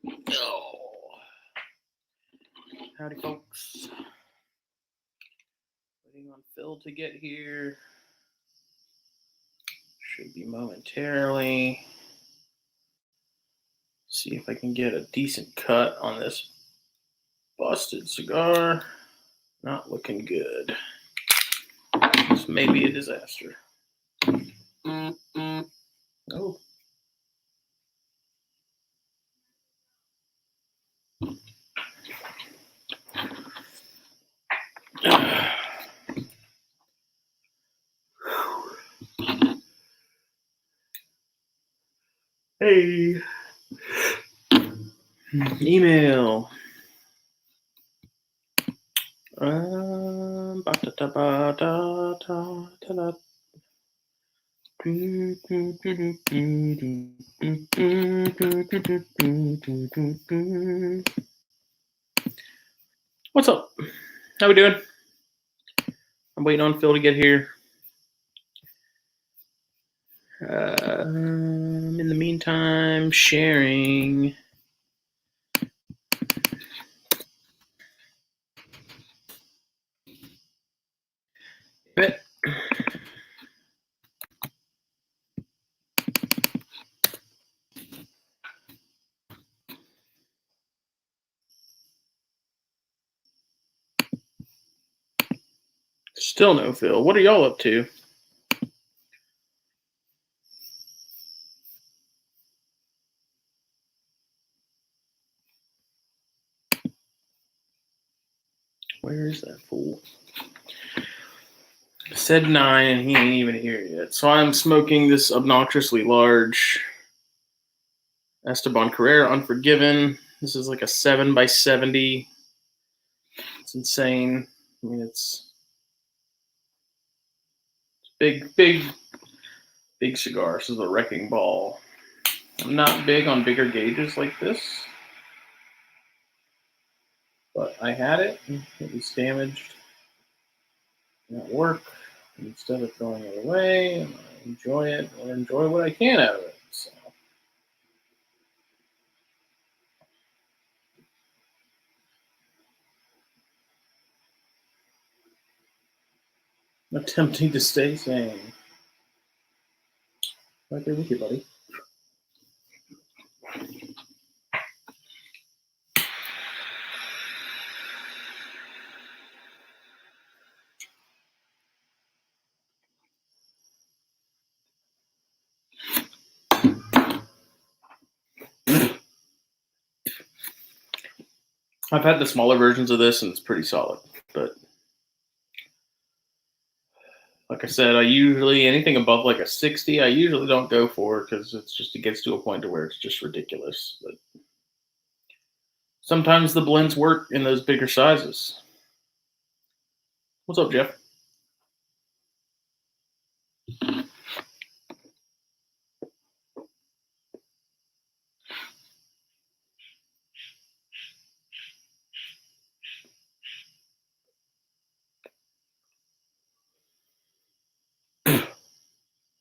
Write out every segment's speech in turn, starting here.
Oh. Howdy, folks. Waiting on Phil to get here. Should be momentarily. See if I can get a decent cut on this busted cigar. Not looking good. This may be a disaster. Oh. Hey. Email. What's up? How we doing? I'm waiting on Phil to get here. In the meantime, sharing. Bit. Still no Phil. What are y'all up to? Where is that fool? Said 9 and he ain't even here yet. So I'm smoking this obnoxiously large Esteban Carrera Unforgiven. This is like a 7x70. It's insane. I mean, it's big cigar. This is a wrecking ball. I'm not big on bigger gauges like this, but I had it. It was damaged at work. Instead of throwing it away, I enjoy it or enjoy what I can out of it. So. Attempting to stay sane. Right there with you, buddy. I've had the smaller versions of this and it's pretty solid, but like I said, I usually, anything above like a 60, I usually don't go for because it gets to a point to where it's just ridiculous. But sometimes the blends work in those bigger sizes. What's up, Jeff?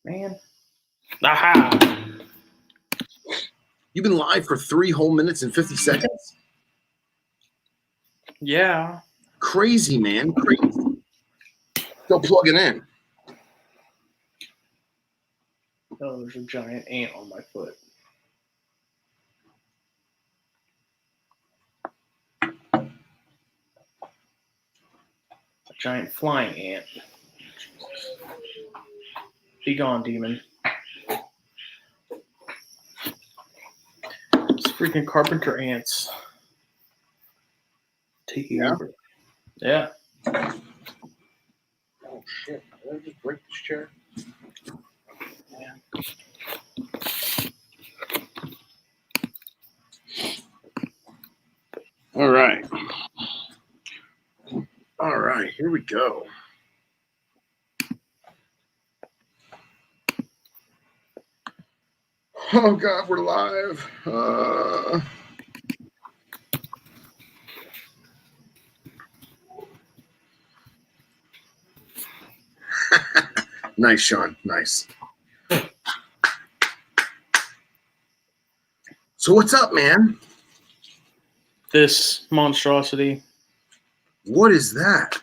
Man. Aha! You've been live for 3 whole minutes and 50 seconds? Yeah. Crazy, man. Crazy. Still plugging in. Oh, there's a giant ant on my foot. A giant flying ant. Be gone, demon. It's freaking carpenter ants. Taking over. Yeah. Oh, shit. Did I just break this chair? Yeah. All right. All right. Here we go. Oh, God, we're live. Nice, Sean. Nice. So what's up, man? This monstrosity. What is that?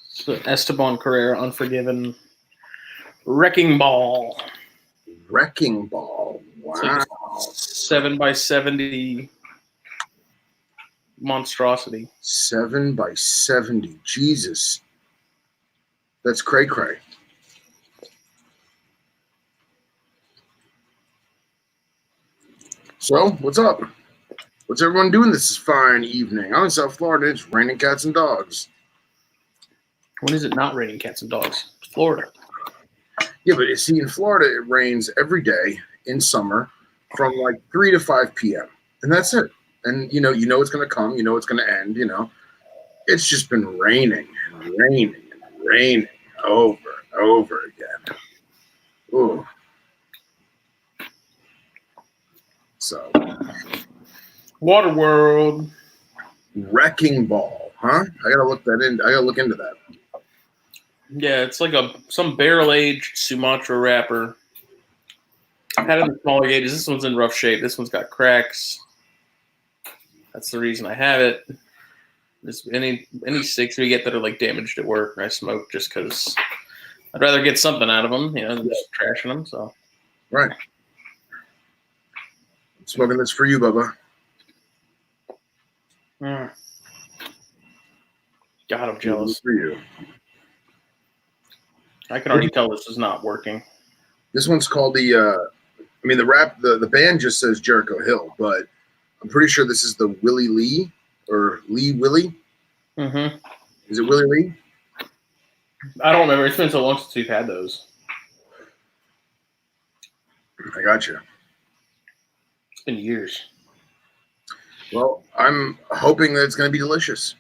It's the Esteban Carrera Unforgiven Wrecking Ball. Wrecking ball. Wow. It's like 7x70 monstrosity. 7x70. Jesus. That's cray-cray. So, what's up? What's everyone doing this fine evening? I'm in South Florida. It's raining cats and dogs. When is it not raining cats and dogs? It's Florida. Yeah, but you see, in Florida, it rains every day in summer from like 3 to 5 p.m. And that's it. And, you know it's going to come. You know it's going to end, It's just been raining and raining and raining over and over again. Ooh. So, Waterworld. wrecking ball, huh? I gotta look into that. Yeah, it's like some barrel-aged Sumatra wrapper. I've had it in the smaller gauges. This one's in rough shape. This one's got cracks. That's the reason I have it. There's any sticks we get that are like damaged at work, I smoke just because I'd rather get something out of them, than just trashing them. So, right. I'm smoking this for you, Bubba. God, I'm jealous. For you. I can already tell this is not working. This one's called the band just says Jericho Hill, but I'm pretty sure this is the Willie Lee or Lee Willie. Mm-hmm. Is it Willie Lee? I don't remember. It's been so long since we've had those. I got you. It's been years. Well, I'm hoping that it's going to be delicious.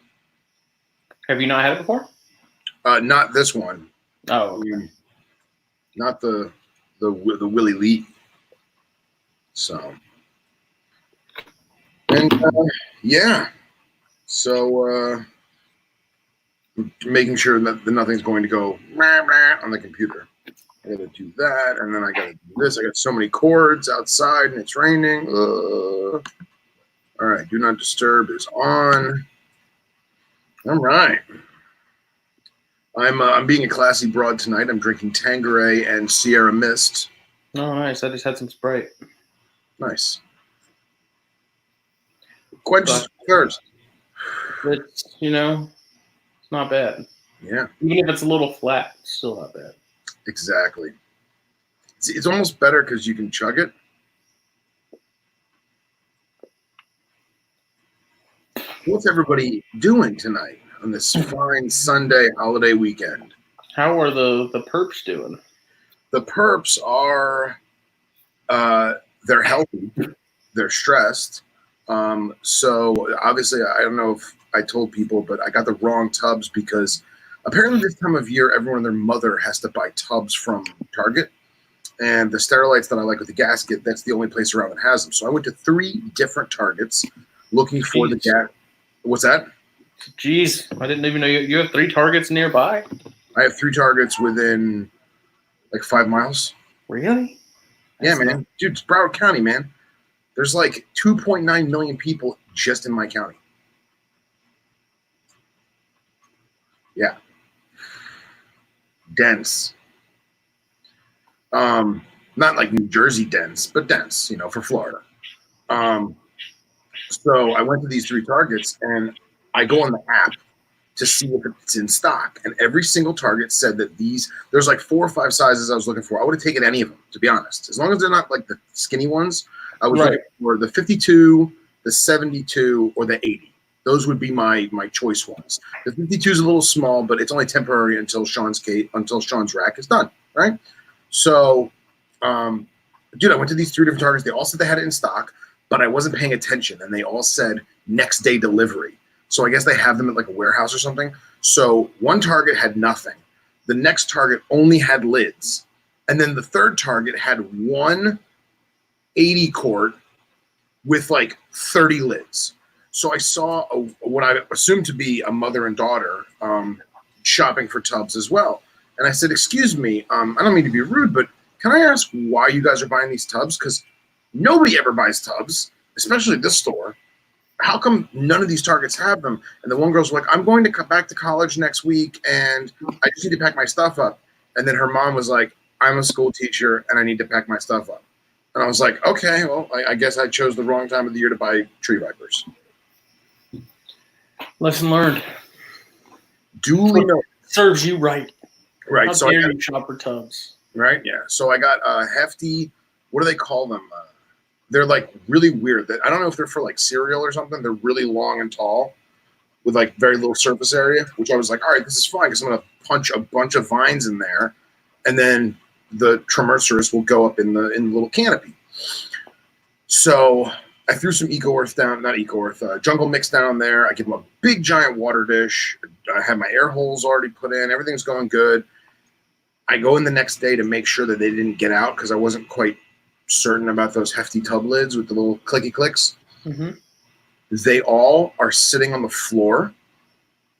Have you not had it before? Not this one. Oh, okay. Not the Willie Lee. So, and yeah. So making sure that nothing's going to go on the computer. I got to do that, and then I got to do this. I got so many cords outside, and it's raining. All right, do not disturb is on. All right. I'm being a classy broad tonight. I'm drinking Tanqueray and Sierra Mist. Oh, nice. I just had some Sprite. Nice. Quench thirst. It's, it's not bad. Yeah. Even if it's a little flat, it's still not bad. Exactly. It's almost better because you can chug it. What's everybody doing tonight on this fine Sunday holiday weekend? How are the perps doing? The perps are, they're healthy. They're stressed. So obviously, I don't know if I told people, but I got the wrong tubs because apparently this time of year, everyone and their mother has to buy tubs from Target. And the Sterilites that I like with the gasket, that's the only place around that has them. So I went to 3 different Targets looking for the gas. What's that? Jeez, I didn't even know you have 3 Targets nearby. I have 3 Targets within like 5 miles. Really? Yeah, man. Dude, it's Broward County, man. There's like 2.9 million people just in my county. Yeah. Dense. Not like New Jersey dense, but dense, for Florida. So I went to these 3 Targets and I go on the app to see if it's in stock. And every single Target said that there's like 4 or 5 sizes I was looking for. I would have taken any of them, to be honest. As long as they're not like the skinny ones, I was looking for the 52, the 72, or the 80. Those would be my choice ones. The 52 is a little small, but it's only temporary until Sean's rack is done, right? So, dude, I went to these 3 different Targets. They all said they had it in stock, but I wasn't paying attention, and they all said next day delivery. So I guess they have them at like a warehouse or something. So one Target had nothing. The next Target only had lids. And then the third Target had one 80 quart with like 30 lids. So I saw what I assumed to be a mother and daughter shopping for tubs as well. And I said, excuse me, I don't mean to be rude, but can I ask why you guys are buying these tubs? Because nobody ever buys tubs, especially at this store. how come none of these targets have them? And the one girl's like, I'm going to come back to college next week, and I just need to pack my stuff up. And then her mom was like, I'm a school teacher, and I need to pack my stuff up. And I was like, okay, well, I guess I chose the wrong time of the year to buy tree vipers. Lesson learned. Duly noted. Serves you right. Right. How So dare you shop for tubs? Right. Yeah. So I got a hefty. What do they call them? They're like really weird. I don't know if they're for like cereal or something. They're really long and tall, with like very little surface area. Which I was like, all right, this is fine because I'm gonna punch a bunch of vines in there, and then the Trimerceros will go up in the little canopy. So I threw some Jungle Mix down there. I give them a big giant water dish. I have my air holes already put in. Everything's going good. I go in the next day to make sure that they didn't get out because I wasn't quite certain about those hefty tub lids with the little clicky clicks. Mm-hmm. They all are sitting on the floor,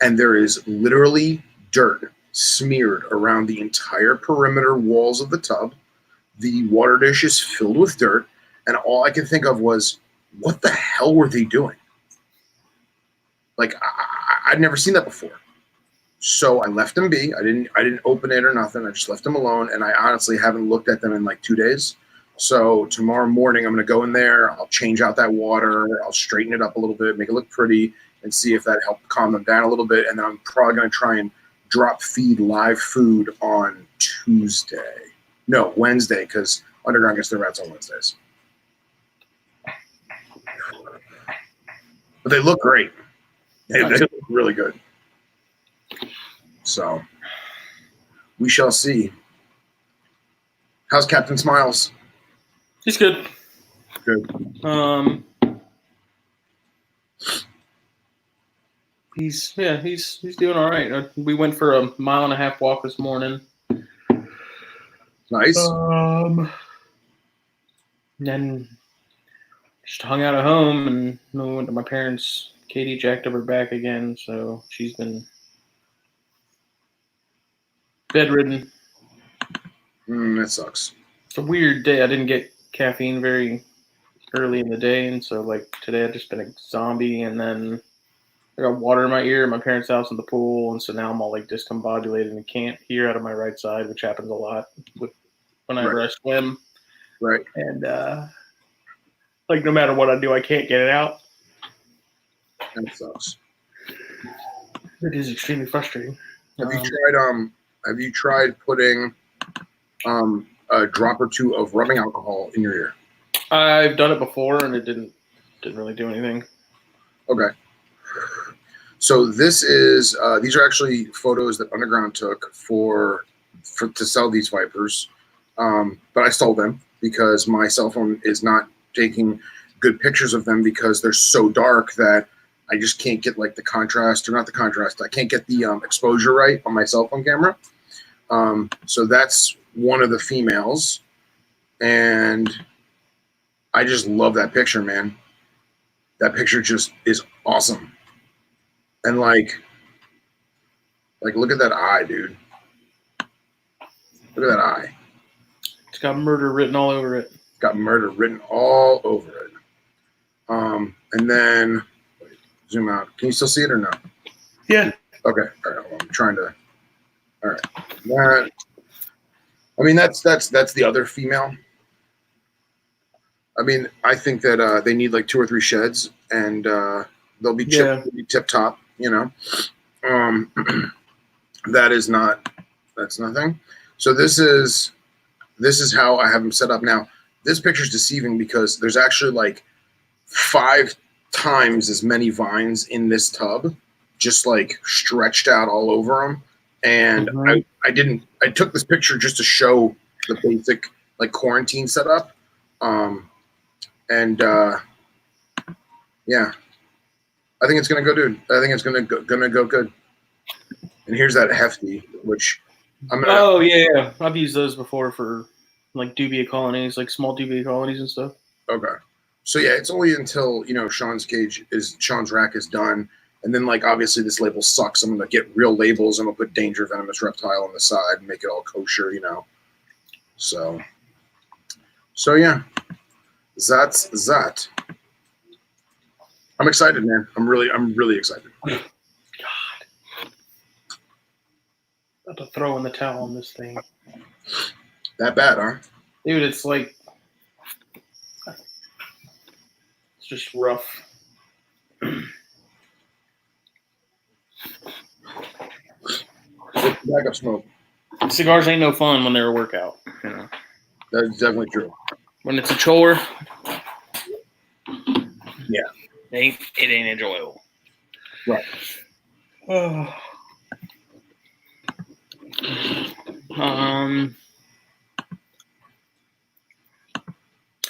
and there is literally dirt smeared around the entire perimeter walls of the tub. The water dish is filled with dirt, and all I could think of was, what the hell were they doing? Like, I'd never seen that before. So I left them be. I didn't open it or nothing. I just left them alone, and I honestly haven't looked at them in like 2 days. So tomorrow morning I'm going to go in there. I'll change out that water. I'll straighten it up a little bit, make it look pretty, and see if that helped calm them down a little bit. And then I'm probably going to try and drop feed live food on Wednesday, because Underground gets their rats on Wednesdays. But they look great. They look really good. So we shall see. How's Captain Smiles? He's good. Good. He's doing all right. We went for a 1.5 mile walk this morning. Nice. Then just hung out at home, and then we went to my parents'. Katie jacked up her back again, so she's been bedridden. That sucks. It's a weird day. I didn't get caffeine very early in the day, and so like today I've just been a zombie, and then I got water in my ear at my parents' house in the pool, and so now I'm all like discombobulated and can't hear out of my right side, which happens a lot whenever I swim. Right. And like no matter what I do, I can't get it out. That sucks. It is extremely frustrating. Have you tried putting a drop or two of rubbing alcohol in your ear? I've done it before, and it didn't really do anything. Okay. So this is these are actually photos that Underground took to sell these vipers, but I sold them because my cell phone is not taking good pictures of them because they're so dark that I just can't get like the contrast, or not the contrast. I can't get the exposure right on my cell phone camera. So that's one of the females, and I just love that picture, man. That picture just is awesome. And like look at that eye, dude. Look at that eye. It's got murder written all over it. It's got murder written all over it. And then zoom out. Can you still see it or no? Yeah. Okay. All right. Well, I'm trying to. All right. I mean, that's the other female. I mean, I think that they need like 2 or 3 sheds, and they'll be tip top. You know, that's nothing. So this is how I have them set up now. This picture is deceiving because there's actually like 5 times as many vines in this tub, just like stretched out all over them. And I took this picture just to show the basic like quarantine setup. Yeah, I think it's gonna go, dude. I think it's gonna go good. And here's that hefty, which I'm gonna. Oh yeah, I've used those before for like dubia colonies, like small dubia colonies and stuff. Okay, so yeah, it's only until Sean's rack is done, and then like obviously this label sucks. I'm gonna get real labels and I'll put Danger Venomous Reptile on the side and make it all kosher, So yeah, that's that. I'm excited, man. I'm really excited. God. About to throw in the towel on this thing. That bad, huh? Dude, it's like, it's just rough. Backup smoke. Cigars ain't no fun when they're a workout. You know? That's definitely true. When it's a chore, Yeah. it ain't enjoyable. Right.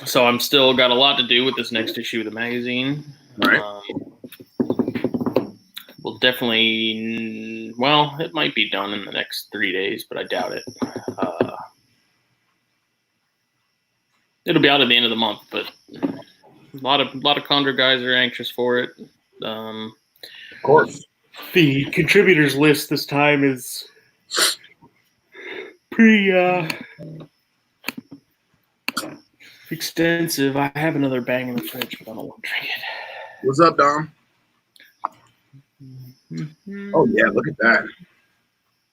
So I'm still got a lot to do with this next issue of the magazine. Right. We'll definitely, well, it might be done in the next 3 days, but I doubt it. It'll be out at the end of the month, but a lot of Condor guys are anxious for it. Of course. The contributors list this time is pretty extensive. I have another bang in the fridge, but I don't want to drink it. What's up, Dom? Oh yeah, look at that.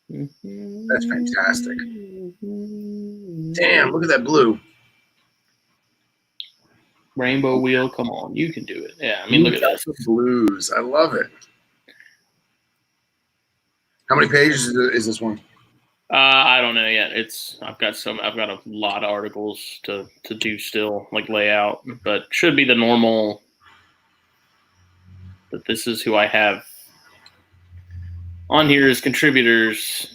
That's fantastic. Damn, look at that blue. Rainbow wheel, come on, you can do it. Yeah, I mean, look at that. Blues, I love it. How many pages is this one? I don't know yet. I've got a lot of articles to do still, like layout, but should be the normal. But this is who I have on here as contributors.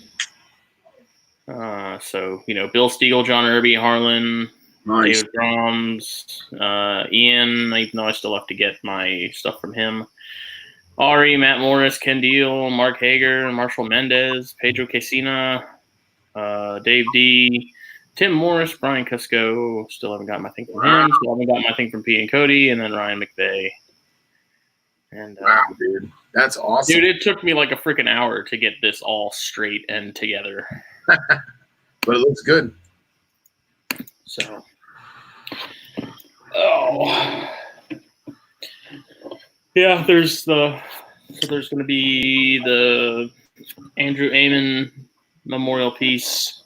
So Bill Stiegel, John Irby, Harlan, Nice. David Brahms, Ian. Even though I still have to get my stuff from him. Ari, Matt Morris, Ken Deal, Mark Hager, Marshall Mendez, Pedro Casina, Dave D, Tim Morris, Brian Cusco. Still haven't got my thing from him. Still haven't got my thing from P and Cody, and then Ryan McVeigh. And wow, dude, that's awesome. Dude, it took me like a freaking hour to get this all straight and together. But it looks good. So, yeah, there's going to be the Andrew Ayman memorial piece,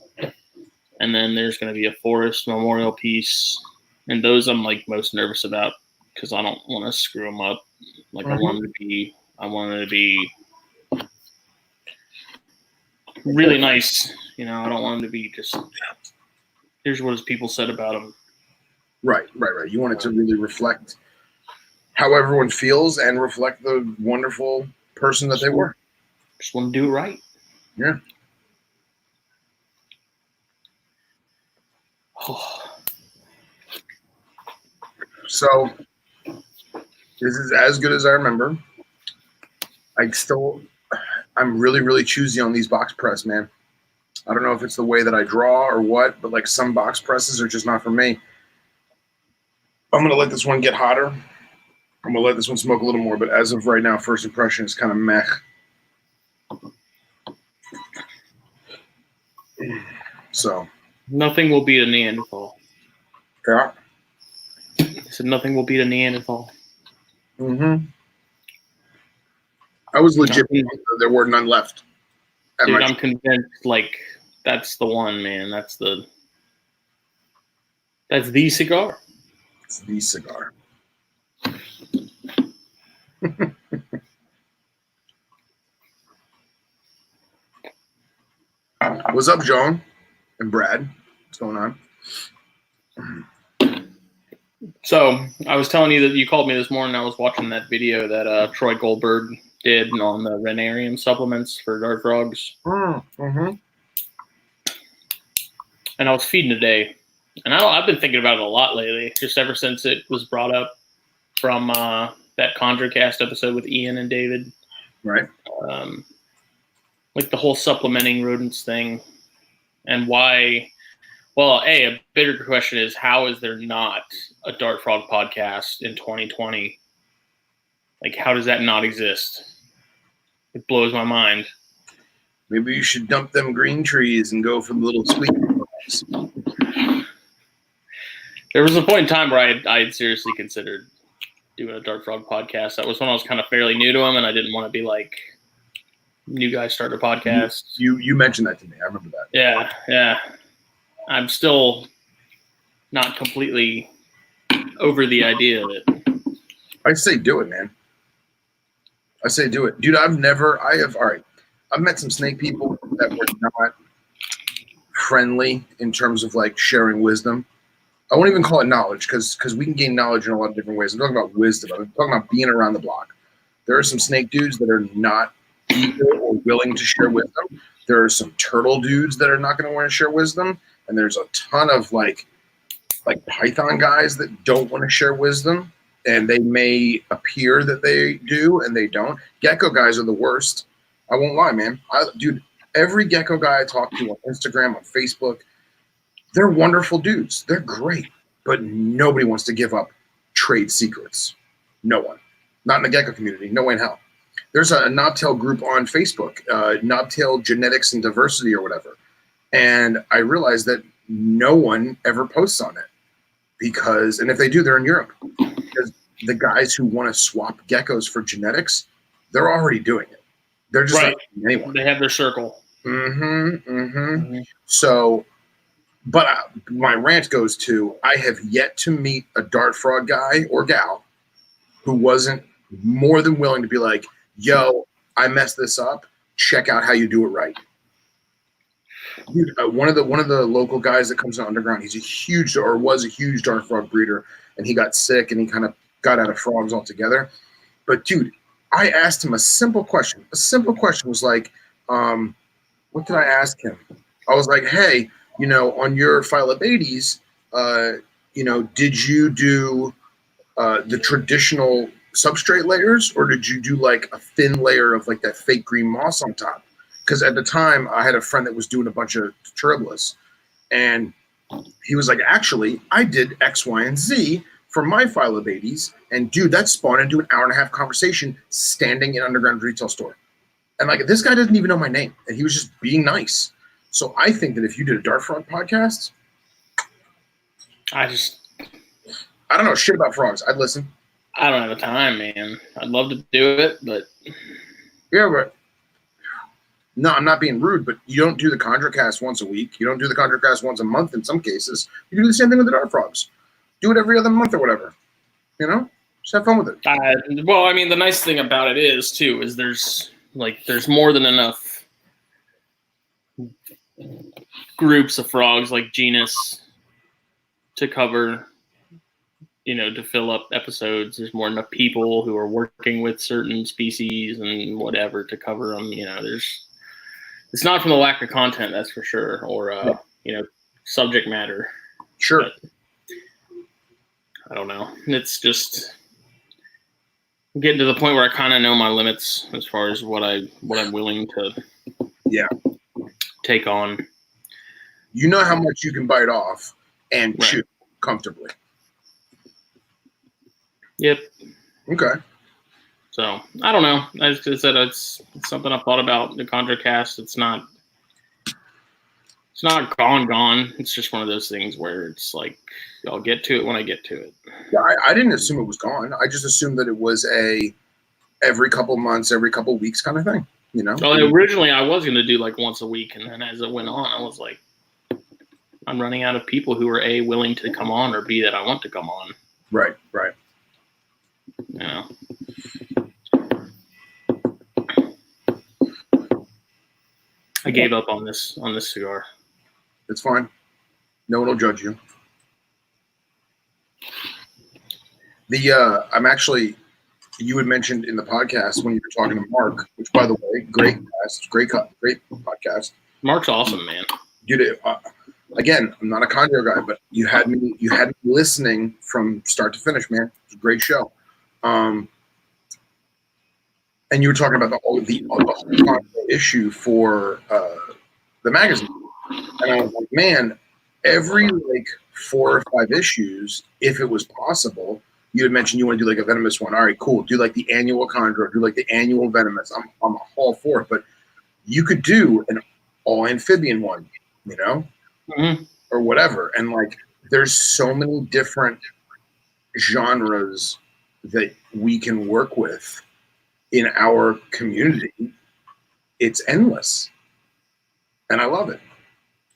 and then there's going to be a Forrest memorial piece, and those I'm like most nervous about because I don't want to screw them up. Like I want it to be really nice. I don't want them to be just here's what his people said about him. Right. You want it to really reflect how everyone feels and reflect the wonderful person that they were. Just want to do it right. Yeah. So this is as good as I remember. I'm really choosy on these box press, man. I don't know if it's the way that I draw or what, but like some box presses are just not for me. I'm gonna let this one get hotter. I'm gonna let this one smoke a little more, but as of right now, first impression is kind of meh. So nothing will beat a Neanderthal. yeah. So nothing will beat a Neanderthal. Mm-hmm. I was legit. There were none left. Dude, I'm convinced. Like that's the one, man. That's the cigar. It's the cigar. What's up, Joan and Brad? What's going on? So I was telling you that you called me this morning. I was watching that video that Troy Goldberg did on the Renarium supplements for dart frogs. Mm-hmm. And I was feeding today. And I've been thinking about it a lot lately, just ever since it was brought up from that ConjureCast episode with Ian and David. Right. Like the whole supplementing rodents thing and why. Well, a bigger question is how is there not a Dart Frog podcast in 2020? Like, how does that not exist? It blows my mind. Maybe you should dump them green trees and go for the little squeaky frogs. There was a point in time where I had seriously considered doing a Dart Frog podcast. That was when I was kind of fairly new to him, and I didn't want to be like, new guy start a podcast. You mentioned that to me. I remember that. Yeah. I'm still not completely over the idea of it. I say do it, man. I say do it. Dude, I've met some snake people that were not friendly in terms of like sharing wisdom. I won't even call it knowledge because we can gain knowledge in a lot of different ways. I'm talking about wisdom. I'm talking about being around the block. There are some snake dudes that are not eager or willing to share wisdom. There are some turtle dudes that are not going to want to share wisdom. And there's a ton of like python guys that don't want to share wisdom. And they may appear that they do and they don't. Gecko guys are the worst. I won't lie, man. Dude, every gecko guy I talk to on Instagram, on Facebook, they're wonderful dudes. They're great. But nobody wants to give up trade secrets. No one. Not in the gecko community. No way in hell. There's a knobtail group on Facebook, Knobtail Genetics and Diversity or whatever. And I realized that no one ever posts on it. And if they do, they're in Europe. Because the guys who want to swap geckos for genetics, they're already doing it. They're just right. Like anyone. They have their circle. So, but my rant goes to, I have yet to meet a dart frog guy or gal who wasn't more than willing to be like, yo, I messed this up. Check out how you do it right. Dude, one of the local guys that comes to Underground, was a huge dart frog breeder, and he got sick and he kind of got out of frogs altogether. But dude, I asked him a simple question. A simple question was like, what did I ask him? I was like, hey, on your Phyllobates, did you do the traditional substrate layers, or did you do like a thin layer of like that fake green moss on top? Because at the time I had a friend that was doing a bunch of Terribilis, and he was like, actually, I did X, Y, and Z for my Phyllobates, and dude, that spawned into an hour-and-a-half conversation standing in Underground retail store. And like, this guy doesn't even know my name, and he was just being nice. So I think that if you did a Dart Frog podcast, I don't know shit about frogs. I'd listen. I don't have the time, man. I'd love to do it, but yeah, but no, I'm not being rude, but you don't do the CondraCast once a week. You don't do the CondraCast once a month in some cases. You do the same thing with the Dart Frogs. Do it every other month or whatever. Just have fun with it. Well, I mean, the nice thing about it is there's more than enough groups of frogs, like genus, to cover. To fill up episodes. There's more enough people who are working with certain species and whatever to cover them. It's not from the lack of content, that's for sure, or subject matter. Sure. But I don't know. It's just getting to the point where I kind of know my limits as far as what I'm willing to take on. You know how much you can bite off and chew comfortably. Yep. Okay. So I don't know. I just said it's something I've thought about. The CondraCast. It's not gone. It's just one of those things where it's like I'll get to it when I get to it. Yeah, I didn't assume it was gone. I just assumed that it was a every couple months, every couple weeks kind of thing. Well, originally I was going to do like once a week, and then as it went on, I was like, I'm running out of people who are A, willing to come on, or B, that I want to come on. Right. I gave up on this cigar. It's fine. No one will judge you. I'm actually, you had mentioned in the podcast when you were talking to Mark, which by the way, great podcast. Mark's awesome, man. Dude, again, I'm not a Conjo guy, but you had me listening from start to finish, man. It was a great show. And you were talking about the whole issue for the magazine, and I was like, man, every 4 or 5 issues, if it was possible, you had mentioned you want to do like a venomous one. All right, cool. Do like the annual chondro, do like the annual venomous. I'm all for it, but you could do an all amphibian one, or whatever. And there's so many different genres that we can work with in our community, it's endless. And I love it.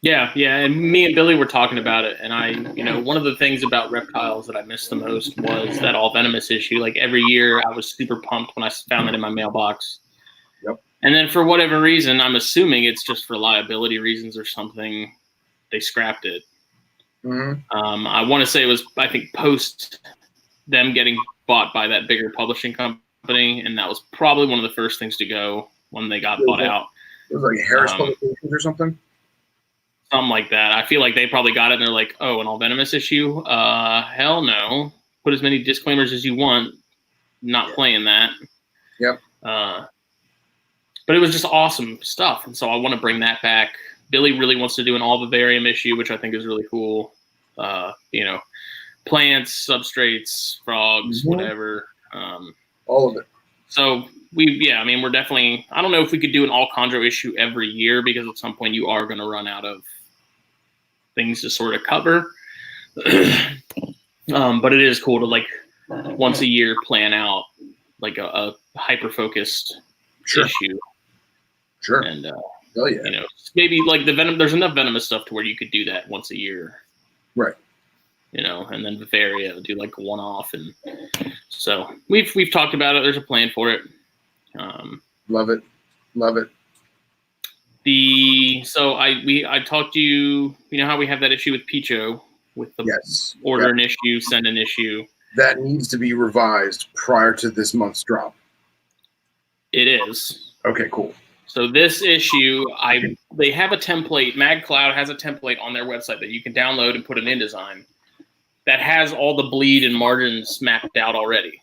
Yeah, and me and Billy were talking about it, and one of the things about reptiles that I missed the most was that all venomous issue. Like every year, I was super pumped when I found it in my mailbox. Yep. And then for whatever reason, I'm assuming it's just for liability reasons or something, they scrapped it. Mm-hmm. I want to say it was, I think, post them getting bought by that bigger publishing company, and that was probably one of the first things to go when they got bought out. It was like Harris Publications or something? Something like that. I feel like they probably got it and they're like, oh, an all venomous issue? Hell no. Put as many disclaimers as you want. Not playing that. Yep. But it was just awesome stuff. And so I want to bring that back. Billy really wants to do an all vivarium issue, which I think is really cool. Plants, substrates, frogs, whatever. All of it. So we're definitely, I don't know if we could do an all chondro issue every year, because at some point you are going to run out of things to sort of cover. But it is cool to like once a year plan out like a hyper focused issue. Sure. And oh yeah. Maybe like the venom, there's enough venomous stuff to where you could do that once a year. Right. And then Vivaria do like a one-off, and so we've talked about it. There's a plan for it. Love it. I talked to you. You know how we have that issue with Picho with the order an issue, send an issue. That needs to be revised prior to this month's drop. It is. Okay, cool. So this issue, they have a template. MagCloud has a template on their website that you can download and put in InDesign that has all the bleed and margins mapped out already.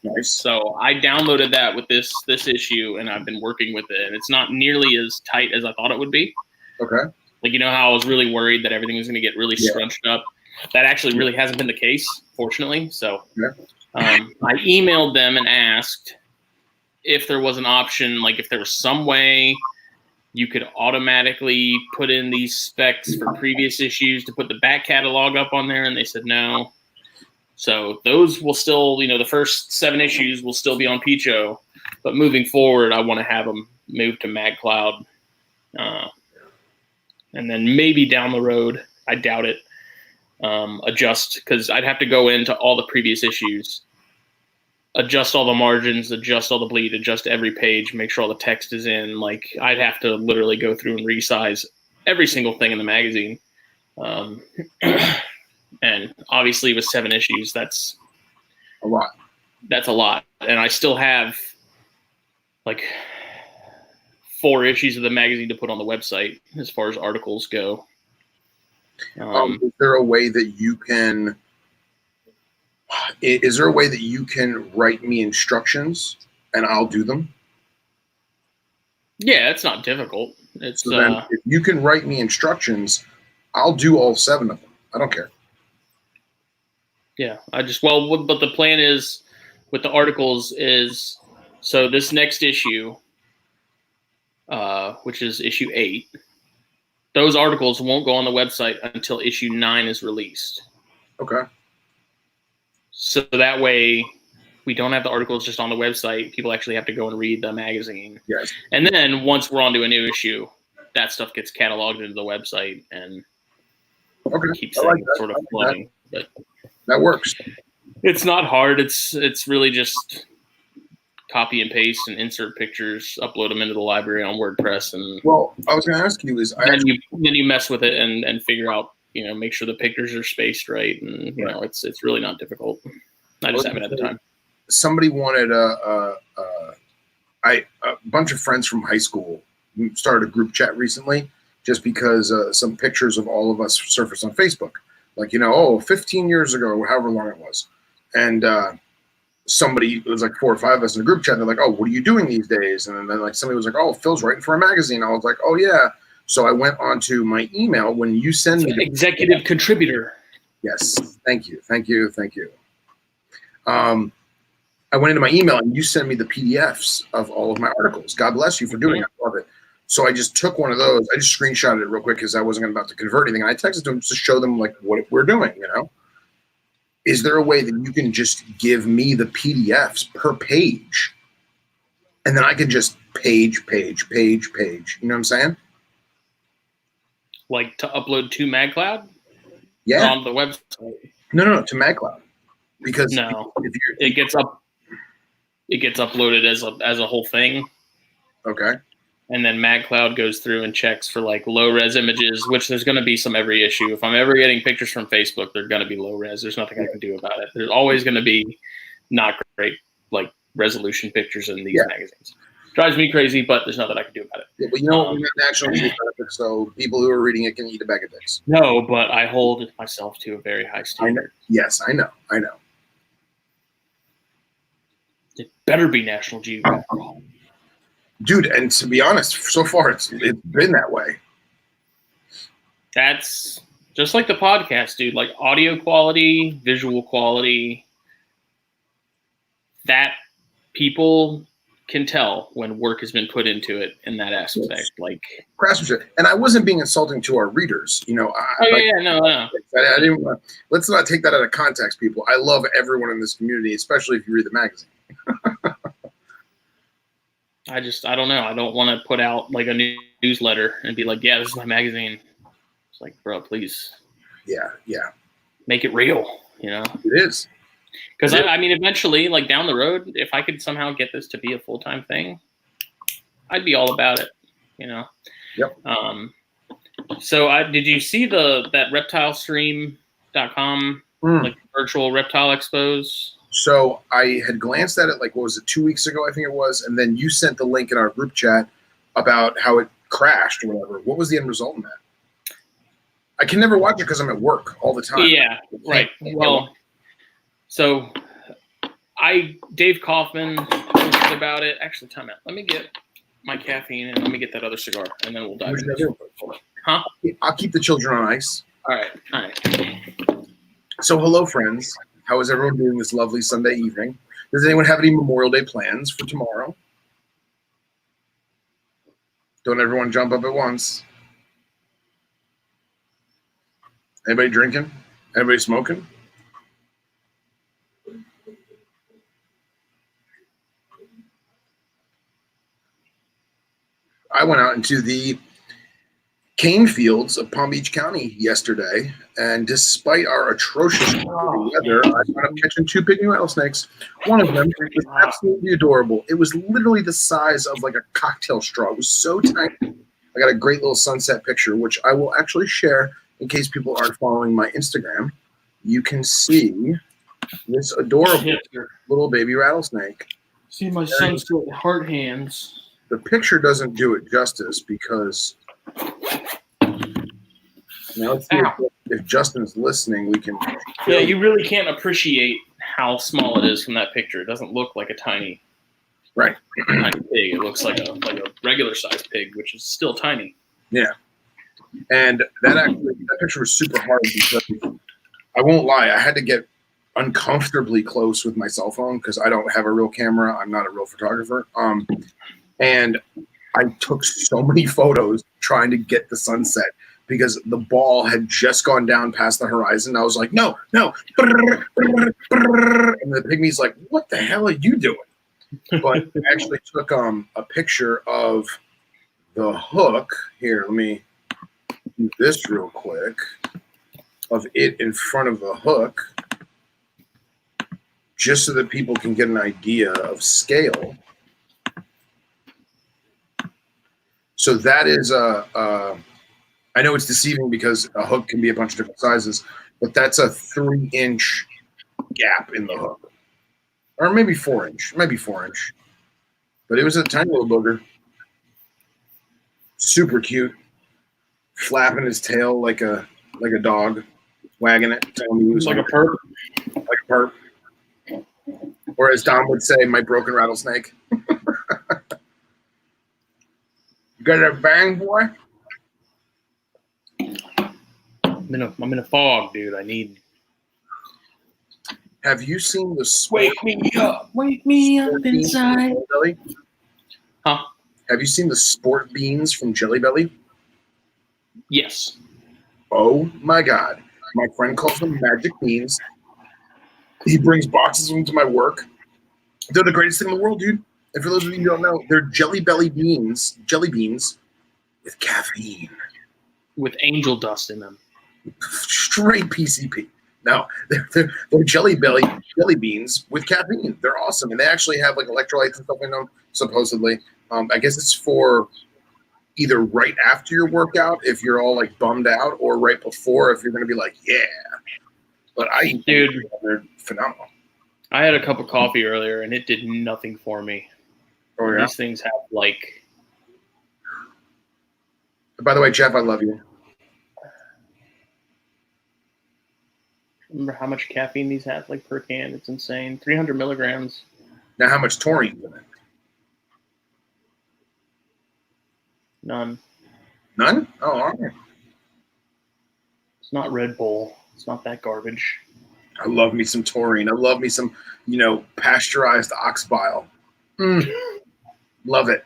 Nice. So I downloaded that with this issue, and I've been working with it. And it's not nearly as tight as I thought it would be. Okay. Like, how I was really worried that everything was going to get really scrunched up. That actually really hasn't been the case, fortunately. So I emailed them and asked if there was an option, like if there was some way you could automatically put in these specs for previous issues to put the back catalog up on there, and they said no. So those will still, the first 7 issues will still be on Picho, but moving forward, I want to have them move to MagCloud, and then maybe down the road, I doubt it, adjust, because I'd have to go into all the previous issues, adjust all the margins, adjust all the bleed, adjust every page, make sure all the text is in. Like, I'd have to literally go through and resize every single thing in the magazine. And obviously with 7 issues, that's a lot. That's a lot. And I still have like 4 issues of the magazine to put on the website as far as articles go. Is there a way that you can write me instructions and I'll do them? Yeah, it's not difficult. It's so then if you can write me instructions, I'll do all 7 of them. I don't care. Yeah, but the plan is with the articles is, so this next issue, which is issue 8, those articles won't go on the website until issue 9 is released. Okay. So that way we don't have the articles just on the website. People actually have to go and read the magazine. Yes. And then once we're onto a new issue, that stuff gets cataloged into the website and keeps things sort of flowing. But that works. It's not hard. It's really just copy and paste and insert pictures, upload them into the library on WordPress, and I was going to ask you then you mess with it and figure out, make sure the pictures are spaced right, and it's really not difficult. I just haven't had the time. Somebody wanted a bunch of friends from high school started a group chat recently, just because some pictures of all of us surfaced on Facebook. Like, 15 years ago, however long it was. And somebody, it was like 4 or 5 of us in a group chat. They're like, oh, what are you doing these days? And then like somebody was like, oh, Phil's writing for a magazine. I was like, oh, yeah. So I went onto my email. When you send me executive contributor. Yes. Thank you. I went into my email and you sent me the PDFs of all of my articles. God bless you for doing it. I love it. So I just took one of those. I just screenshotted it real quick because I wasn't about to convert anything. And I texted them to show them like what we're doing, is there a way that you can just give me the PDFs per page, and then I can just page. You know what I'm saying? Like to upload to MagCloud? Yeah. On the website? No, to MagCloud. Because no, if it gets uploaded as a whole thing. Okay. And then MagCloud goes through and checks for like low res images, which there's going to be some every issue. If I'm ever getting pictures from Facebook, they're going to be low res. There's nothing I can do about it. There's always going to be not great like resolution pictures in these magazines. Drives me crazy, but there's nothing I can do about it. Yeah, but you know, we're not National Geographic, so people who are reading it can eat a bag of dicks. No, but I hold myself to a very high standard. Yes, I know. It better be National Geographic. Dude, and to be honest, so far it's been that way. That's just like the podcast, dude. Like audio quality, visual quality, that people can tell when work has been put into it in that aspect. Yes. Like craftsmanship. And I wasn't being insulting to our readers, you know. No. I didn't want. Let's not take that out of context, people. I love everyone in this community, especially if you read the magazine. I don't know. I don't want to put out like a newsletter and be like, yeah, this is my magazine. It's like, bro, please. Yeah. Make it real, you know? It is. Because, I mean, eventually, like down the road, if I could somehow get this to be a full-time thing, I'd be all about it, you know? Yep. So did you see that reptilestream.com, like virtual reptile expos? So I had glanced at it, like, what was it, 2 weeks ago, I think it was, and then you sent the link in our group chat about how it crashed or whatever. What was the end result in that? I can never watch it because I'm at work all the time. Yeah, right. Well, so Dave Kaufman posted about it. Actually, time out. Let me get my caffeine and let me get that other cigar, and then we'll dive into this. Huh? I'll keep the children on ice. All right. So hello, friends. How is everyone doing this lovely Sunday evening? Does anyone have any Memorial Day plans for tomorrow? Don't everyone jump up at once. Anybody drinking? Anybody smoking? I went out into the cane fields of Palm Beach County yesterday, and despite our atrocious weather, I ended up catching 2 pygmy rattlesnakes. One of them was absolutely adorable. It was literally the size of like a cocktail straw. It was so tiny. I got a great little sunset picture, which I will actually share in case people aren't following my Instagram. You can see this adorable little baby rattlesnake. See my sunset heart hands. The picture doesn't do it justice because now let's see if Justin's listening. We can. Yeah, you really can't appreciate how small it is from that picture. It doesn't look like a tiny, tiny pig. It looks like a regular sized pig, which is still tiny. Yeah, and that picture was super hard because I won't lie, I had to get uncomfortably close with my cell phone because I don't have a real camera. I'm not a real photographer. And I took so many photos trying to get the sunset because the ball had just gone down past the horizon. I was like, no. And the pygmy's like, what the hell are you doing? But I actually took a picture of the hook. Here, let me do this real quick. Of it in front of the hook, just so that people can get an idea of scale. So that is I know it's deceiving because a hook can be a bunch of different sizes, but that's a 3-inch gap in the hook, or maybe 4-inch. It might be 4-inch, but it was a tiny little booger. Super cute, flapping his tail like a dog, wagging it, telling me he was like a perp. Like a perp. Or as Dom would say, my broken rattlesnake. Got a bang, boy? I'm in a fog, dude. I need. Have you seen the Wake me up inside. Huh? Have you seen the sport beans from Jelly Belly? Yes. Oh my God. My friend calls them magic beans. He brings boxes of them to my work. They're the greatest thing in the world, dude. And for those of you who don't know, they're jelly beans with caffeine. With angel dust in them. Straight PCP. No, they're jelly beans with caffeine. They're awesome, and they actually have like electrolytes and stuff in them. Supposedly, I guess it's for either right after your workout if you're all like bummed out, or right before if you're going to be like, yeah. But Dude, they're phenomenal. I had a cup of coffee earlier, and it did nothing for me. Oh yeah. These things have like. By the way, Jeff, I love you. Remember how much caffeine these have, like per can? It's insane. 300 milligrams. Now, how much taurine in it? None. None? Oh, all right. It's not Red Bull. It's not that garbage. I love me some taurine. I love me some, pasteurized ox bile. Love it.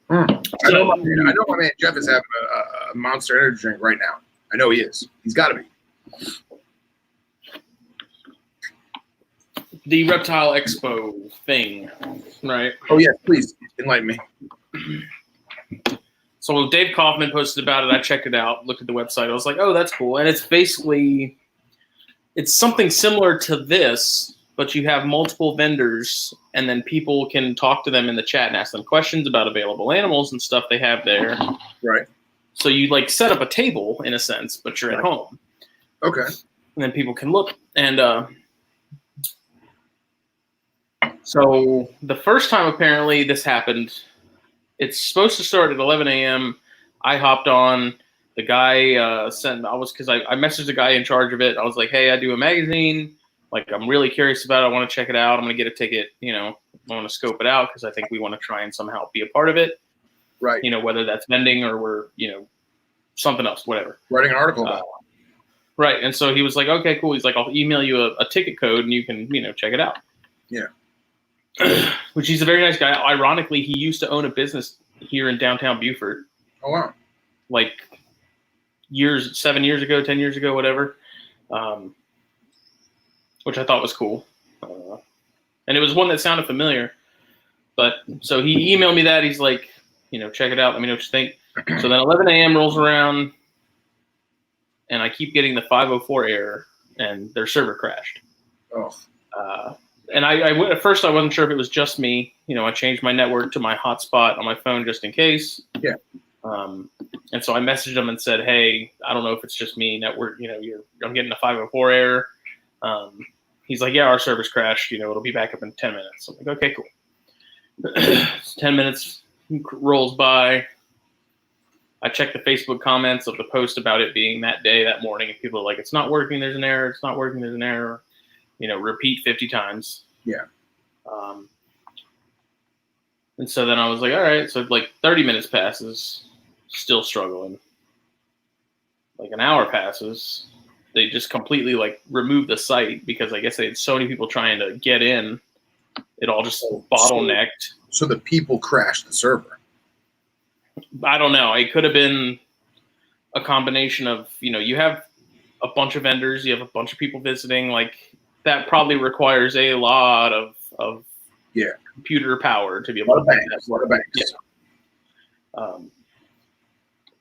I know my man Jeff is having a Monster Energy drink right now. I know he is. He's got to be. The Reptile Expo thing, right? Oh, yes, please enlighten me. So Dave Kaufman posted about it. I checked it out, looked at the website. I was like, oh, that's cool. And it's basically, it's something similar to this, but you have multiple vendors, and then people can talk to them in the chat and ask them questions about available animals and stuff they have there. Right. So you like set up a table in a sense, but you're at home. Okay. And then people can look. And so the first time apparently this happened, it's supposed to start at 11 a.m. I hopped on. The guy because I messaged the guy in charge of it. I was like, hey, I do a magazine. Like, I'm really curious about it. I want to check it out. I'm going to get a ticket. I want to scope it out because I think we want to try and somehow be a part of it. Right. Whether that's vending or we're, something else, whatever. Writing an article about it. Right. And so he was like, okay, cool. He's like, I'll email you a ticket code and you can, check it out. Yeah. Which he's a very nice guy. Ironically, he used to own a business here in downtown Beaufort. Oh, wow. Like 7 years ago, 10 years ago, whatever. Which I thought was cool. And it was one that sounded familiar. But so he emailed me that. He's like, check it out. Let me know what you think. So then 11 a.m. rolls around, and I keep getting the 504 error, and their server crashed. Oh. And at first I wasn't sure if it was just me. I changed my network to my hotspot on my phone just in case. Yeah. And so I messaged them and said, hey, I don't know if it's just me. Network, I'm getting a 504 error. He's like, yeah, our server's crashed. It'll be back up in 10 minutes. I'm like, okay, cool. 10 minutes rolls by. I check the Facebook comments of the post about it being that day, that morning, and people are like, it's not working, there's an error, it's not working, there's an error. Repeat 50 times. Yeah. And so then I was like, all right, so like 30 minutes passes, still struggling. Like an hour passes. They just completely like removed the site because I guess they had so many people trying to get in. It all just bottlenecked. So the people crashed the server. I don't know. It could have been a combination of, you have a bunch of vendors, you have a bunch of people visiting. Like that probably requires a lot of computer power to be able to make that work. Yeah.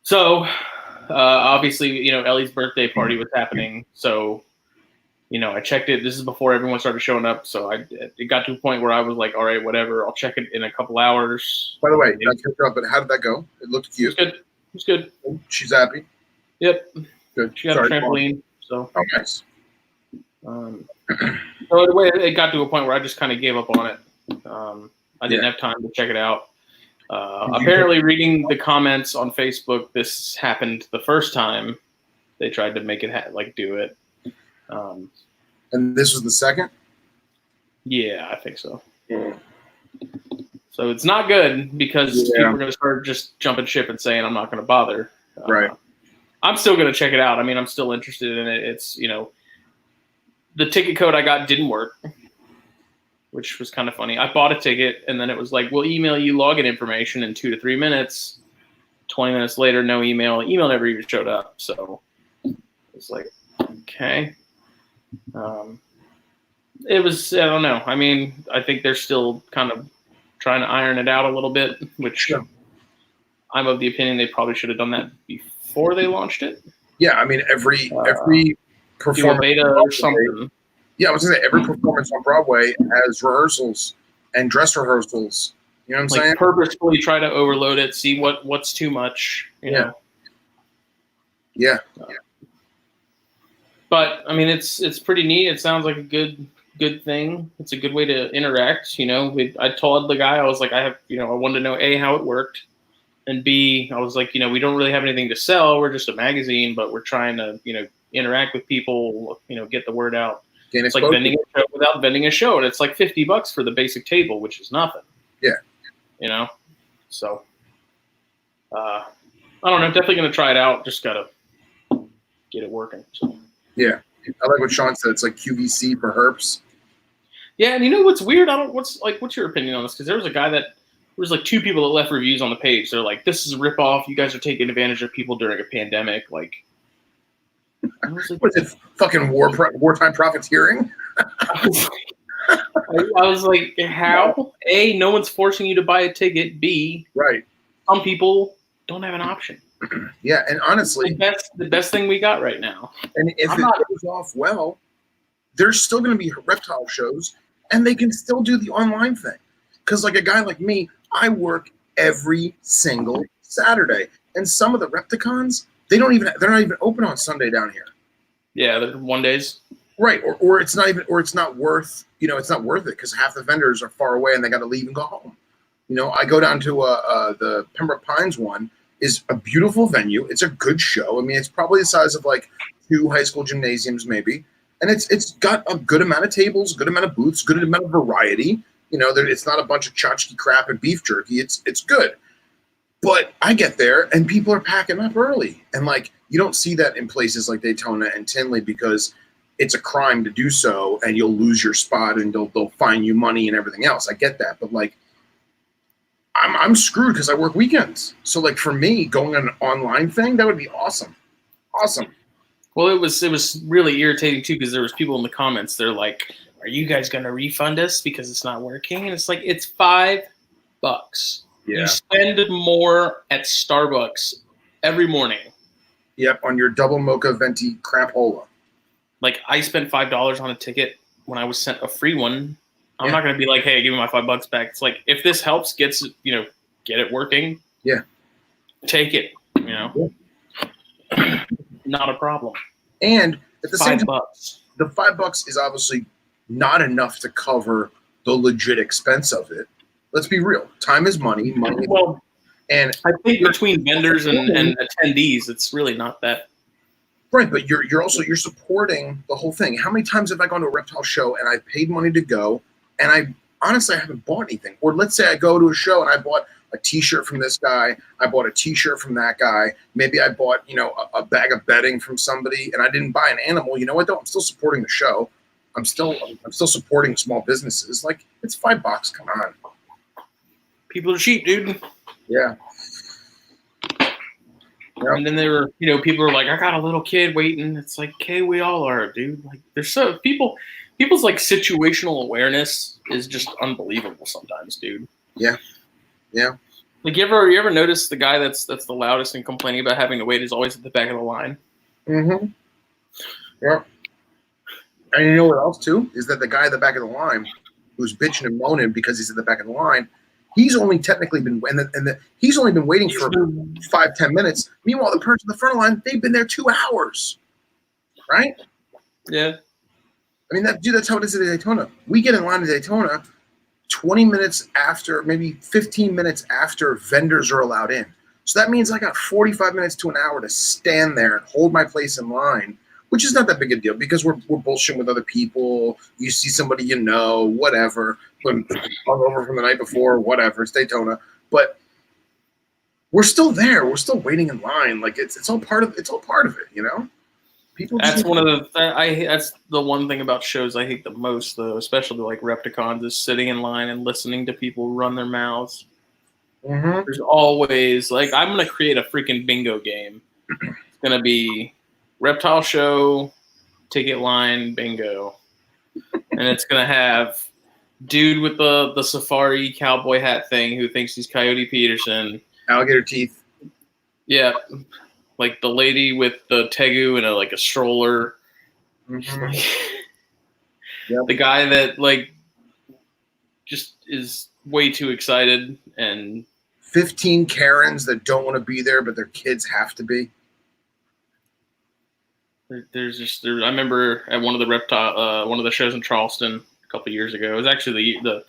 So obviously, Ellie's birthday party was happening. So, I checked it. This is before everyone started showing up. So it got to a point where I was like, all right, whatever. I'll check it in a couple hours. By the way, but how did that go? It looked cute. It was good. She's happy. Yep. Good. She got a trampoline. So. Oh, nice. So the way it got to a point where I just kind of gave up on it. I didn't have time to check it out. Apparently, reading the comments on Facebook, this happened the first time they tried to make it do it. And this was the second? Yeah, I think so. Yeah. So it's not good because people are going to start just jumping ship and saying, I'm not going to bother. Right. I'm still going to check it out. I mean, I'm still interested in it. It's, the ticket code I got didn't work, which was kind of funny. I bought a ticket and then it was like, we'll email you login information in 2 to 3 minutes. 20 minutes later, no email. Email never even showed up. So it's like, okay. It was, I don't know. I mean, I think they're still kind of trying to iron it out a little bit, which I'm of the opinion they probably should have done that before they launched it. Yeah, I mean, every performance do a beta or something. Yeah, I was gonna say every performance on Broadway has rehearsals and dress rehearsals. You know what I'm saying? Purposefully try to overload it, see what's too much. You know. Yeah. But I mean, it's pretty neat. It sounds like a good thing. It's a good way to interact. You know, I told the guy, I was like, I wanted to know A, how it worked, and B, I was like, we don't really have anything to sell. We're just a magazine, but we're trying to interact with people. Get the word out. It's like vending a show without vending a show, and it's like $50 for the basic table, which is nothing. Yeah. So I don't know. Definitely gonna try it out. Just gotta get it working. So. Yeah, I like what Sean said. It's like QVC for herps. Yeah, and what's weird? What's your opinion on this? Because there was a guy there was like two people that left reviews on the page. They're like, "This is a ripoff. You guys are taking advantage of people during a pandemic." Like, was it fucking wartime profiteering? I was like, how? A, no one's forcing you to buy a ticket. B, right. Some people don't have an option. Yeah, and honestly, the best thing we got right now. And if it goes off well, there's still going to be reptile shows, and they can still do the online thing. Because like a guy like me, I work every single Saturday, and some of the Repticons, they're not even open on Sunday down here. Yeah, they're 1 days. Right, or it's not worth it because half the vendors are far away and they got to leave and go home. I go down to the Pembroke Pines one. Is a beautiful venue. It's a good show. I mean, it's probably the size of like 2 high school gymnasiums, maybe. And it's got a good amount of tables, good amount of booths, good amount of variety. It's not a bunch of tchotchke crap and beef jerky. It's good. But I get there and people are packing up early. And like, you don't see that in places like Daytona and Tinley because it's a crime to do so and you'll lose your spot and they'll fine you money and everything else. I get that. But like, I'm screwed because I work weekends. So like for me, going on an online thing, that would be awesome. Awesome. Well, it was really irritating too because there was people in the comments. They're like, "Are you guys going to refund us because it's not working?" And it's like, it's $5. Yeah. You spend more at Starbucks every morning. Yep, on your double mocha venti crapola. Like I spent $5 on a ticket when I was sent a free one. I'm not going to be like, "Hey, give me my $5 back." It's like, if this helps, get it working. Yeah. Take it, Not a problem. And at the same time, $5. The $5 is obviously not enough to cover the legit expense of it. Let's be real. Time is money. Well, and I think between vendors and attendees, it's really not that. Right, but you're supporting the whole thing. How many times have I gone to a reptile show and I paid money to go, and I haven't bought anything? Or let's say I go to a show and I bought a T-shirt from this guy, I bought a T-shirt from that guy, maybe I bought a bag of bedding from somebody, and I didn't buy an animal. You know what though? I'm still supporting the show. I'm still supporting small businesses. Like, it's $5. Come on. People are cheap, dude. Yeah. And then people are like, "I got a little kid waiting." It's like, okay, we all are, dude. Like, there's people's like situational awareness is just unbelievable sometimes, dude. Yeah. Yeah. Like, you ever notice the guy that's the loudest and complaining about having to wait is always at the back of the line? Mm-hmm. Yeah. And you know what else too? Is that the guy at the back of the line who's bitching and moaning because he's at the back of the line, he's only technically been he's only been waiting for 5-10 minutes. Meanwhile, the person at the front of the line, they've been there 2 hours. Right? Yeah. I mean, that's how it is at Daytona. We get in line at Daytona 20 minutes after, maybe 15 minutes after vendors are allowed in. So that means I got 45 minutes to an hour to stand there and hold my place in line, which is not that big a deal because we're bullshitting with other people. You see somebody whatever, hungover from the night before, whatever. It's Daytona, but we're still there. We're still waiting in line. Like it's all part of it. People. That's that's the one thing about shows I hate the most, though, especially like Repticons, is sitting in line and listening to people run their mouths. Mm-hmm. There's always like, I'm gonna create a freaking bingo game. It's gonna be reptile show, ticket line bingo. And it's going to have dude with the safari cowboy hat thing who thinks he's Coyote Peterson. Alligator teeth. Yeah. Like the lady with the tegu and a stroller. Mm-hmm. The guy that like just is way too excited, and 15 Karens that don't want to be there, but their kids have to be. I remember at one of the shows in Charleston a couple of years ago. It was actually the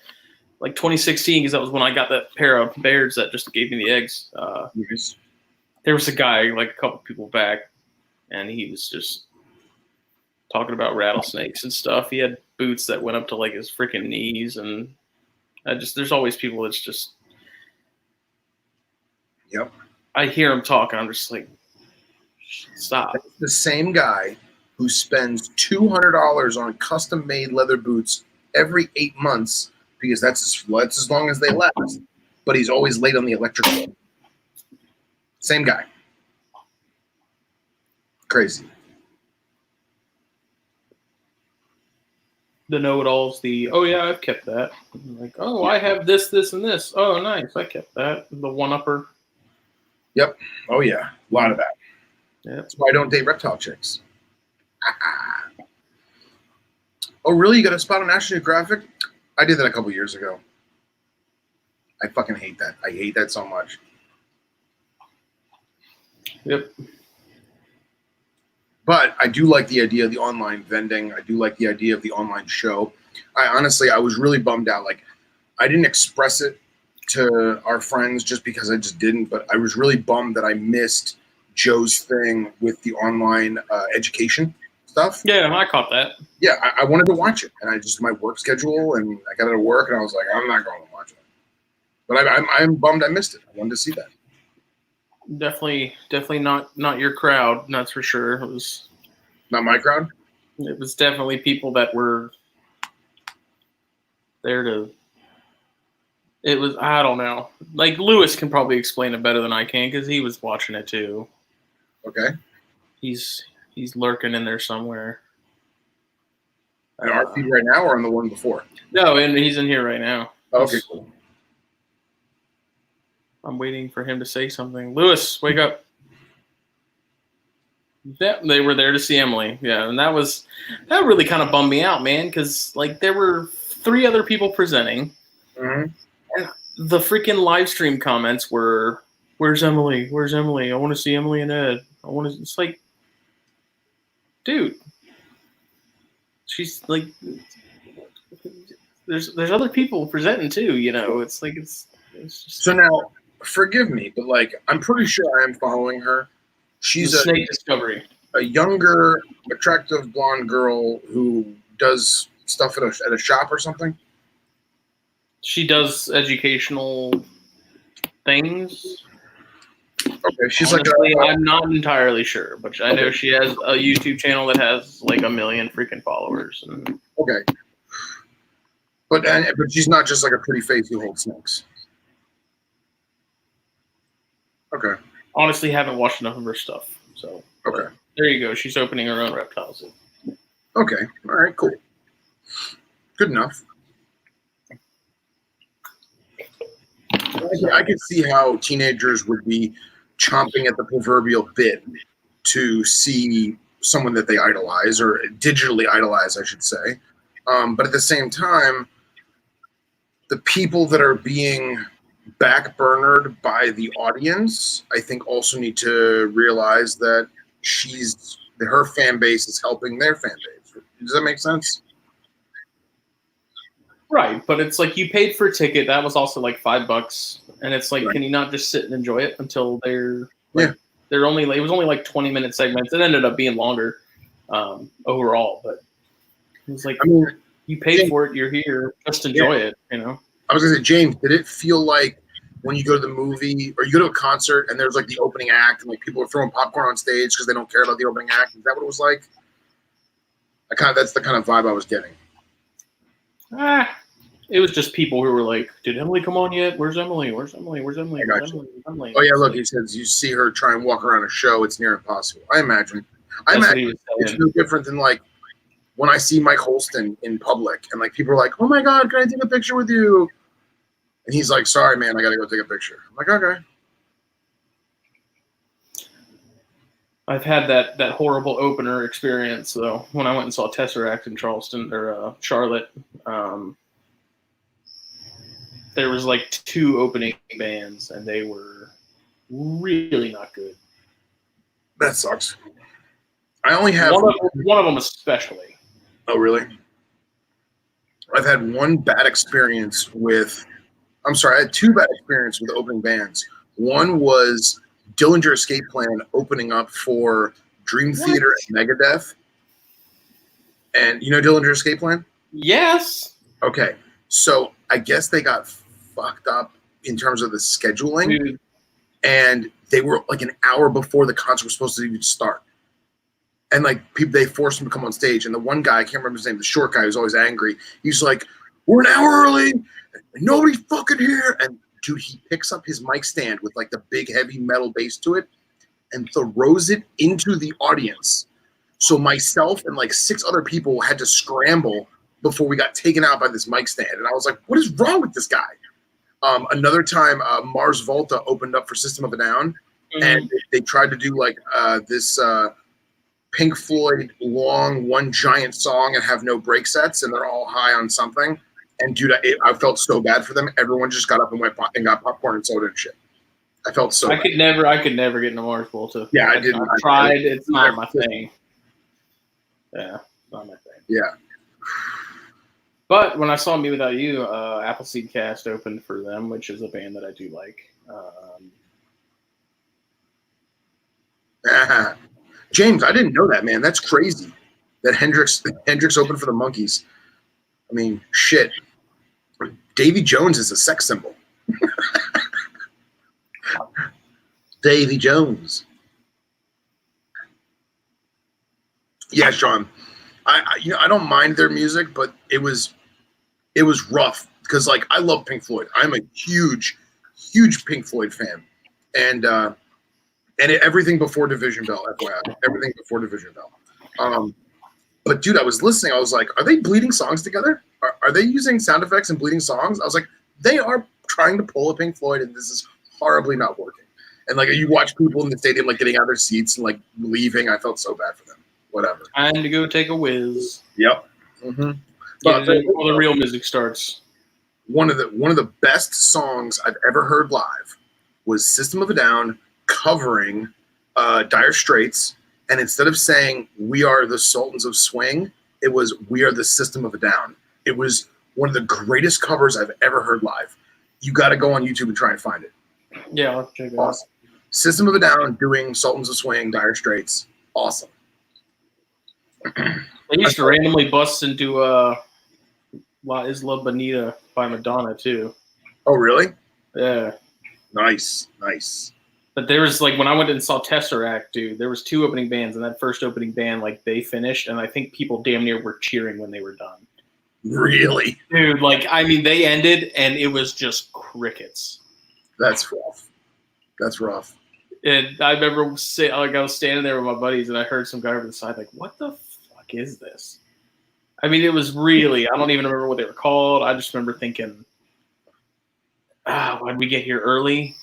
2016, because that was when I got that pair of bears that just gave me the eggs. Yes. There was a guy, like a couple people back, and he was just talking about rattlesnakes and stuff. He had boots that went up to like his freaking knees, and there's always people that's just. Yep. I hear him talk, and I'm just like, stop. That's the same guy who spends $200 on custom-made leather boots every 8 months because that's as long as they last. But he's always late on the electric bill. Same guy. Crazy. The know-it-alls, oh yeah, I've kept that. I'm like, oh, I have this, and this. Oh, nice, I kept that. The one-upper. Yep. Oh yeah, a lot of that. Yeah. That's why I don't date reptile chicks. Oh really? You got a spot on National Geographic? I did that a couple years ago. I fucking hate that. I hate that so much. Yep. But I do like the idea of the online vending. I do like the idea of the online show. I was really bummed out. Like, I didn't express it to our friends just because I just didn't. But I was really bummed that I missed Joe's thing with the online education stuff. Yeah, I caught that. Yeah, I wanted to watch it. And my work schedule, and I got out of work, and I was like, I'm not going to watch it. But I'm bummed I missed it. I wanted to see that. Definitely not your crowd. That's for sure. It was not my crowd. It was definitely people that were there to. It was, I don't know. Like Lewis can probably explain it better than I can because he was watching it too. Okay. He's lurking in there somewhere. On our feed right now, or on the one before? No, and he's in here right now. Okay, cool. I'm waiting for him to say something. Lewis, wake up. Yeah, they were there to see Emily. Yeah, and that really kind of bummed me out, man, because like there were 3 other people presenting, and the freaking live stream comments were, "Where's Emily? Where's Emily? I want to see Emily and Ed. I want to." It's like, dude, she's like, there's other people presenting too. You know, it's like it's just. So now, forgive me, but like I'm pretty sure I am following her. She's a snake discovery. A younger, attractive blonde girl who does stuff at a shop or something. She does educational things. Okay, she's honestly, like I'm not entirely sure, but I know she has a YouTube channel that has like 1 million freaking followers. And, okay, but she's not just like a pretty face who holds snakes. Okay. Honestly, haven't watched enough of her stuff. So okay, there you go. She's opening her own reptiles. Okay, all right, cool, good enough. I could see how teenagers would be chomping at the proverbial bit to see someone that they idolize, or digitally idolize, I should say. But at the same time, the people that are being backburnered by the audience, I think also need to realize that her fan base is helping their fan base. Does that make sense? Right, but it's like you paid for a ticket. That was also like $5, and it's like, right. Can you not just sit and enjoy it until they're like, they're only? It was only like 20-minute segments. It ended up being longer overall, but it was like, I mean, you paid for it. You're here. Just enjoy it. You know. I was gonna say, James, did it feel like when you go to the movie or you go to a concert and there's like the opening act and like people are throwing popcorn on stage because they don't care about the opening act? Is that what it was like? That's the kind of vibe I was getting. It was just people who were like, "Did Emily come on yet? Where's Emily? Where's Emily? Where's Emily? Where's Emily? Where's Emily?" Oh yeah, look, he says you see her try and walk around a show. It's near impossible. I imagine. It's no different than like when I see Mike Holston in public and like people are like, "Oh my God, can I take a picture with you?" And he's like, "Sorry, man, I gotta go take a picture." I'm like, "Okay." I've had that horrible opener experience though when I went and saw Tesseract in Charleston or Charlotte. There was like 2 opening bands and they were really not good. That sucks. I only have one of them especially. Oh, really? I've had one bad experience with. I'm sorry, I had 2 bad experiences with opening bands. One was Dillinger Escape Plan opening up for Dream Theater and Megadeth. And you know Dillinger Escape Plan? Yes. Okay, so I guess they got fucked up in terms of the scheduling. Dude. And they were like an hour before the concert was supposed to even start. And like people, they forced him to come on stage. And the one guy, I can't remember his name, the short guy who's always angry. He's like, "We're an hour early, and nobody fucking here." And dude, he picks up his mic stand with like the big heavy metal bass to it and throws it into the audience. So myself and like 6 other people had to scramble before we got taken out by this mic stand. And I was like, "What is wrong with this guy?" Another time, Mars Volta opened up for System of a Down, and they tried to do like this Pink Floyd long one giant song and have no break sets, and they're all high on something. And dude, I felt so bad for them. Everyone just got up and went and got popcorn and soda and shit. I felt so. I could never get into Mars Volta. Yeah, I didn't. I tried. It's not my thing. Yeah, not my thing. Yeah. But when I saw Me Without You, Appleseed Cast opened for them, which is a band that I do like. James, I didn't know that, man. That's crazy. That Hendrix opened for the Monkees. I mean, shit. Davy Jones is a sex symbol. Davy Jones. Yeah, Sean. I don't mind their music, but it was rough because like I love Pink Floyd. I'm a huge Pink Floyd fan, and everything before Division Bell, FYI, everything before Division Bell. But dude, I was listening. I was like, are they bleeding songs together? Are they using sound effects and bleeding songs? I was like, they are trying to pull a Pink Floyd, and this is horribly not working. And like, you watch people in the stadium like getting out of their seats and like leaving. I felt so bad for them. Whatever. Time to go take a whiz. Yep. Mm-hmm. But before the real music starts. One of the best songs I've ever heard live was System of a Down covering Dire Straits, and instead of saying "We are the Sultans of Swing," it was "We are the System of a Down." It was one of the greatest covers I've ever heard live. You got to go on YouTube and try and find it. Yeah, I'll check it awesome. Out. System of a Down doing Sultans of Swing, Dire Straits. Awesome. They used to randomly bust into La Isla Bonita by Madonna too. Oh, really? Yeah. Nice. But there was like when I went and saw Tesseract, dude, there was 2 opening bands, and that first opening band, like they finished, and I think people damn near were cheering when they were done. Really? Dude, like I mean, they ended, and it was just crickets. That's rough. And I remember I was standing there with my buddies, and I heard some guy over the side like, "What the fuck is this?" I mean, it was really, I don't even remember what they were called. I just remember thinking, why'd we get here early?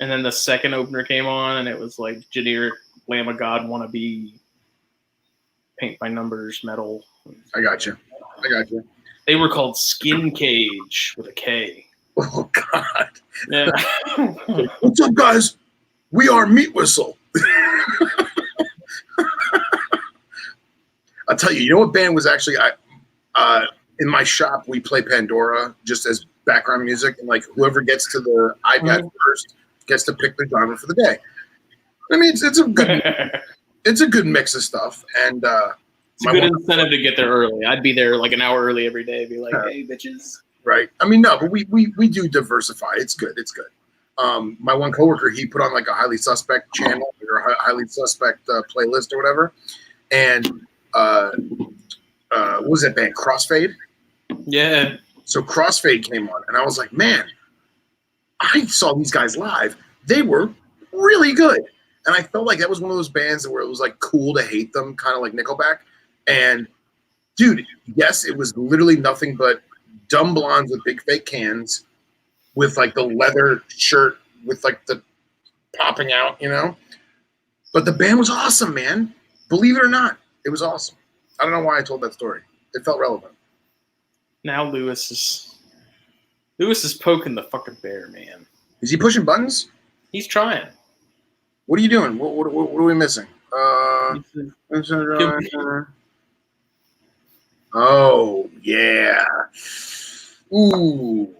And then the second opener came on, and it was like generic Lamb of God wannabe paint by numbers metal. I got you. They were called Skin Cage with a K. Oh, God. Yeah. What's up, guys? We are Meat Whistle. I'll tell you know what band was actually in my shop, we play Pandora just as background music, and like whoever gets to the iPad first gets to pick the genre for the day. I mean, it's a good mix of stuff, and it's a good incentive to get there early. I'd be there like an hour early every day, be like, "Hey, bitches." Right. I mean, no, but we do diversify. It's good. My one coworker, he put on like a Highly Suspect channel or a Highly Suspect playlist or whatever, and what was that band? Crossfade? Yeah. So Crossfade came on, and I was like, man, I saw these guys live. They were really good. And I felt like that was one of those bands where it was like cool to hate them, kind of like Nickelback. And dude, yes, it was literally nothing but dumb blondes with big fake cans, with like the leather shirt with like the popping out, you know. But the band was awesome, man. Believe it or not, it was awesome. I don't know why I told that story. It felt relevant. Now Lewis is poking the fucking bear, man. Is he pushing buttons? He's trying. What are you doing? What are we missing? Oh, yeah. Ooh.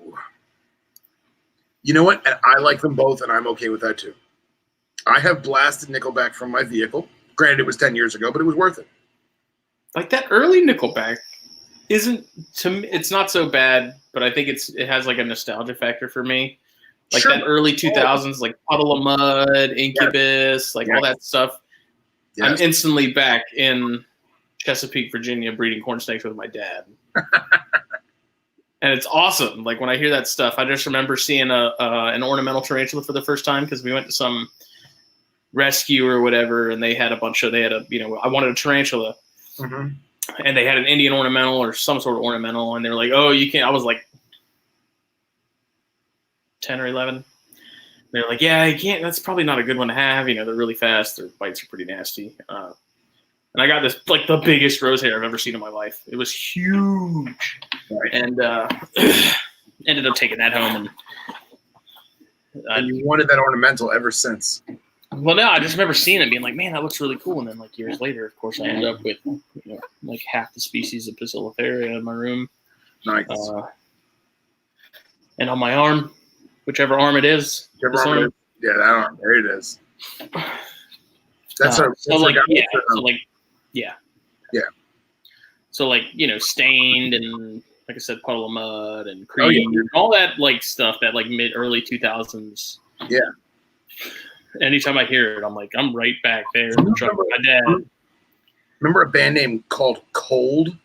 You know what? And I like them both, and I'm okay with that too. I have blasted Nickelback from my vehicle. Granted, it was 10 years ago, but it was worth it. Like that early Nickelback isn't, to me, it's not so bad, but I think it has like a nostalgia factor for me. Like Sure. that early 2000s, like Puddle of Mud, Incubus, like all that stuff. Yes. I'm instantly back in Chesapeake, Virginia, breeding corn snakes with my dad. And it's awesome. Like when I hear that stuff, I just remember seeing an ornamental tarantula for the first time because we went to some rescue or whatever, and they had I wanted a tarantula. Mm-hmm. And they had an Indian ornamental or some sort of ornamental, and they were like, "Oh, you can't." I was like 10 or 11. They're like, "Yeah, you can't. That's probably not a good one to have. You know, they're really fast. Their bites are pretty nasty." And I got this like the biggest rose hair I've ever seen in my life. It was huge, right. And ended up taking that home. And you wanted that ornamental ever since. Well, no, I just remember seeing it, being like, "Man, that looks really cool." And then, like years later, of course, I ended up with like half the species of Bacillifera in my room. Nice. And on my arm, whichever arm it is. Yeah, that arm. There it is. That's yeah. So like Stained and like I said, Puddle of Mud and Creed, and all that like stuff that like early 2000s. Yeah. Anytime I hear it, I'm like, I'm right back there in the truck with my dad. Remember a band named called Cold?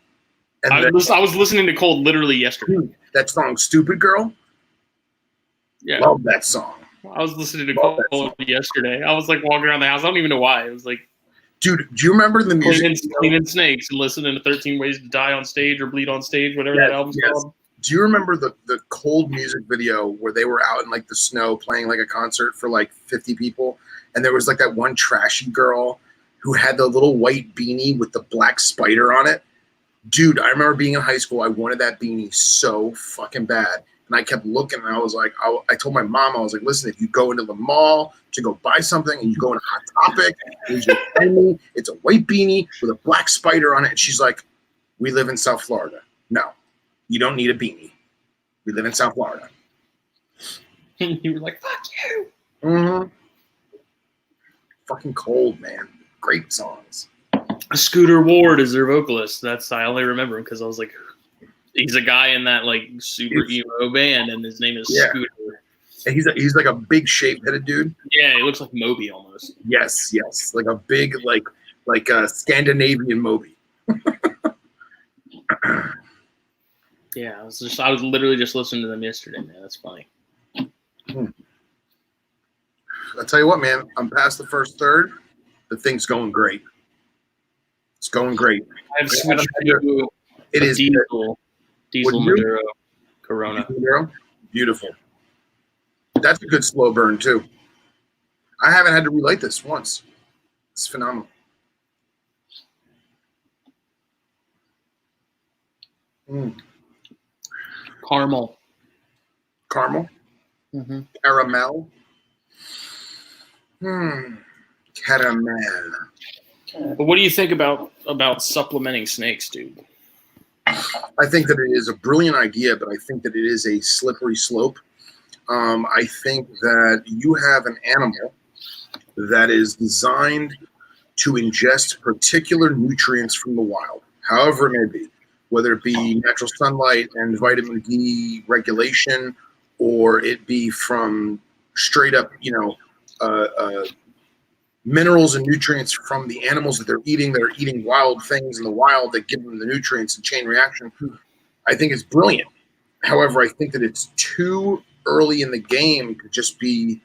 And I was listening to Cold literally yesterday. That song, Stupid Girl? Yeah. Love that song. I was listening to Cold yesterday. I was like walking around the house. I don't even know why. It was like, dude, do you remember the music? Cleaning Snakes and listening to 13 Ways to Die on Stage or Bleed on Stage, whatever that album's called. Do you remember the Cold music video where they were out in like the snow playing like a concert for like 50 people? And there was like that one trashy girl who had the little white beanie with the black spider on it. Dude, I remember being in high school. I wanted that beanie so fucking bad. And I kept looking, and I was like, I told my mom, I was like, listen, if you go into the mall to go buy something and you go in Hot Topic, and it's a white beanie with a black spider on it. And she's like, we live in South Florida. No, you don't need a beanie. We live in South Florida. You were like, fuck you. Mm-hmm. Fucking Cold, man. Great songs. Scooter Ward is their vocalist. I only remember him because I was like, he's a guy in that like super emo band, and his name is Scooter. And he's like a big shape-headed dude. Yeah, he looks like Moby almost. Yes, like a big like a Scandinavian Moby. Yeah, I was literally just listening to them yesterday, man. That's funny. I'll tell you what, man. I'm past the first third. The thing's going great. It's going great. I've switched to Diesel Maduro Corona. Beautiful. That's a good slow burn too. I haven't had to relight this once. It's phenomenal. Caramel. Mm-hmm. Caramel. Caramel. But what do you think about supplementing snakes, dude? I think that it is a brilliant idea, but I think that it is a slippery slope. I think that you have an animal that is designed to ingest particular nutrients from the wild, however it may be, whether it be natural sunlight and vitamin D regulation, or it be from straight up, minerals and nutrients from the animals that are eating wild things in the wild that give them the nutrients and chain reaction. I think it's brilliant. However, I think that it's too early in the game to just be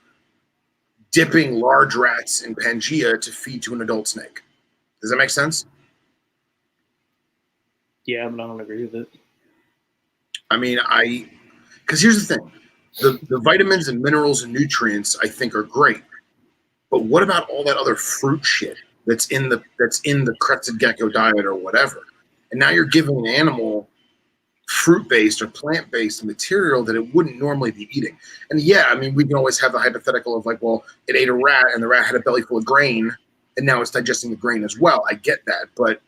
dipping large rats in Pangea to feed to an adult snake. Does that make sense? Yeah, but I don't agree with it. I mean, because here's the thing. The vitamins and minerals and nutrients I think are great. But what about all that other fruit shit that's in the crested gecko diet or whatever? And now you're giving an animal fruit-based or plant-based material that it wouldn't normally be eating. And yeah, I mean, we can always have the hypothetical of like, well, it ate a rat and the rat had a belly full of grain and now it's digesting the grain as well. I get that, but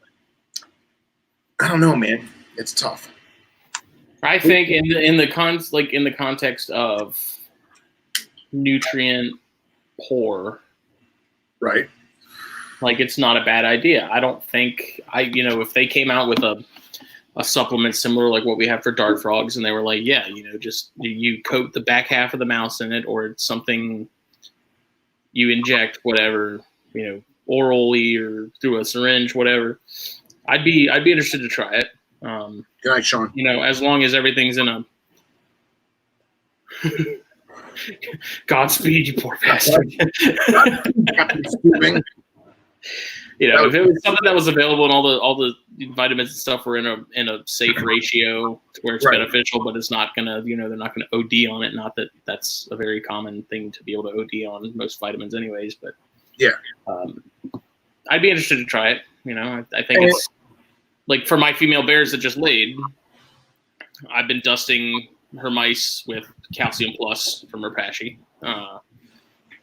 I don't know, man. It's tough. I think in the context of nutrient poor, right? Like it's not a bad idea. I don't think if they came out with a supplement similar like what we have for dart frogs, and they were like, yeah, just you coat the back half of the mouse in it, or it's something you inject, whatever, orally or through a syringe, whatever. I'd be interested to try it. Good night, Sean. As long as everything's in a Godspeed, you poor bastard. If it was something that was available and all the vitamins and stuff were in a safe ratio where it's beneficial, but it's not gonna, they're not gonna OD on it. Not that that's a very common thing to be able to OD on most vitamins, anyways. But yeah, I'd be interested to try it. I think it's like for my female bears that just laid. I've been dusting her mice with Calcium Plus from Repashy.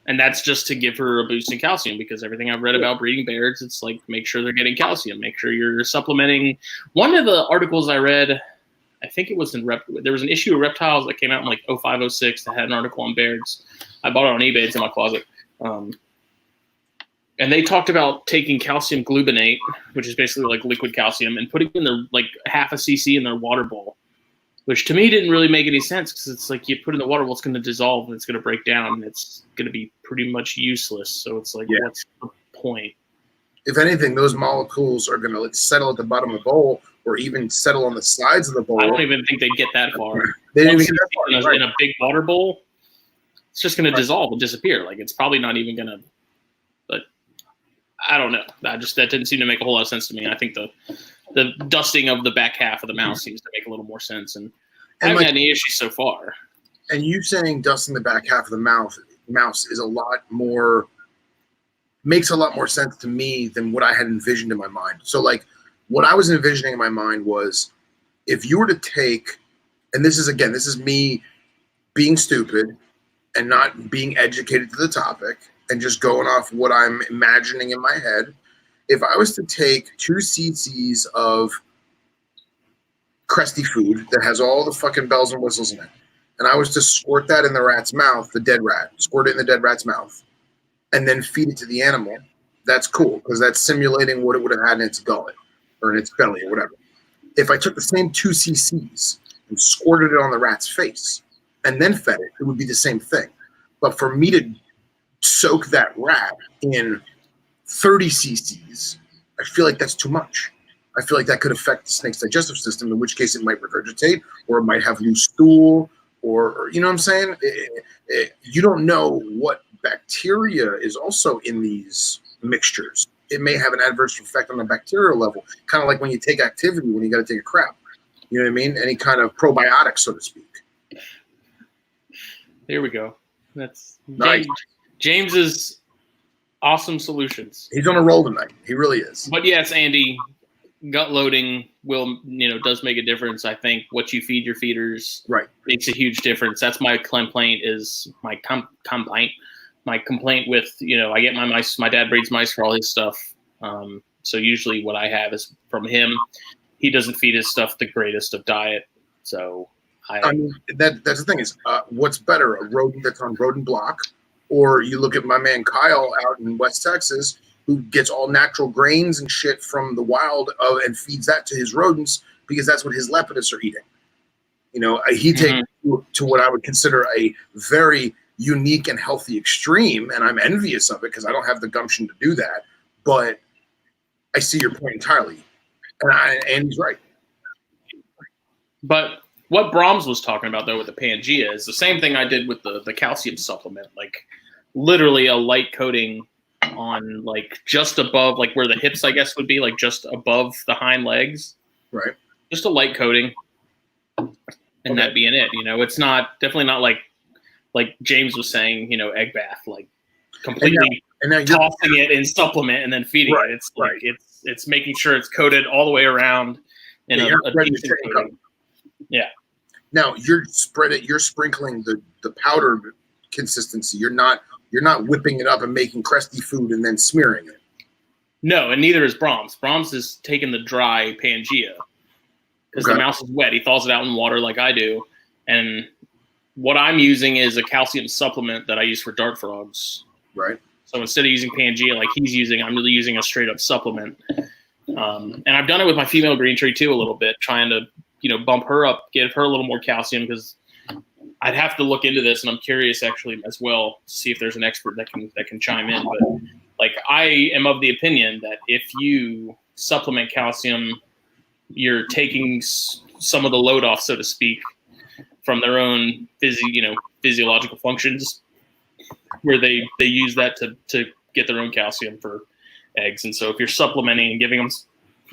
And that's just to give her a boost in calcium, because everything I've read about breeding bears, it's like, make sure they're getting calcium, make sure you're supplementing. One of the articles I read, I think it was there was an issue of Reptiles that came out in like 05, 06 that had an article on bears. I bought it on eBay. It's in my closet. And they talked about taking calcium gluconate, which is basically like liquid calcium, and putting in their like half a cc in their water bowl. Which to me didn't really make any sense, because it's like you put in the water, well, it's going to dissolve and it's going to break down and it's going to be pretty much useless. So it's like, what's the point? If anything, those molecules are going to settle at the bottom of the bowl, or even settle on the sides of the bowl. I don't even think they get that far. They didn't even get that far. In a big water bowl, it's just going to dissolve and disappear. Like it's probably not even going to. But I don't know. That didn't seem to make a whole lot of sense to me. I think the dusting of the back half of the mouse seems to make a little more sense, and I haven't had any issues so far. And you saying dusting the back half of the mouse is makes a lot more sense to me than what I had envisioned in my mind. So like what I was envisioning in my mind was, if you were to take, and this is me being stupid and not being educated to the topic and just going off what I'm imagining in my head. If I was to take 2 cc's of crusty food that has all the fucking bells and whistles in it, and I was to squirt that in the rat's mouth, the dead rat, squirt it in the dead rat's mouth, and then feed it to the animal, that's cool, because that's simulating what it would have had in its gullet or in its belly or whatever. If I took the same 2 cc's and squirted it on the rat's face and then fed it, it would be the same thing. But for me to soak that rat in 30 cc's, I feel like that's too much. I feel like that could affect the snake's digestive system, in which case it might regurgitate, or it might have loose stool, or you know what I'm saying? You don't know what bacteria is also in these mixtures. It may have an adverse effect on the bacterial level, kind of like when you take activity when you got to take a crap. You know what I mean? Any kind of probiotic, so to speak. Here we go. That's nice. James's awesome solutions. He's on a roll tonight. He really is. But yes, Andy, gut loading does make a difference. I think what you feed your feeders makes a huge difference. That's my complaint. My complaint with I get my mice. My dad breeds mice for all his stuff. So usually what I have is from him. He doesn't feed his stuff the greatest of diet. So I mean that's the thing is what's better, a rodent that's on rodent block, or you look at my man Kyle out in West Texas, who gets all natural grains and shit from the wild and feeds that to his rodents because that's what his lepidus are eating. He takes to what I would consider a very unique and healthy extreme, and I'm envious of it because I don't have the gumption to do that. But I see your point entirely, and he's right. But what Brahms was talking about, though, with the Pangea is the same thing I did with the calcium supplement. Like, literally a light coating on like just above, like where the hips, I guess, would be, like just above the hind legs. Right. Just a light coating, and that being it. It's definitely not like James was saying, egg bath, like completely and now tossing it in supplement and then feeding it. It's like it's making sure it's coated all the way around in a decent coating. Yeah. Now you're sprinkling the powder consistency. You're not whipping it up and making crusty food and then smearing it. No, and neither is Brahms. Brahms is taking the dry Pangea because the mouse is wet. He thaws it out in water like I do. And what I'm using is a calcium supplement that I use for dart frogs. Right. So instead of using Pangea like he's using, I'm really using a straight up supplement. And I've done it with my female green tree too a little bit, trying to bump her up, give her a little more calcium, because I'd have to look into this, and I'm curious actually as well to see if there's an expert that can chime in. But like, I am of the opinion that if you supplement calcium, you're taking some of the load off, so to speak, from their own physiological functions, where they use that to get their own calcium for eggs. And so if you're supplementing and giving them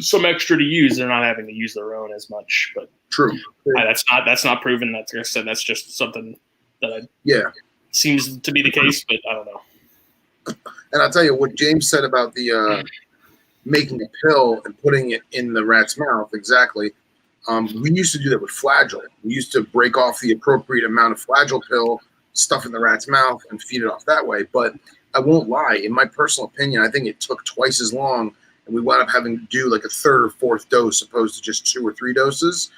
some extra to use, they're not having to use their own as much. But true. That's not proven. That's, like I said, that's just something that seems to be the case, but I don't know. And I'll tell you what James said about the making a pill and putting it in the rat's mouth. Exactly. We used to do that with Flagyl. We used to break off the appropriate amount of Flagyl pill, stuff in the rat's mouth, and feed it off that way. But I won't lie. In my personal opinion, I think it took twice as long, and we wound up having to do like a third or fourth dose opposed to just 2 or 3 doses,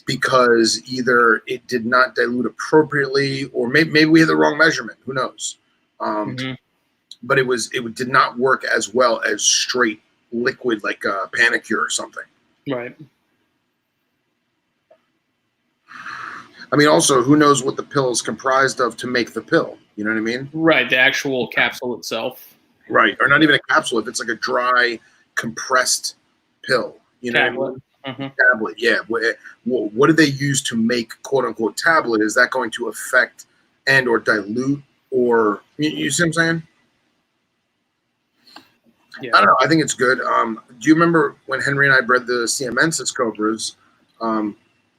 because either it did not dilute appropriately, or maybe we had the wrong measurement. Who knows? But it did not work as well as straight liquid like a Panicure or something. Right. I mean, also, who knows what the pill is comprised of to make the pill? You know what I mean? Right. The actual capsule itself. Right. Or not even a capsule. If it's like a dry, compressed pill. Tablet. Tablet, yeah. What do they use to make quote-unquote tablet? Is that going to affect and or dilute? Or, you see what I'm saying? Yeah. I don't know. I think it's good. Do you remember when Henry and I bred the Siamensis cobras?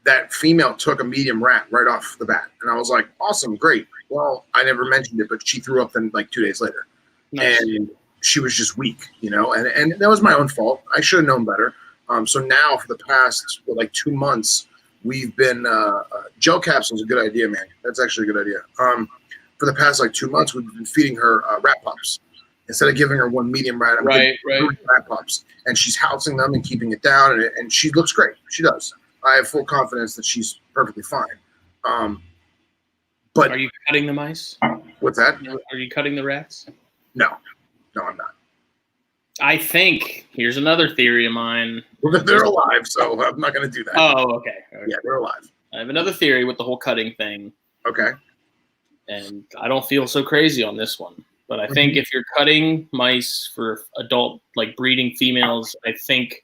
That female took a medium rat right off the bat. And I was like, awesome, great. Well, I never mentioned it, but she threw up then like 2 days later. Nice. And she was just weak, and that was my own fault. I should have known better. So now for the past 2 months, we've been gel capsules a good idea, man. That's actually a good idea. For the past 2 months, we've been feeding her rat pups. Instead of giving her one medium rat, I'm giving her rat pups. And she's housing them and keeping it down, and she looks great. She does. I have full confidence that she's perfectly fine. But are you cutting the mice? What's that? Are you cutting the rats? No, I'm not. I think here's another theory of mine. They're alive, so I'm not going to do that. Oh, okay. Yeah, they're alive. I have another theory with the whole cutting thing. Okay. And I don't feel so crazy on this one. But I think if you're cutting mice for adult, like breeding females, I think,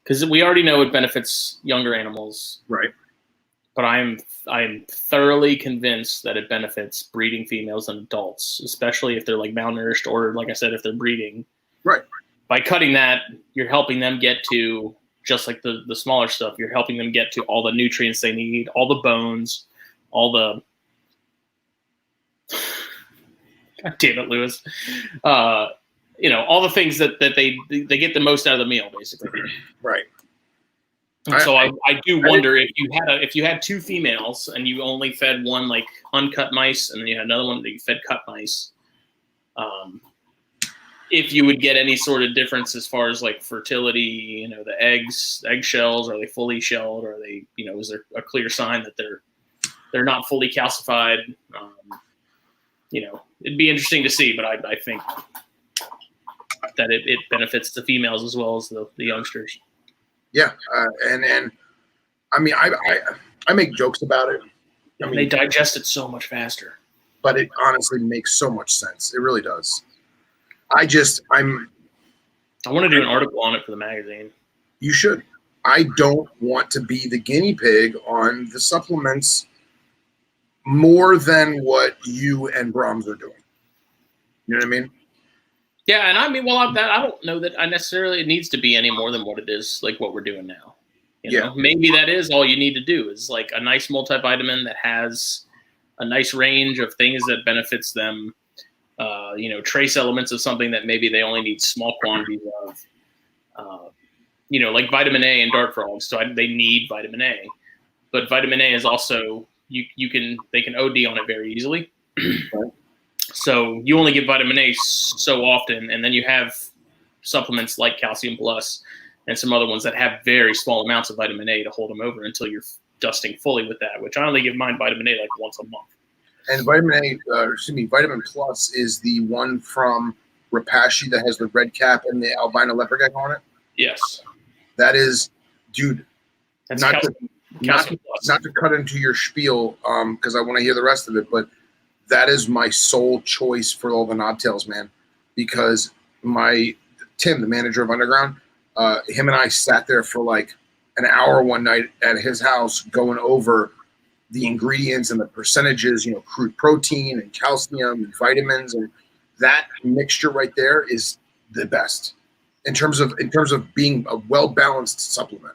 because we already know it benefits younger animals. Right. But I'm thoroughly convinced that it benefits breeding females and adults, especially if they're like malnourished or, like I said, if they're breeding. Right. By cutting that, you're helping them get to, just like the smaller stuff, you're helping them get to all the nutrients they need, all the bones, all the God damn it, Lewis. All the things that they get the most out of the meal, basically. Right. And so I do wonder if you had 2 females and you only fed one like uncut mice and then you had another one that you fed cut mice, if you would get any sort of difference as far as like fertility, the eggshells, are they fully shelled? Are they, is there a clear sign that they're not fully calcified? It'd be interesting to see, but I think that it benefits the females as well as the youngsters. Yeah, and I mean, I make jokes about it. They digest it so much faster. But it honestly makes so much sense. It really does. I want to do an article on it for the magazine. You should. I don't want to be the guinea pig on the supplements more than what you and Brahms are doing. You know what I mean? Yeah, and I mean, well, I don't know that I necessarily it needs to be any more than what it is, like what we're doing now. You know, maybe that is all you need to do is like a nice multivitamin that has a nice range of things that benefits them. You know, trace elements of something that maybe they only need small quantities of. You know, like vitamin A and dart frogs, so they need vitamin A. But vitamin A is also they can OD on it very easily. Right. So you only give vitamin A so often, and then you have supplements like Calcium Plus and some other ones that have very small amounts of vitamin A to hold them over until you're dusting fully with that, which I only give mine vitamin A like once a month. And Vitamin Plus is the one from Repashy that has the red cap and the albino leopard gecko on it? Yes. That is, dude, That's not Calcium to cut into your spiel, because I want to hear the rest of it, but that is my sole choice for all the Knobtails, man. Because Tim, the manager of Underground, him and I sat there for like an hour one night at his house going over the ingredients and the percentages, you know, crude protein and calcium and vitamins, and that mixture right there is the best in terms of being a well-balanced supplement.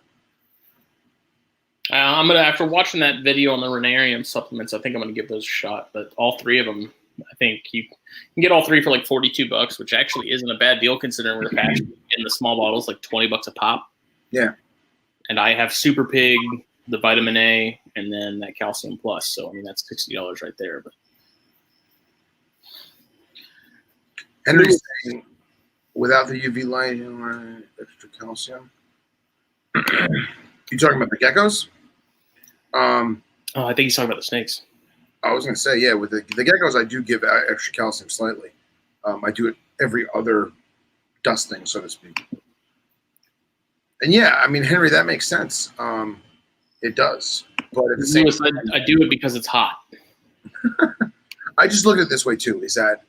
I'm gonna, after watching that video on the Renarium supplements, I think I'm gonna give those a shot. But all three of them, I think you can get all three for like $42, which actually isn't a bad deal considering we're packaged in the small bottles, like $20 a pop. Yeah. And I have Super Pig, the vitamin A, and then that Calcium Plus. So I mean that's $60 right there. But Henry's saying without the UV light, extra calcium. You talking about the geckos? I think he's talking about the snakes. I was going to say, yeah, with the geckos, I do give extra calcium slightly. I do it every other dusting, so to speak. And yeah, I mean, Henry, that makes sense. It does. But at the same time, I do it because it's hot. I just look at it this way, too, is that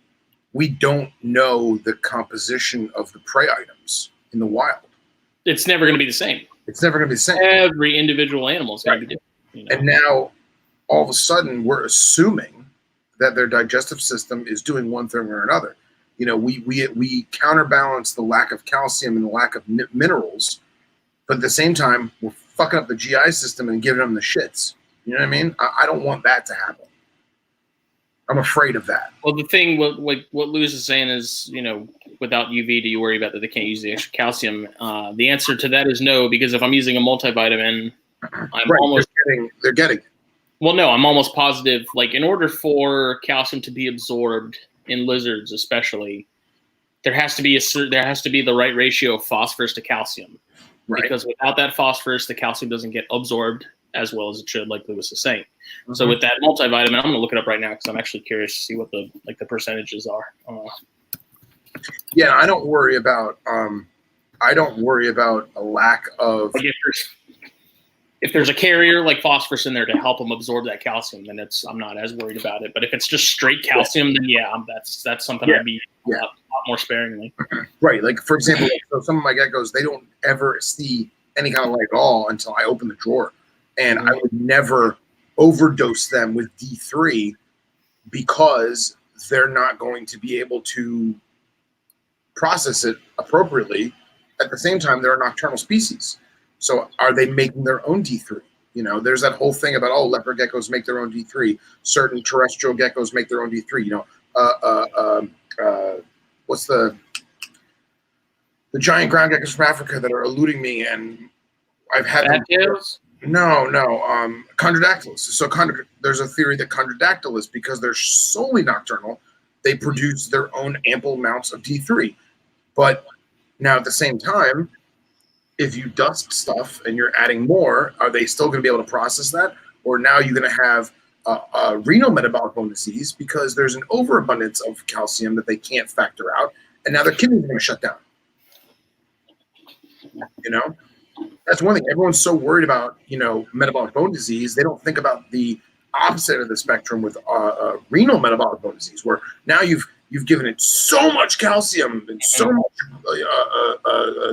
we don't know the composition of the prey items in the wild. It's never going to be the same. It's never going to be the same. Every individual animal is going to be different. You know? And now, all of a sudden, we're assuming that their digestive system is doing one thing or another. You know, we counterbalance the lack of calcium and the lack of minerals, but at the same time, we're fucking up the GI system and giving them the shits. You know what I mean? I don't want that to happen. I'm afraid of that. Well, the thing, what Lewis is saying is, you know, without UV, do you worry about that they can't use the extra calcium? The answer to that is no, because if I'm using a multivitamin, they're getting it. Well, no, I'm almost positive. Like, in order for calcium to be absorbed in lizards, especially, there has to be the right ratio of phosphorus to calcium. Right. Because without that phosphorus, the calcium doesn't get absorbed as well as it should, like Lewis is saying. Mm-hmm. So with that multivitamin, I'm going to look it up right now because I'm actually curious to see what the percentages are. Yeah, I don't worry about a lack of. Like if there's a carrier like phosphorus in there to help them absorb that calcium, then I'm not as worried about it. But if it's just straight calcium, then that's something I'd be a lot more sparingly. Right, like for example, so some of my geckos, they don't ever see any kind of light at all until I open the drawer. And I would never overdose them with D3 because they're not going to be able to process it appropriately. At the same time, they're a nocturnal species. So are they making their own D3? You know, there's that whole thing about, leopard geckos make their own D3. Certain terrestrial geckos make their own D3. You know, what's the giant ground geckos from Africa that are eluding me? And I've had them. No, chondrodactylus. So there's a theory that chondrodactylus, because they're solely nocturnal, they produce their own ample amounts of D3. But now at the same time, if you dust stuff and you're adding more, are they still going to be able to process that? Or now you're going to have a renal metabolic bone disease because there's an overabundance of calcium that they can't factor out, and now their kidneys are going to shut down. You know? That's one thing. Everyone's so worried about, you know, metabolic bone disease. They don't think about the opposite of the spectrum with renal metabolic bone disease, where now you've given it so much calcium and so much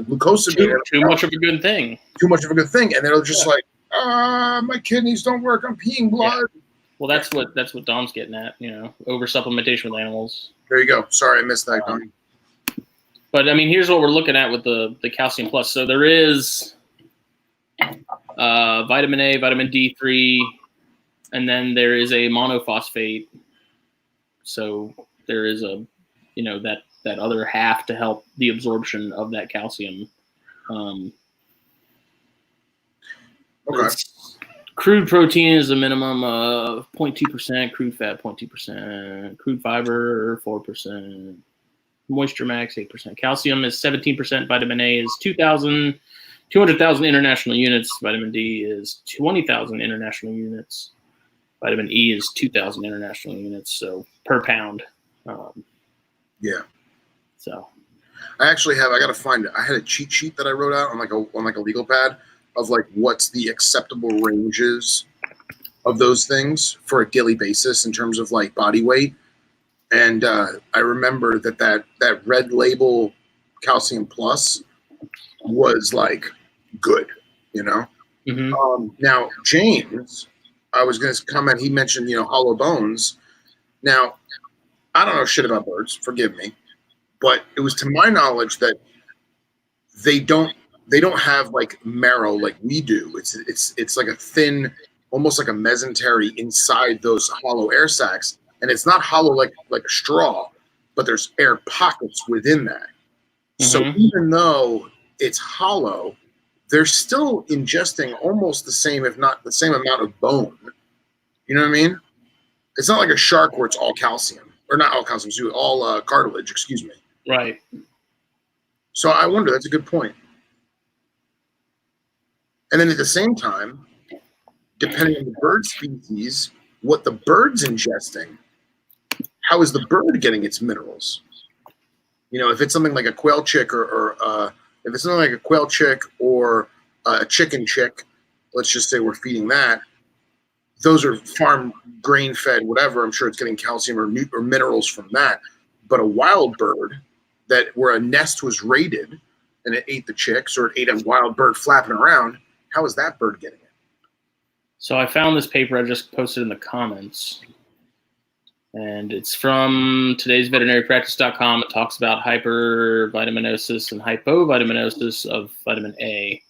glucose. Too much of a good thing. Too much of a good thing, and they're just like, my kidneys don't work. I'm peeing blood. Yeah. Well, that's what Dom's getting at. You know, over supplementation with animals. There you go. Sorry, I missed that. But I mean, here's what we're looking at with the Calcium Plus. So there is vitamin A, vitamin D3, and then there is a monophosphate. So there is a, that other half to help the absorption of that calcium. Okay. Crude protein is a minimum of 0.2%, crude fat 0.2%, crude fiber 4%, moisture max 8%. Calcium is 17%. Vitamin A is 200,000 international units. Vitamin D is 20,000 international units. Vitamin E is 2,000 international units. So per pound. Yeah. So I actually have. I got to find it. I had a cheat sheet that I wrote out on like a legal pad of like what's the acceptable ranges of those things for a daily basis in terms of like body weight. And I remember that red label Calcium Plus was like good, Mm-hmm. Now James, I was going to comment. He mentioned hollow bones. Now I don't know shit about birds. Forgive me, but it was to my knowledge that they don't have like marrow like we do. It's like a thin, almost like a mesentery inside those hollow air sacs. And it's not hollow like a straw, but there's air pockets within that. So even though it's hollow, they're still ingesting almost the same, if not the same amount of bone. You know what I mean? It's not like a shark where it's all calcium, or not all calcium, all cartilage, excuse me. Right. So I wonder, that's a good point. And then at the same time, depending on the bird species, what the bird's ingesting, how is the bird getting its minerals? If it's something like a quail chick or if it's something like a quail chick or a chicken chick, let's just say we're feeding that, those are farm grain fed, whatever. I'm sure it's getting calcium or minerals from that. But a wild bird where a nest was raided and it ate the chicks or it ate a wild bird flapping around, how is that bird getting it? So I found this paper I just posted in the comments. And it's from today's veterinarypractice.com. It talks about hypervitaminosis and hypovitaminosis of vitamin A.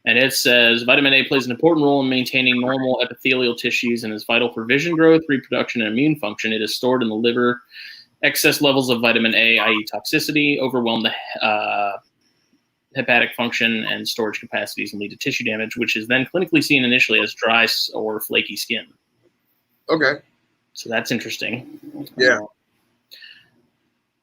And it says vitamin A plays an important role in maintaining normal epithelial tissues and is vital for vision growth, reproduction, and immune function. It is stored in the liver. Excess levels of vitamin A, i.e. toxicity, overwhelm the hepatic function and storage capacities and lead to tissue damage, which is then clinically seen initially as dry or flaky skin. Okay. So that's interesting. Yeah.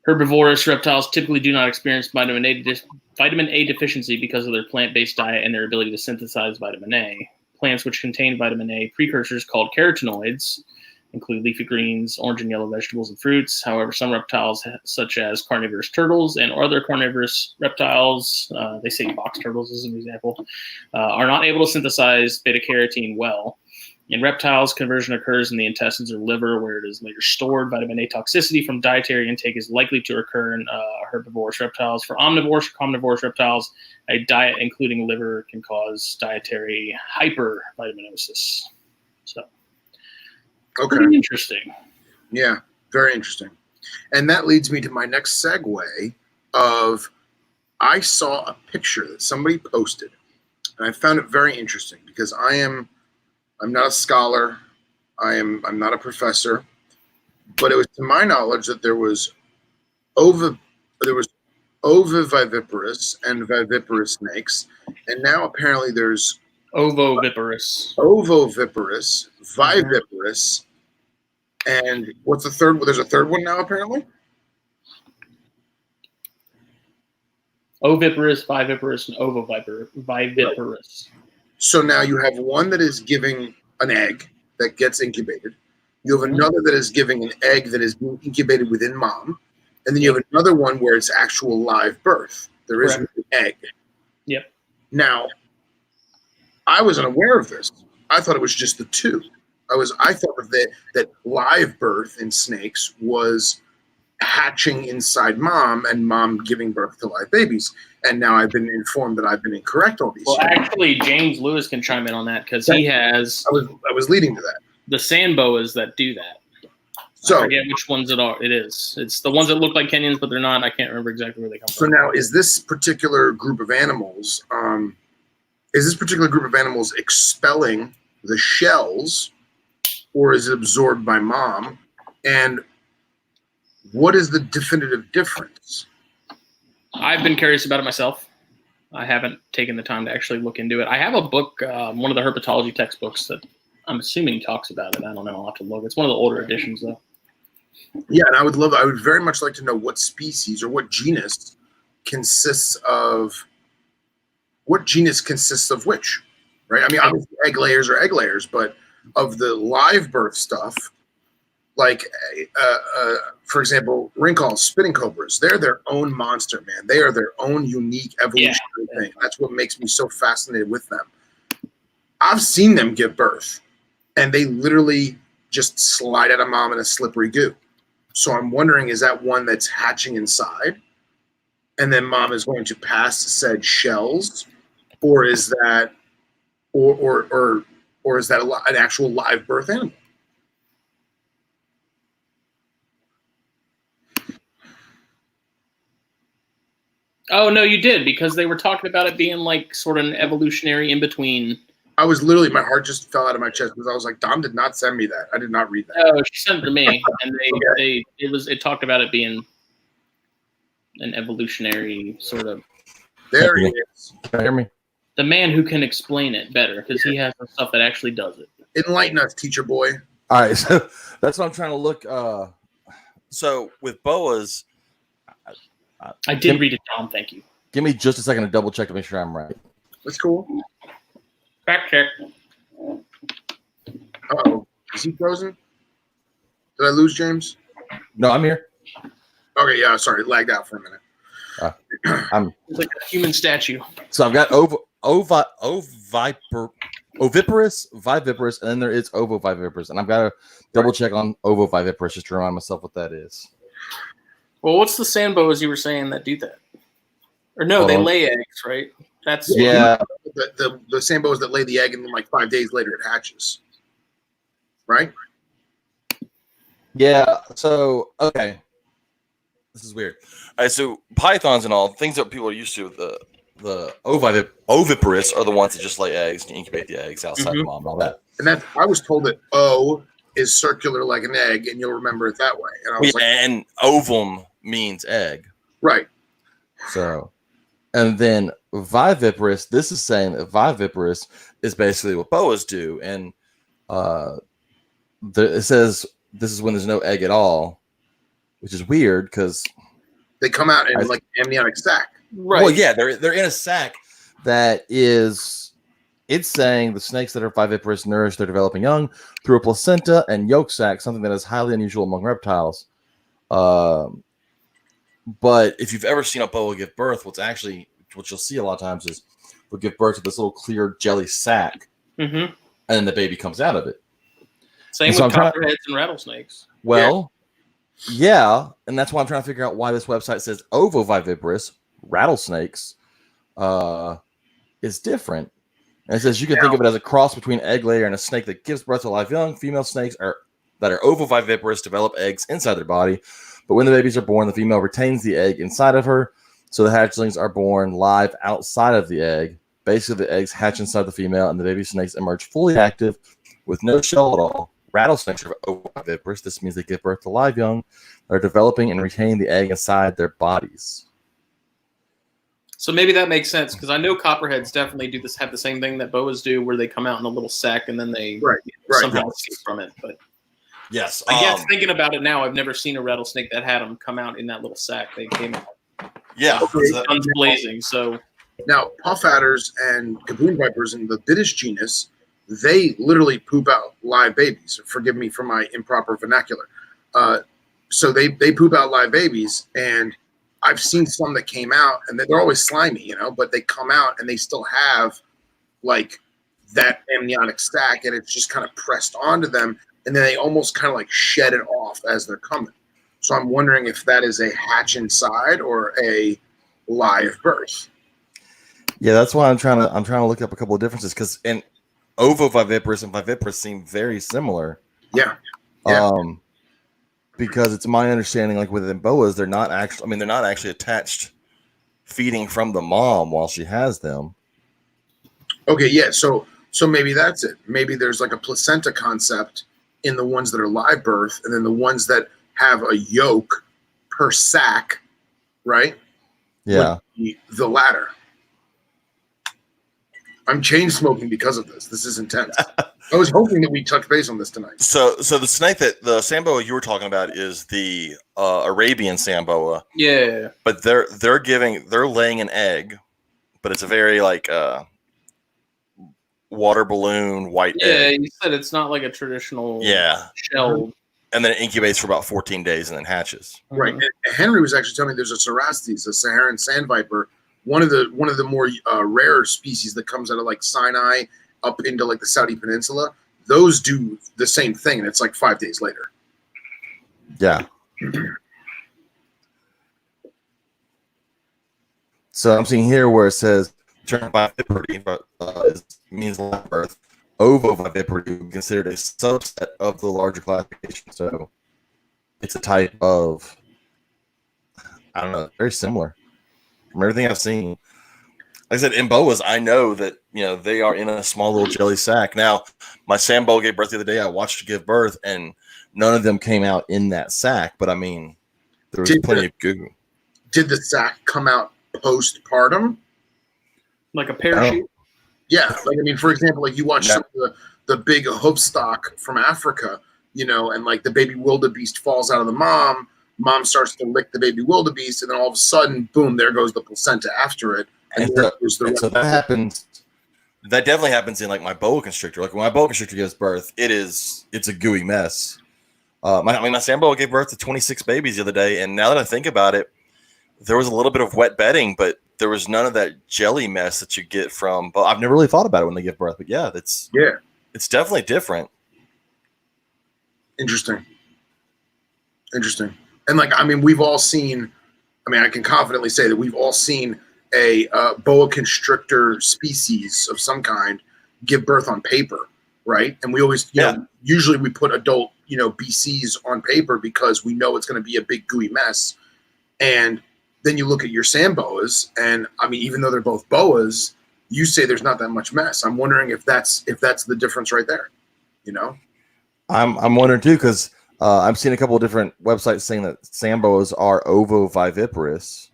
Herbivorous reptiles typically do not experience vitamin A deficiency because of their plant-based diet and their ability to synthesize vitamin A. Plants which contain vitamin A precursors called carotenoids include leafy greens, orange and yellow vegetables, and fruits. However, some reptiles, such as carnivorous turtles and other carnivorous reptiles, they say box turtles as an example, are not able to synthesize beta-carotene well. In reptiles, conversion occurs in the intestines or liver, where it is later stored. Vitamin A toxicity from dietary intake is likely to occur in herbivorous reptiles. For omnivorous or carnivorous reptiles, a diet including liver can cause dietary hypervitaminosis. So, pretty interesting. Yeah, very interesting. And that leads me to my next segue of I saw a picture that somebody posted, and I found it very interesting because I'm not a scholar. I'm not a professor, but it was to my knowledge that there was Ovo Vivibrus and Viviparous snakes, and now apparently there's Ovo Vivibrus, Viviparous, and what's the third? There's a third one now apparently. Oviparous, Viviparous, and Ovoviviparous. So now you have one that is giving an egg that gets incubated. You have another that is giving an egg that is being incubated within mom. And then you have another one where it's actual live birth. There is an egg. Yep. Now, I was unaware of this. I thought it was just the two. I thought that live birth in snakes was hatching inside mom and mom giving birth to live babies. And now I've been informed that I've been incorrect all these years. Actually, James Lewis can chime in on that because he has. I was leading to that. The sand boas that do that. So I forget which ones it is. It's the ones that look like Kenyans, but they're not. I can't remember exactly where they come so from. now, is this particular group of animals expelling the shells, or is it absorbed by mom? And what is the definitive difference? I've been curious about it myself. I haven't taken the time to actually look into it. I have a book, one of the herpetology textbooks that I'm assuming talks about it. I don't know. I'll have to look. It's one of the older editions, though. Yeah, and I would very much like to know what species or what genus consists of which, right? I mean, obviously egg layers are egg layers, but of the live birth stuff, like, for example, rinkhals, spitting cobras, they're their own monster, man. They are their own unique evolutionary thing. That's what makes me so fascinated with them. I've seen them give birth, and they literally just slide out of mom in a slippery goo. So I'm wondering, is that one that's hatching inside, and then mom is going to pass said shells, or is that, or is that an actual live birth animal? Oh, no, you did, because they were talking about it being like sort of an evolutionary in between. I was literally, my heart just fell out of my chest because I was like, Dom did not send me that. I did not read that. Oh, she sent it to me, and it talked about it being an evolutionary sort of. There he is. Can you hear me? The man who can explain it better, because he has the stuff that actually does it. Enlighten us, teacher boy. All right, so that's what I'm trying to look. So with boas, I did read it, Tom. Thank you. Give me just a second to double check to make sure I'm right. That's cool. Fact check. Uh-oh. Is he frozen? Did I lose James? No, I'm here. Okay, yeah, sorry. Lagged out for a minute. It's like a human statue. So I've got oviparous, viviparous, and then there is ovo viviparous, and I've got to double check on ovo viviparous just to remind myself what that is. Well, what's the sand boas you were saying that do that? Or no, they lay eggs, right? That's Yeah. The same boas that lay the egg and then like 5 days later it hatches. Right? Yeah. So okay. this is weird. All right, so pythons and all things that people are used to, the oviparous are the ones that just lay eggs and incubate the eggs outside the mom and all that. And that I was told that O is circular like an egg, and you'll remember it that way. And I was like, and ovum means egg. right. So, and then viviparous, this is saying that viviparous is basically what boas do. And it says this is when there's no egg at all, which is weird because they come out in like an amniotic sac. right. Well, yeah, they're in a sac that is. It's saying the snakes that are viviparous nourish their developing young through a placenta and yolk sac, something that is highly unusual among reptiles. But if you've ever seen a boa give birth, what you'll see a lot of times is they'll give birth to this little clear jelly sac, and then the baby comes out of it. Same with copperheads and rattlesnakes. Well, yeah, and that's why I'm trying to figure out why this website says ovoviviparous rattlesnakes is different. And it says you can think of it as a cross between egg layer and a snake that gives birth to live young. Female snakes that are ovoviviparous develop eggs inside their body, but when the babies are born, the female retains the egg inside of her, so the hatchlings are born live outside of the egg. Basically, the eggs hatch inside the female, and the baby snakes emerge fully active with no shell at all. Rattlesnakes are ovoviviparous. This means they give birth to live young that are developing and retaining the egg inside their bodies. So maybe that makes sense because I know copperheads definitely do this, have the same thing that boas do, where they come out in a little sack and then they somehow escape from it. But yes, I guess thinking about it now, I've never seen a rattlesnake that had them come out in that little sack. They came out, guns blazing. So now puff adders and gaboon vipers in the Bitis genus, they literally poop out live babies. Forgive me for my improper vernacular. So they poop out live babies, and I've seen some that came out, and they're always slimy, but they come out and they still have like that amniotic sac, and it's just kind of pressed onto them, and then they almost kind of like shed it off as they're coming. So I'm wondering if that is a hatch inside or a live birth. Yeah, that's why I'm trying to look up a couple of differences because in ovoviviparous and viviparous seem very similar. Yeah. because it's my understanding, like with boas, they're not actually. I mean, they're not actually attached, feeding from the mom while she has them. Okay, yeah. So maybe that's it. Maybe there's like a placenta concept in the ones that are live birth, and then the ones that have a yolk per sac, right? Yeah. The latter. I'm chain smoking because of this. This is intense. I was hoping that we touch base on this tonight. So the snake that the samboa you were talking about is the Arabian samboa, Yeah. but they're laying an egg, but it's a very like water balloon white Yeah, egg. you said it's not like a traditional shell. And then it incubates for about 14 days and then hatches. Right. And Henry was actually telling me there's a Cerastes, a Saharan sand viper, one of the more rare species that comes out of like Sinai up into like the Saudi Peninsula. Those do the same thing, and it's like 5 days later. Yeah. So I'm seeing here where it says term viviparity, but means live birth. Ovo viviparity would be considered a subset of the larger classification. So it's a type of, I don't know, very similar from everything I've seen. Like I said, in boas, I know that they are in a small little jelly sac. Now, my sambo gave birth the other day. I watched her give birth, and none of them came out in that sac. But I mean, there was plenty of goo. Did the sac come out postpartum? Like a parachute? Yeah. Like, I mean, for example, like you watch some of the big hoofstock from Africa, and like the baby wildebeest falls out of the mom starts to lick the baby wildebeest, and then all of a sudden, boom, there goes the placenta after it. And so that happens. That definitely happens in like my boa constrictor. Like when my boa constrictor gives birth, it's a gooey mess. My sambo gave birth to 26 babies the other day, and now that I think about it, there was a little bit of wet bedding, but there was none of that jelly mess that you get from. But I've never really thought about it when they give birth. But yeah, it's definitely different. Interesting. And like, I mean, we've all seen. I mean, I can confidently say that we've all seen a boa constrictor species of some kind give birth on paper, right? And we always, usually we put adult, BCs on paper because we know it's going to be a big gooey mess. And then you look at your samboas, and I mean, even though they're both boas, you say there's not that much mess. I'm wondering if that's the difference right there. I'm wondering too, because I've seen a couple of different websites saying that samboas are ovo viviparous.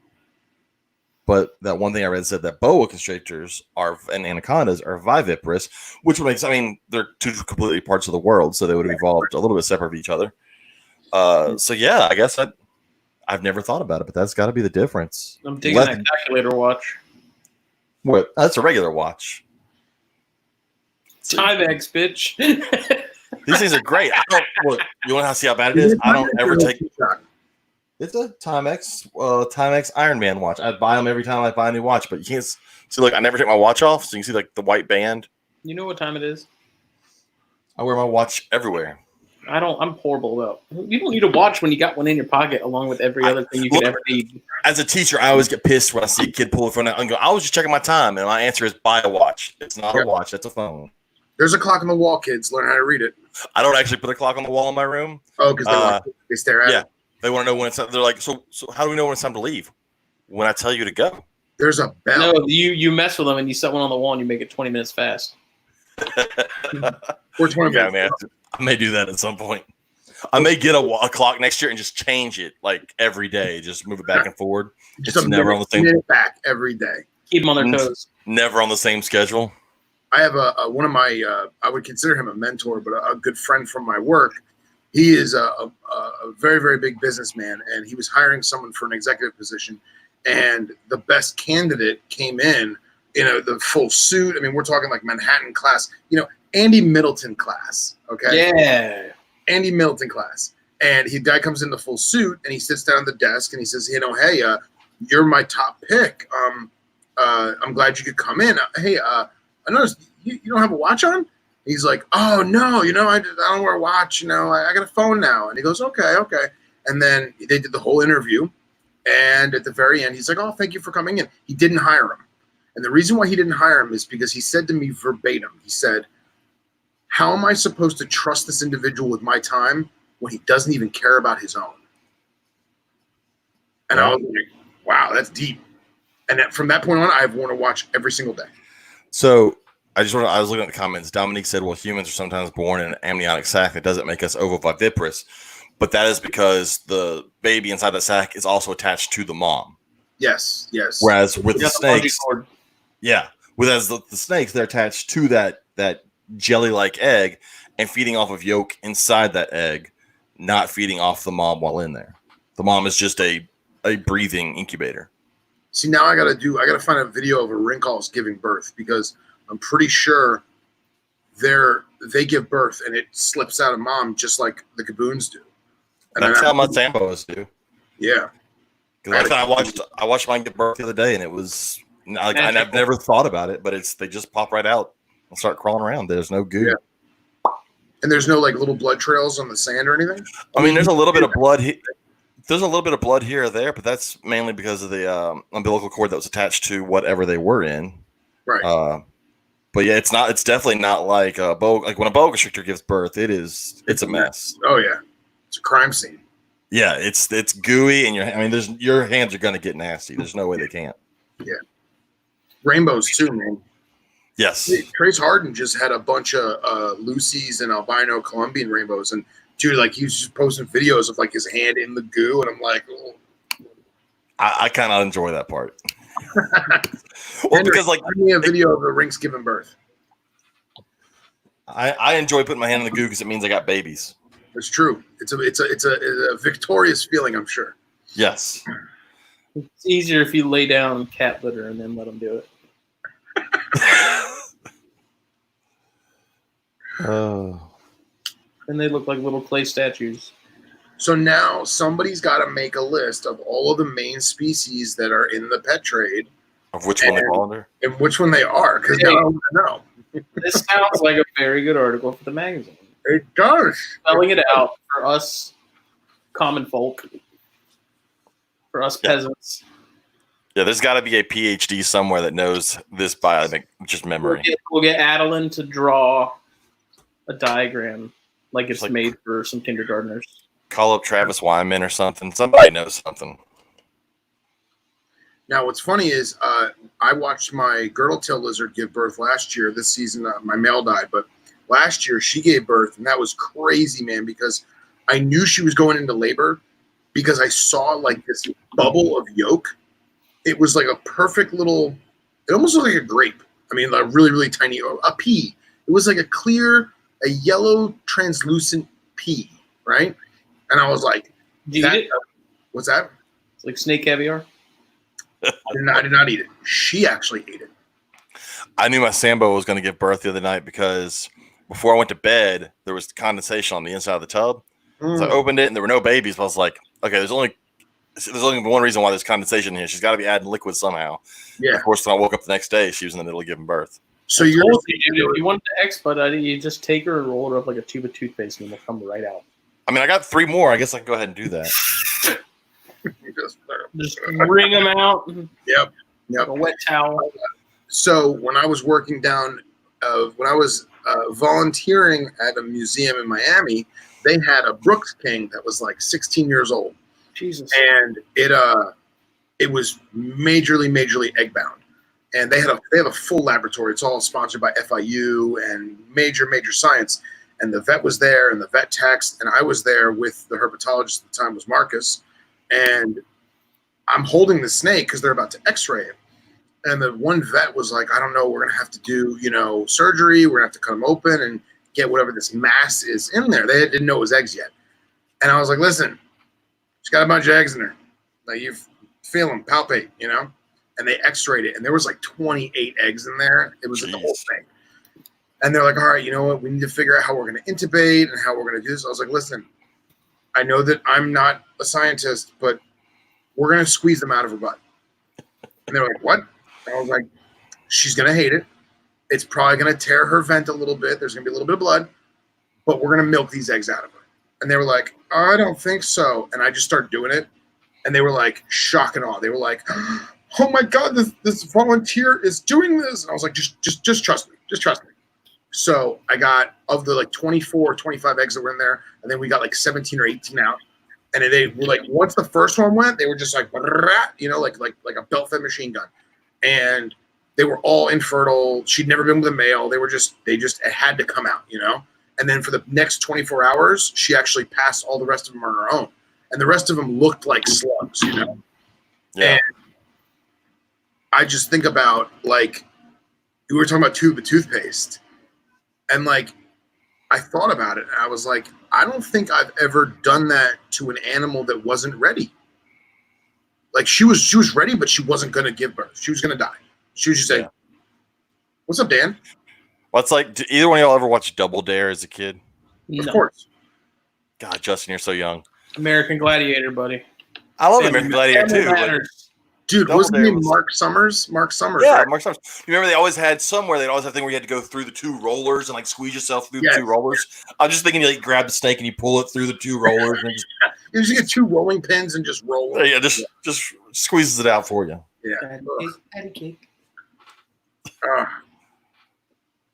But that one thing I read said that boa constrictors and anacondas are viviparous, which makes, I mean, they're two completely parts of the world, so they would have evolved a little bit separate from each other. So yeah, I guess I've never thought about it, but that's got to be the difference. I'm digging that calculator watch. What? That's a regular watch. Timex, bitch. These things are great. You want to see how bad it is? I don't ever take. It's a Timex Iron Man watch. I buy them every time I buy a new watch, but you can't see. Like, I never take my watch off, so you can see like the white band. You know what time it is? I wear my watch everywhere. I'm horrible about. You don't need a watch when you got one in your pocket, along with every other thing you could ever need. As a teacher, I always get pissed when I see a kid pull it from and go, "I was just checking my time," and my answer is, "Buy a watch. It's not a watch. That's a phone." There's a clock on the wall, kids. Learn how to read it. I don't actually put a clock on the wall in my room. Oh, because they stare at it. They want to know when it's time. They're like, so how do we know when it's time to leave? When I tell you to go. There's a bell. No, you mess with them and you set one on the wall and you make it 20 minutes fast. Or 20 minutes. I may do that at some point. I may get a clock next year and just change it like every day. Just move it back and forward. Just never on the same. Back every day. Keep them on their toes. Never on the same schedule. I have one of my. I would consider him a mentor, but a good friend from my work. He is a very, very big businessman, and he was hiring someone for an executive position. And the best candidate came in the full suit. I mean, we're talking like Manhattan class, Andy Middleton class. Okay. Yeah. Andy Middleton class. And the guy comes in the full suit, and he sits down at the desk, and he says, hey, you're my top pick. I'm glad you could come in. Hey, I noticed you don't have a watch on? He's like, oh, no, I don't wear a watch. I got a phone now. And he goes, okay. And then they did the whole interview. And at the very end, he's like, oh, thank you for coming in. He didn't hire him. And the reason why he didn't hire him is because he said to me verbatim, he said, how am I supposed to trust this individual with my time when he doesn't even care about his own. And I was like, wow, that's deep. And from that point on, I've worn a watch every single day. So I was looking at the comments. Dominique said, well, humans are sometimes born in an amniotic sac that doesn't make us ovoviviparous. But that is because the baby inside the sac is also attached to the mom. Yes, yes. Whereas with the snakes, The whereas the snakes, they're attached to that jelly-like egg and feeding off of yolk inside that egg, not feeding off the mom while in there. The mom is just a breathing incubator. See, now I gotta find a video of a Rinkhals giving birth, because I'm pretty sure they give birth and it slips out of mom just like the Gaboons do. And That's how my Sambos do. Yeah. Because I watched mine give birth the other day, and it was like I've never thought about it, but they just pop right out and start crawling around. There's no goo. Yeah. And there's no like little blood trails on the sand or anything. I mean, there's a little bit of blood. There's a little bit of blood here or there, but that's mainly because of the umbilical cord that was attached to whatever they were in. Right. But yeah, it's definitely not like a when a boa constrictor gives birth. It's a mess. Oh yeah, it's a crime scene. Yeah, it's gooey, and your hands are gonna get nasty. There's no way they can't. Yeah. Rainbows too, man. Yes. Trace Harden just had a bunch of Lucy's and albino Colombian rainbows, and dude, like he was just posting videos of like his hand in the goo, and I'm like, oh. I kind of enjoy that part. Well, because like send me a video of the Rinks giving birth. I enjoy putting my hand in the goo because it means I got babies. It's true. It's a victorious feeling, I'm sure. Yes. It's easier if you lay down cat litter and then let them do it. Oh. And they look like little clay statues. So now somebody's got to make a list of all of the main species that are in the pet trade. Of which one they fall under? And which one they are, because now I want to know. This sounds like a very good article for the magazine. It does. Spelling it out for us common folk, for us peasants. Yeah, there's got to be a PhD somewhere that knows this by just memory. We'll get Adeline to draw a diagram like it's made for some kindergartners. Call up Travis Wyman or something. Somebody knows something. Now, what's funny is I watched my girdle-tail lizard give birth last year. This season, my male died, but last year she gave birth, and that was crazy, man, because I knew she was going into labor because I saw like this bubble of yolk. It was like a perfect little, it almost looked like a grape. I mean, a really, really tiny, a pea. It was like a yellow translucent pea, right? And I was like, Did you eat it? What's that? It's like snake caviar. I did not eat it. She actually ate it. I knew my Sambo was going to give birth the other night because before I went to bed, there was condensation on the inside of the tub. So I opened it and there were no babies. But I was like, okay, there's only one reason why there's condensation here. She's got to be adding liquid somehow. Yeah. And of course, when I woke up the next day, she was in the middle of giving birth. So if you wanted to expedite it, you just take her and roll her up like a tube of toothpaste, and it'll come right out. I mean, I got 3 more. I guess I can go ahead and do that. Just wring them out. Yep. A wet towel. So when I was working when I was volunteering at a museum in Miami, they had a Brooks King that was like 16 years old. Jesus. And it was majorly egg bound. And they have a full laboratory. It's all sponsored by FIU and major science. And the vet was there and the vet techs, and I was there with the herpetologist at the time was Marcus. And I'm holding the snake because they're about to x-ray it. And the one vet was like, I don't know, we're going to have to do, surgery. We're going to have to cut them open and get whatever this mass is in there. They didn't know it was eggs yet. And I was like, listen, she's got a bunch of eggs in there. Like, you feel them, palpate, And they x-rayed it. And there was like 28 eggs in there. It was like the whole thing. And they're like, all right, you know what? We need to figure out how we're going to intubate and how we're going to do this. I was like, listen, I know that I'm not a scientist, but we're going to squeeze them out of her butt. And they're like, what? And I was like, she's going to hate it. It's probably going to tear her vent a little bit. There's going to be a little bit of blood, but we're going to milk these eggs out of her. And they were like, I don't think so. And I just started doing it. And they were like, shock and awe. They were like, oh my God, this volunteer is doing this. And I was like, just trust me. Just trust me. So I got, of the like 24, 25 eggs that were in there, and then we got like 17 or 18 out. And they were like, once the first one went, they were just like, like a belt-fed machine gun. And they were all infertile. She'd never been with a male. It had to come out, And then for the next 24 hours, she actually passed all the rest of them on her own. And the rest of them looked like slugs, Yeah. And I just think about, like, we were talking about tube of toothpaste. And, like, I thought about it, and I was like, I don't think I've ever done that to an animal that wasn't ready. Like, she was ready, but she wasn't going to give birth. She was going to die. She was just saying, "What's up, Dan?" Well, it's like, did either one of y'all ever watch Double Dare as a kid? Of course. God, Justin, you're so young. American Gladiator, buddy. I love Family American Gladiator too. But matters. Dude, Double wasn't his Dare name was- Mark Summers? Mark Summers. yeah, right? Mark Summers. You remember they always had somewhere they'd always have a thing where you had to go through the two rollers and like squeeze yourself through Yes. the two rollers. I'm just thinking you like grab the snake and you pull it through the two rollers and You just get 2 rolling pins and just roll it. just squeezes it out for you. Yeah. Patty cake.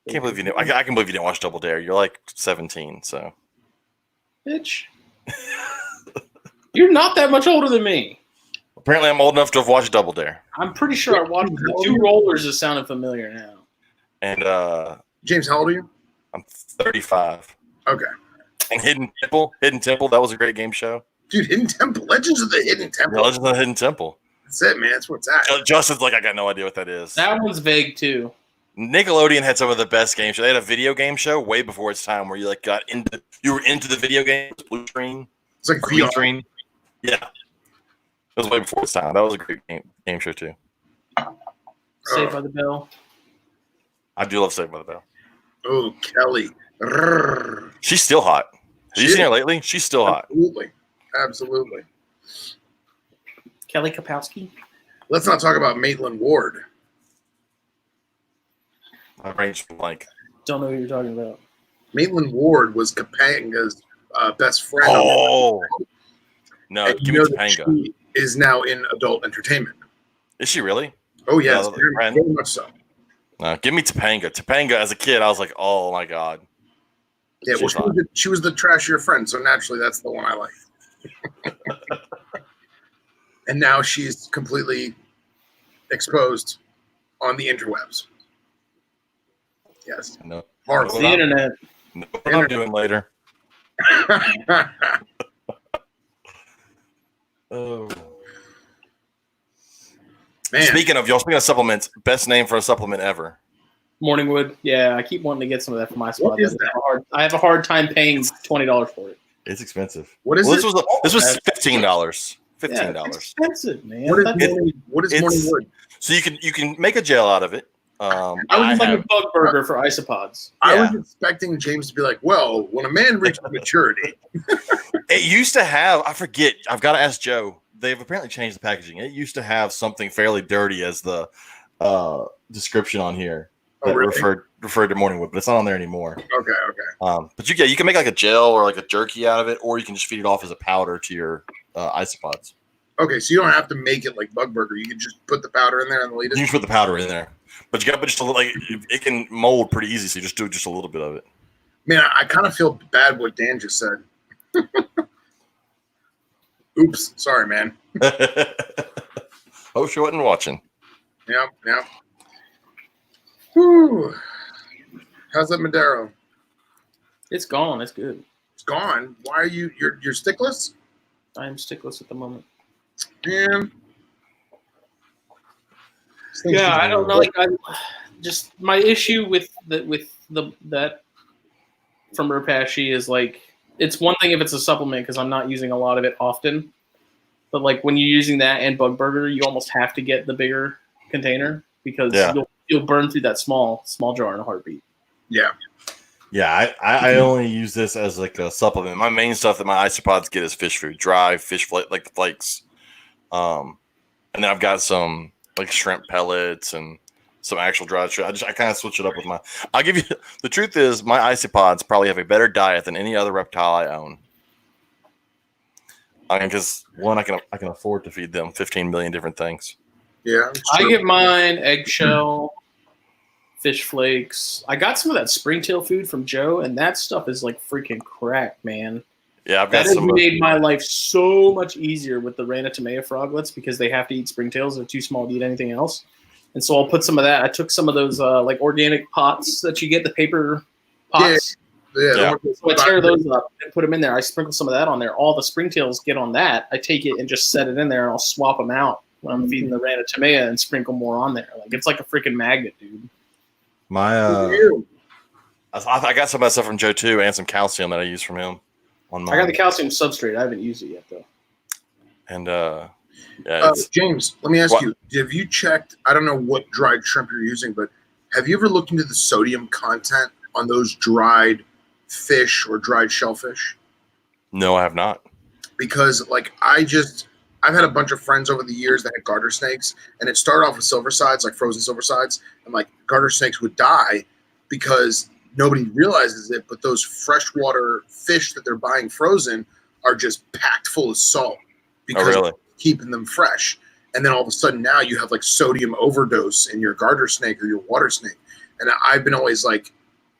Can't believe you didn't. I can believe you didn't watch Double Dare. You're like 17, so Bitch. You're not that much older than me. apparently I'm old enough to have watched Double Dare. I'm pretty sure I watched the 2 rollers is sounding familiar now. And James, how old are you? I'm 35. Okay. And Hidden Temple, that was a great game show. Dude, Hidden Temple. Legends of the Hidden Temple. Legends of the Hidden Temple. That's it, man. That's where it's at. Justin's like, I got no idea what that is. That one's vague too. Nickelodeon had some of the best game shows. They had a video game show way before its time where you like you were into the video game, blue screen, It's like green VR. screen. Yeah. It was way before its time. That was a great game show too. Saved by the Bell. I do love Saved by the Bell. Oh, Kelly. Rrrr. She's still hot. Have you She seen her is. lately? She's still hot. Absolutely. Kelly Kapowski. Let's not talk about Maitland Ward. My brain's blank. Don't know who you're talking about. Maitland Ward was Topanga's best friend. Oh no! And Give you me know that Topanga. she is now in adult entertainment. Is she really? Oh, yes. Yeah, very, friend. very much so. Give me Topanga. Topanga, as a kid, I was like, oh my god. Yeah, well, She's hot. she was the trashier friend, so naturally that's the one I like. And now she's completely exposed on the interwebs. Yes. No. Horrible. It's the internet. No, what I'm doing later. Oh. Man, Speaking of supplements, best name for a supplement ever. Morningwood. Yeah, I keep wanting to get some of that for my spot. What is that? I have a hard time paying $20 for it. It's expensive. what is Well, it? this was $15. Yeah, $15. it's expensive, man. What is, That's- morning wood? So you can make a gel out of it. I was like have- a bug burger for isopods. I was Yeah. expecting James to be like, well, when a man reaches maturity, It used to have, I forget, I've got to ask Joe. They've apparently changed the packaging. It used to have something fairly dirty as the description on here Oh, that really? referred to morning wood, but it's not on there anymore. okay. But you can make like a gel or like a jerky out of it, or you can just feed it off as a powder to your isopods. Okay, so you don't have to make it like Bug Burger. You can just put the powder in there and leave You it. can put the powder in there, but you got just a little, like it can mold pretty easy, so you just do just a little bit of it. Man, I kind of feel bad what Dan just said. Oops, sorry, man. Oh, she wasn't watching. Yep. Whew. How's that Madero? It's gone. It's good. It's gone. Why are you're stickless? I am stickless at the moment. Man. Yeah, I don't know. Like, I just my issue with that from Repashy is like it's one thing if it's a supplement because I'm not using a lot of it often, but like when you're using that and Bug Burger, you almost have to get the bigger container because you'll burn through that small jar in a heartbeat. Yeah. Yeah, I only use this as like a supplement. My main stuff that my isopods get is fish food, dry fish like the flakes. And then I've got some like shrimp pellets and some actual dried shrimp. I kind of switch it up with my. I'll give you the truth is my isopods probably have a better diet than any other reptile I own. I mean, because one, I can afford to feed them 15 million different things. Yeah. I give mine eggshell, fish flakes. I got some of that springtail food from Joe, and that stuff is like freaking crack, man. Yeah, I've That got has some. made my life so much easier with the Ranatomea froglets because they have to eat springtails. They're too small to eat anything else. And so I'll put some of that. I took some of those like organic pots that you get, the paper pots. Yeah. So I tear those up and put them in there. I sprinkle some of that on there. All the springtails get on that. I take it and just set it in there, and I'll swap them out when I'm feeding the Ranatomea and sprinkle more on there. Like it's like a freaking magnet, dude. My I got some of that stuff from Joe too, and some calcium that I use from him on mine. I got the calcium substrate. I haven't used it yet though. And yeah, James, let me ask you: have you checked? I don't know what dried shrimp you're using, but have you ever looked into the sodium content on those dried fish or dried shellfish? no, I have not. Because like I've had a bunch of friends over the years that had garter snakes, and it started off with silver sides, like frozen silver sides, and like garter snakes would die because nobody realizes it, but those freshwater fish that they're buying frozen are just packed full of salt because really? keeping them fresh. And then all of a sudden now you have like sodium overdose in your garter snake or your water snake. And I've been always like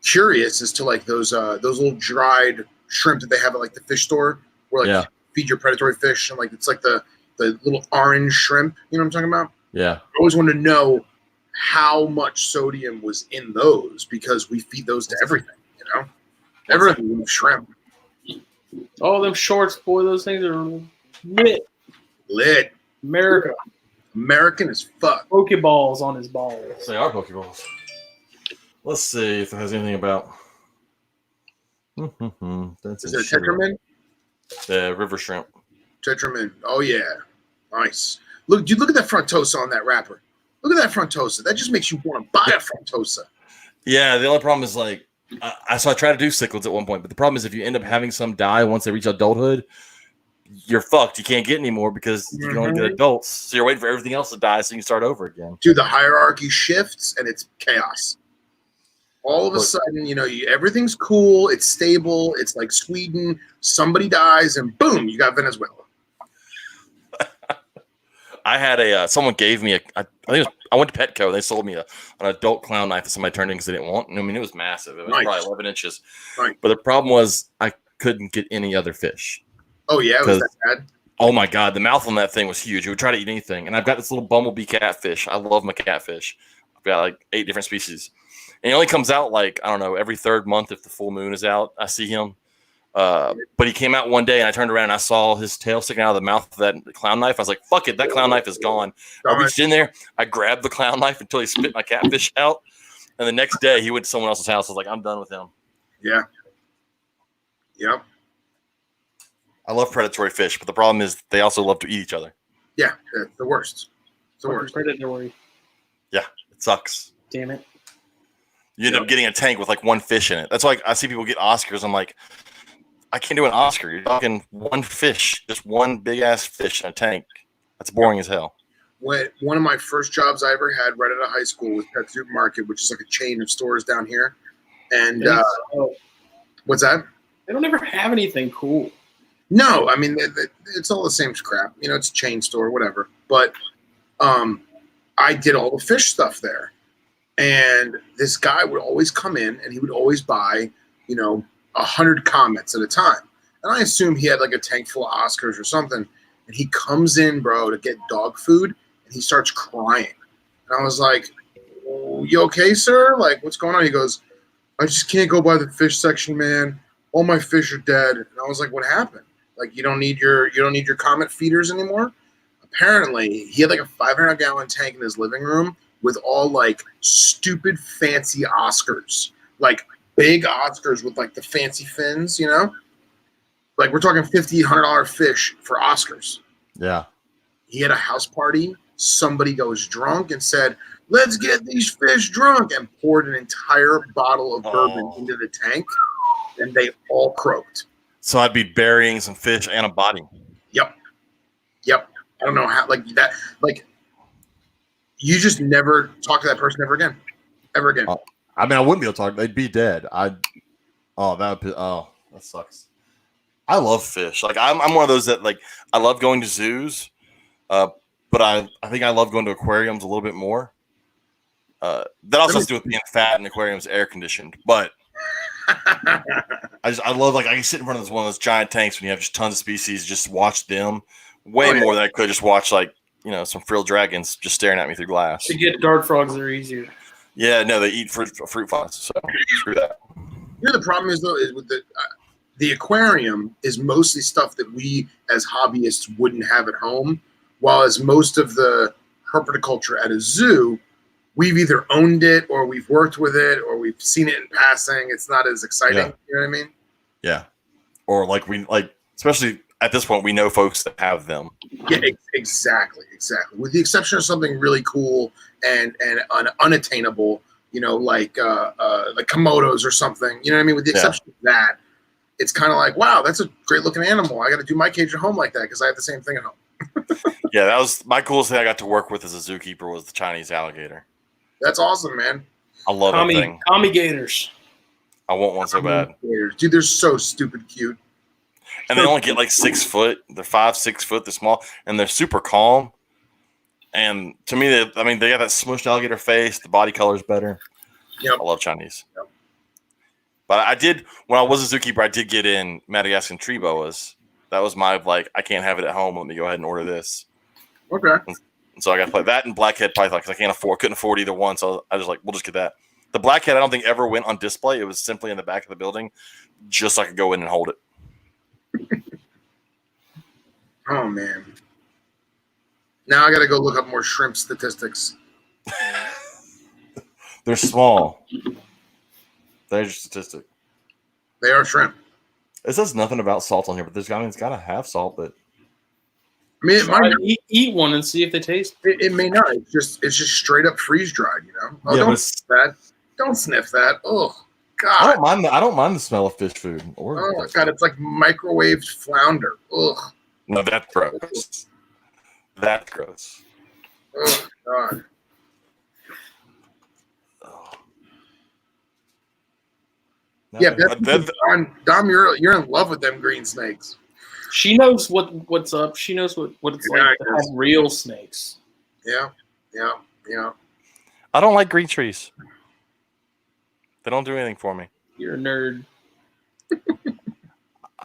curious as to like those little dried shrimp that they have at like the fish store where like you feed your predatory fish, and like it's like the little orange shrimp, you know what I'm talking about? Yeah. I always wanted to know how much sodium was in those because we feed those to everything, you know? Everything with shrimp. Oh, them shorts, boy, those things are lit. American as fuck. Pokeballs on his balls. They are Pokeballs. Let's see if it has anything about. That's Is it a tetramin? The river shrimp. Tetramin. Oh yeah, nice. Look, dude, look at that frontosa on that wrapper. Look at that frontosa. That just makes you want to buy a frontosa. Yeah, the only problem is like, I tried to do cichlids at one point, but the problem is if you end up having some die once they reach adulthood, you're fucked. You can't get any more because you can only get adults. So you're waiting for everything else to die so you can start over again. Dude, the hierarchy shifts and it's chaos. All of a sudden, you know, everything's cool. It's stable. It's like Sweden. Somebody dies and boom, you got Venezuela. I had someone gave me I went to Petco. They sold me an adult clown knife that somebody turned in because they didn't want. I mean, it was massive. It was probably 11 inches. Right. But the problem was I couldn't get any other fish. Oh yeah, was that bad? Oh my god, the mouth on that thing was huge. It would try to eat anything. And I've got this little bumblebee catfish. I love my catfish. I've got like 8 different species. And he only comes out like, I don't know, every 3rd month if the full moon is out. I see him. But he came out one day and I turned around and I saw his tail sticking out of the mouth of that clown knife. I was like, fuck it, that clown knife is gone. I reached in there, I grabbed the clown knife until he spit my catfish out. And the next day he went to someone else's house. I was like, I'm done with him. Yeah. Yep. I love predatory fish, but the problem is they also love to eat each other. Yeah, the worst. It's the worst. Predatory. Yeah, it sucks. Damn it. You end up getting a tank with like one fish in it. That's why I see people get Oscars. I'm like, I can't do an Oscar. You're talking one fish, just one big ass fish in a tank. That's boring as hell. One of my first jobs I ever had right out of high school was Pet Supermarket, which is like a chain of stores down here. And what's that? They don't ever have anything cool. No, I mean it's all the same crap. You know, it's a chain store, whatever. But I did all the fish stuff there. And this guy would always come in and he would always buy, 100 comets at a time. And I assumed he had like a tank full of Oscars or something. And he comes in, bro, to get dog food and he starts crying. And I was like, oh, you okay, sir? Like, what's going on? He goes, I just can't go by the fish section, man. All my fish are dead. And I was like, what happened? Like, you don't need your comet feeders anymore? Apparently, he had like a 500-gallon tank in his living room with all like stupid fancy Oscars, like big Oscars with like the fancy fins, like we're talking $50, $100 fish for Oscars. Yeah. He had a house party. Somebody goes drunk and said, let's get these fish drunk, and poured an entire bottle of bourbon into the tank, and they all croaked. So I'd be burying some fish and a body. Yep. I don't know how, like that, like, you just never talk to that person ever again. I mean, I wouldn't be able to talk. They'd be dead. That sucks. I love fish. Like I'm one of those that like I love going to zoos, but I think I love going to aquariums a little bit more. That also has to do with being fat and aquariums air conditioned. But I love like I can sit in front of one of those giant tanks when you have just tons of species, just watch them way more than I could just watch like some frilled dragons just staring at me through glass. To get dart frogs, they're easier. Yeah, no, they eat fruit flies, so screw that. The problem is though is with the aquarium is mostly stuff that we as hobbyists wouldn't have at home, while as most of the herpetoculture at a zoo, we've either owned it or we've worked with it or we've seen it in passing. It's not as exciting. Yeah. You know what I mean? Yeah. Or especially at this point, we know folks that have them. Yeah, exactly. With the exception of something really cool and unattainable, like Komodos or something. You know what I mean? With the exception of that, it's kind of like, wow, that's a great looking animal. I got to do my cage at home like that because I have the same thing at home. Yeah, that was my coolest thing I got to work with as a zookeeper was the Chinese alligator. That's awesome, man. I love that thing. Commie gators. I want one so bad. Dude, they're so stupid cute. And they only get like 6 foot. They're 5-6 foot. They're small. And they're super calm. And to me, they got that smushed alligator face. The body color's better. Yep. I love Chinese. Yep. But when I was a zookeeper, I did get in Madagascan tree boas. That was my, I can't have it at home. Let me go ahead and order this. Okay. And so I got to play that and blackhead python because I couldn't afford either one. So I was like, we'll just get that. The blackhead, I don't think ever went on display. It was simply in the back of the building just so I could go in and hold it. Oh, man. Now I got to go look up more shrimp statistics. They're small. They're just statistic. They are shrimp. It says nothing about salt on here, but it's got to have salt. But I mean, it might not, eat one and see if they taste. it may not. It's just straight up freeze dried. Oh, yeah, don't sniff that. Don't sniff that. Oh God. I don't mind the smell of fish food. Oh my God, it's like microwaved flounder. Ugh. No, that's gross. That's gross. Oh God. No, Yeah, Dom, you're in love with them green snakes. She knows what's up. She knows what it's like to have real snakes. Yeah. I don't like green trees. They don't do anything for me. You're a nerd.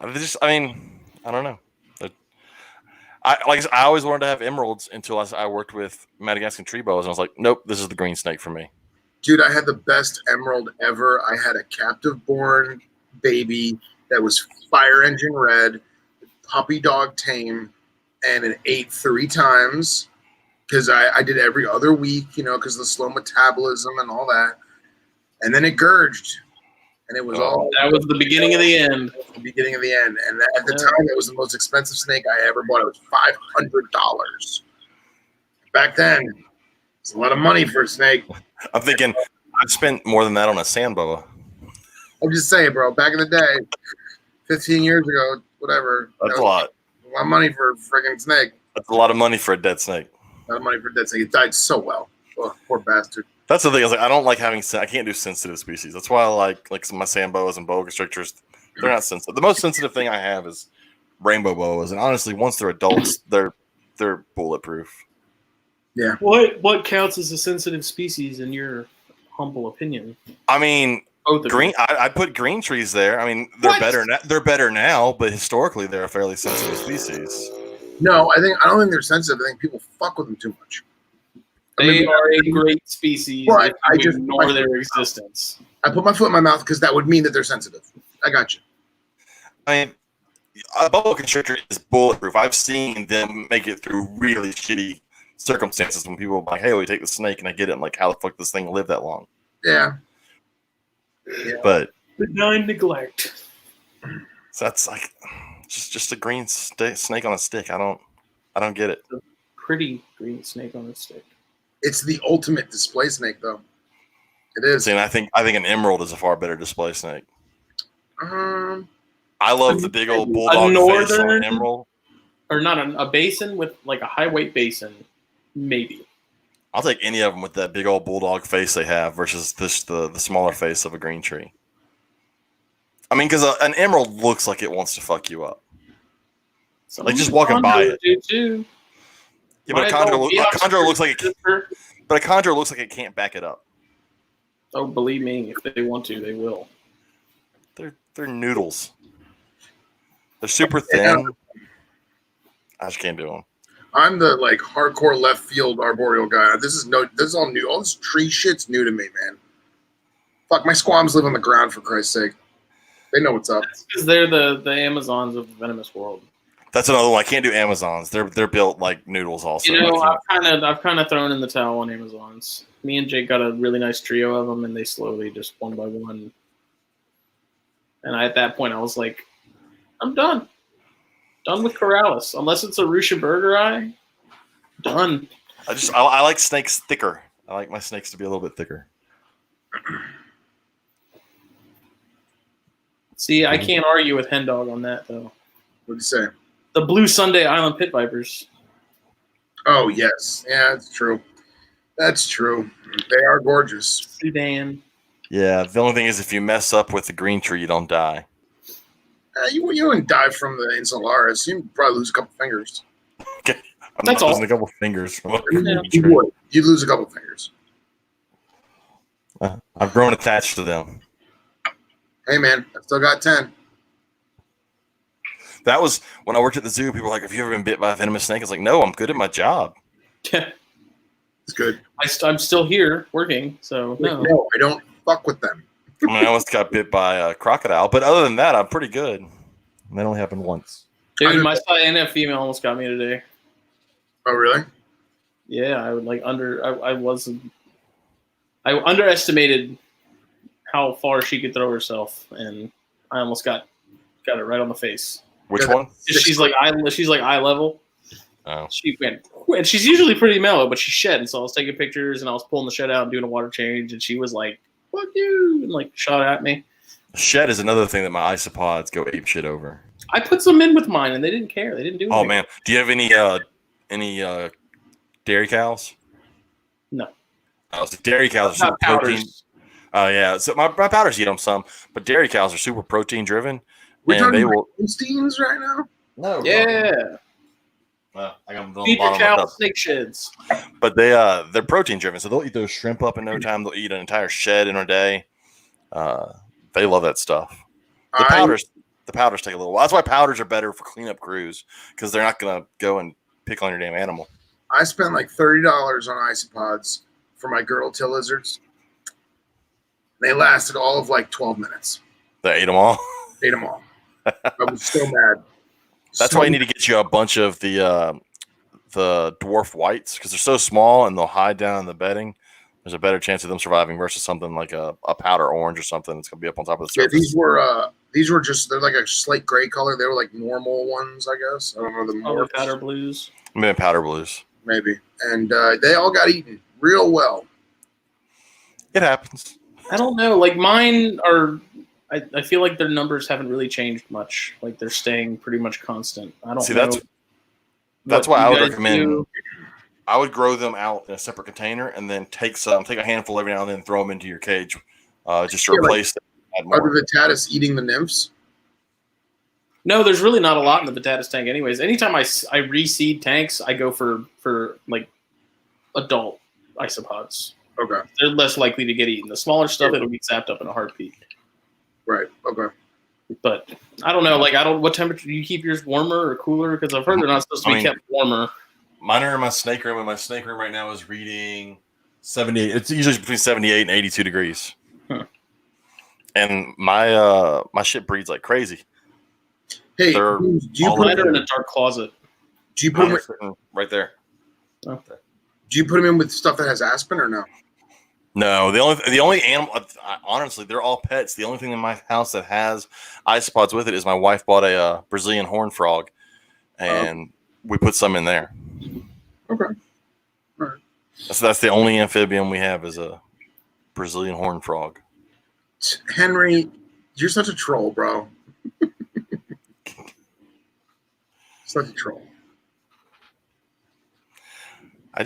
I don't know. I always wanted to have emeralds until I worked with Madagascan tree boas, and I was like, nope, this is the green snake for me. Dude, I had the best emerald ever. I had a captive born baby that was fire engine red, puppy dog tame, and it ate 3 times because I did every other week, because of the slow metabolism and all that. And then it gurged. And it was that was the beginning of the end. The beginning of the end. And at the time, it was the most expensive snake I ever bought. It was $500. Back then, it's a lot of money for a snake. I'm thinking I've spent more than that on a sand boa. I'm just saying, bro. Back in the day, 15 years ago, whatever. That's a lot. A lot of money for a freaking snake. That's a lot of money for a dead snake. A lot of money for a dead snake. It died so well. Oh, poor bastard. That's the thing. I don't like having. I can't do sensitive species. That's why I like some of my sand boas and boa constrictors. They're not sensitive. The most sensitive thing I have is rainbow boas, and honestly, once they're adults, they're bulletproof. Yeah. What counts as a sensitive species in your humble opinion? I mean, green. I put green trees there. I mean, they're better. They're better now, but historically, they're a fairly sensitive species. No, I don't think they're sensitive. I think people fuck with them too much. They are a great species. But I just ignore their existence. I put my foot in my mouth because that would mean that they're sensitive. I got you. I mean, a boa constrictor is bulletproof. I've seen them make it through really shitty circumstances when people are like, "Hey, we take the snake," and I get it. I'm like, how the fuck does this thing live that long? Yeah. But benign neglect. So that's like just a green snake on a stick. I don't get it. A pretty green snake on a stick. It's the ultimate display snake, though. It is. See, and I think an emerald is a far better display snake. I love the big old bulldog face on an emerald. Or not a basin with like a high weight basin, maybe. I'll take any of them with that big old bulldog face they have versus the smaller face of a green tree. I mean, because an emerald looks like it wants to fuck you up. Like just walking by it. Yeah, but a chondro looks like it. But a chondro looks like it can't back it up. Oh, believe me, if they want to, they will. They're noodles. They're super thin. I just can't do them. I'm the like hardcore left field arboreal guy. This is all new. All this tree shit's new to me, man. Fuck, my squams live on the ground, for Christ's sake. They know what's up. Because they're the Amazons of the venomous world. That's another one. I can't do Amazons. They're built like noodles also. You know, I've kind of thrown in the towel on Amazons. Me and Jake got a really nice trio of them, and they slowly just one by one. And at that point, I was like, I'm done. Done with Corrales. Unless it's a Russia Burger Eye, done. I like snakes thicker. I like my snakes to be a little bit thicker. See, I can't argue with Hen Dog on that, though. What'd you say? The Blue Sunday Island Pit Vipers. Oh, yes. Yeah, that's true. That's true. They are gorgeous. Sudan. Yeah, the only thing is if you mess up with the green tree, you don't die. You wouldn't die from the Insularis. You'd probably lose a couple fingers. Okay. I'm That's not losing all. a couple fingers from a Yeah. green You tree. would. You'd lose a couple fingers. I've grown attached to them. Hey, man, I still got 10. That was when I worked at the zoo. People were like, "Have you ever been bit by a venomous snake?" I was like, "No, I'm good at my job." It's good. I'm still here working, so no. No, I don't fuck with them. I mean, I almost got bit by a crocodile, but other than that, I'm pretty good. And that only happened once. Dude, my Cyanna female almost got me today. Oh, really? Yeah, I would I underestimated how far she could throw herself, and I almost got it right on the face. Which Yeah. one? She's like eye level. Oh. She went, and she's usually pretty mellow, but she shed, and so I was taking pictures, and I was pulling the shed out and doing a water change, and she was like, "Fuck you," and like shot at me. Shed is another thing that my isopods go ape shit over. I put some in with mine, and they didn't care. They didn't do anything. Oh man, do you have any dairy cows? No. Oh, so dairy cows are super Not powders. protein. Oh yeah, so my powders eat them some, but dairy cows are super protein driven, We're and talking they about will. Holsteins right now? No. Yeah. I got them on the Feed your bottom of cow the snake sheds. But they're protein driven, so they'll eat those shrimp up in no time. They'll eat an entire shed in a day. They love that stuff. The powders take a little while. That's why powders are better for cleanup crews because they're not gonna go and pick on your damn animal. I spent like $30 on isopods for my girdle tail lizards. They lasted all of like 12 minutes. They ate them all. Ate them all. I was so mad. That's why you need to get you a bunch of the dwarf whites because they're so small and they'll hide down in the bedding. There's a better chance of them surviving versus something like a powder orange or something that's gonna be up on top of the Yeah, surface. these were just, they're like a slate gray color. They were like normal ones, I guess. I don't know the Oh, more the powder blues. Maybe powder blues. maybe. And they all got eaten real well. It happens. I don't know. Like mine are. I feel like their numbers haven't really changed much. Like they're staying pretty much constant. I don't See, know. that's what why you I would guys recommend. do. I would grow them out in a separate container and then take a handful every now and then and throw them into your cage, just to Yeah, like- replace them. Add Are more. the Vitatus eating the nymphs? No, there's really not a lot in the Vitatus tank. Anyways, anytime I reseed tanks, I go for like adult isopods. Okay. They're less likely to get eaten. The smaller stuff, it'll get zapped up in a heartbeat. Right. Okay. But I don't know. Like what temperature do you keep yours, warmer or cooler? Because I've heard they're not supposed to be kept warmer. Mine are in my snake room, and my snake room right now is reading 78. It's usually between 78 and 82 degrees. Huh. And my shit breeds like crazy. Hey, They're do you all put Mine them are in a dark closet. do you put Mine them are sitting right there. Oh. do you put them in with stuff that has aspen or no? No, the only animal. Honestly, they're all pets. The only thing in my house that has isopods with it is my wife bought a Brazilian horn frog, and we put some in there. Okay. So that's the only amphibian we have is a Brazilian horn frog. Henry, you're such a troll, bro. Such a troll. I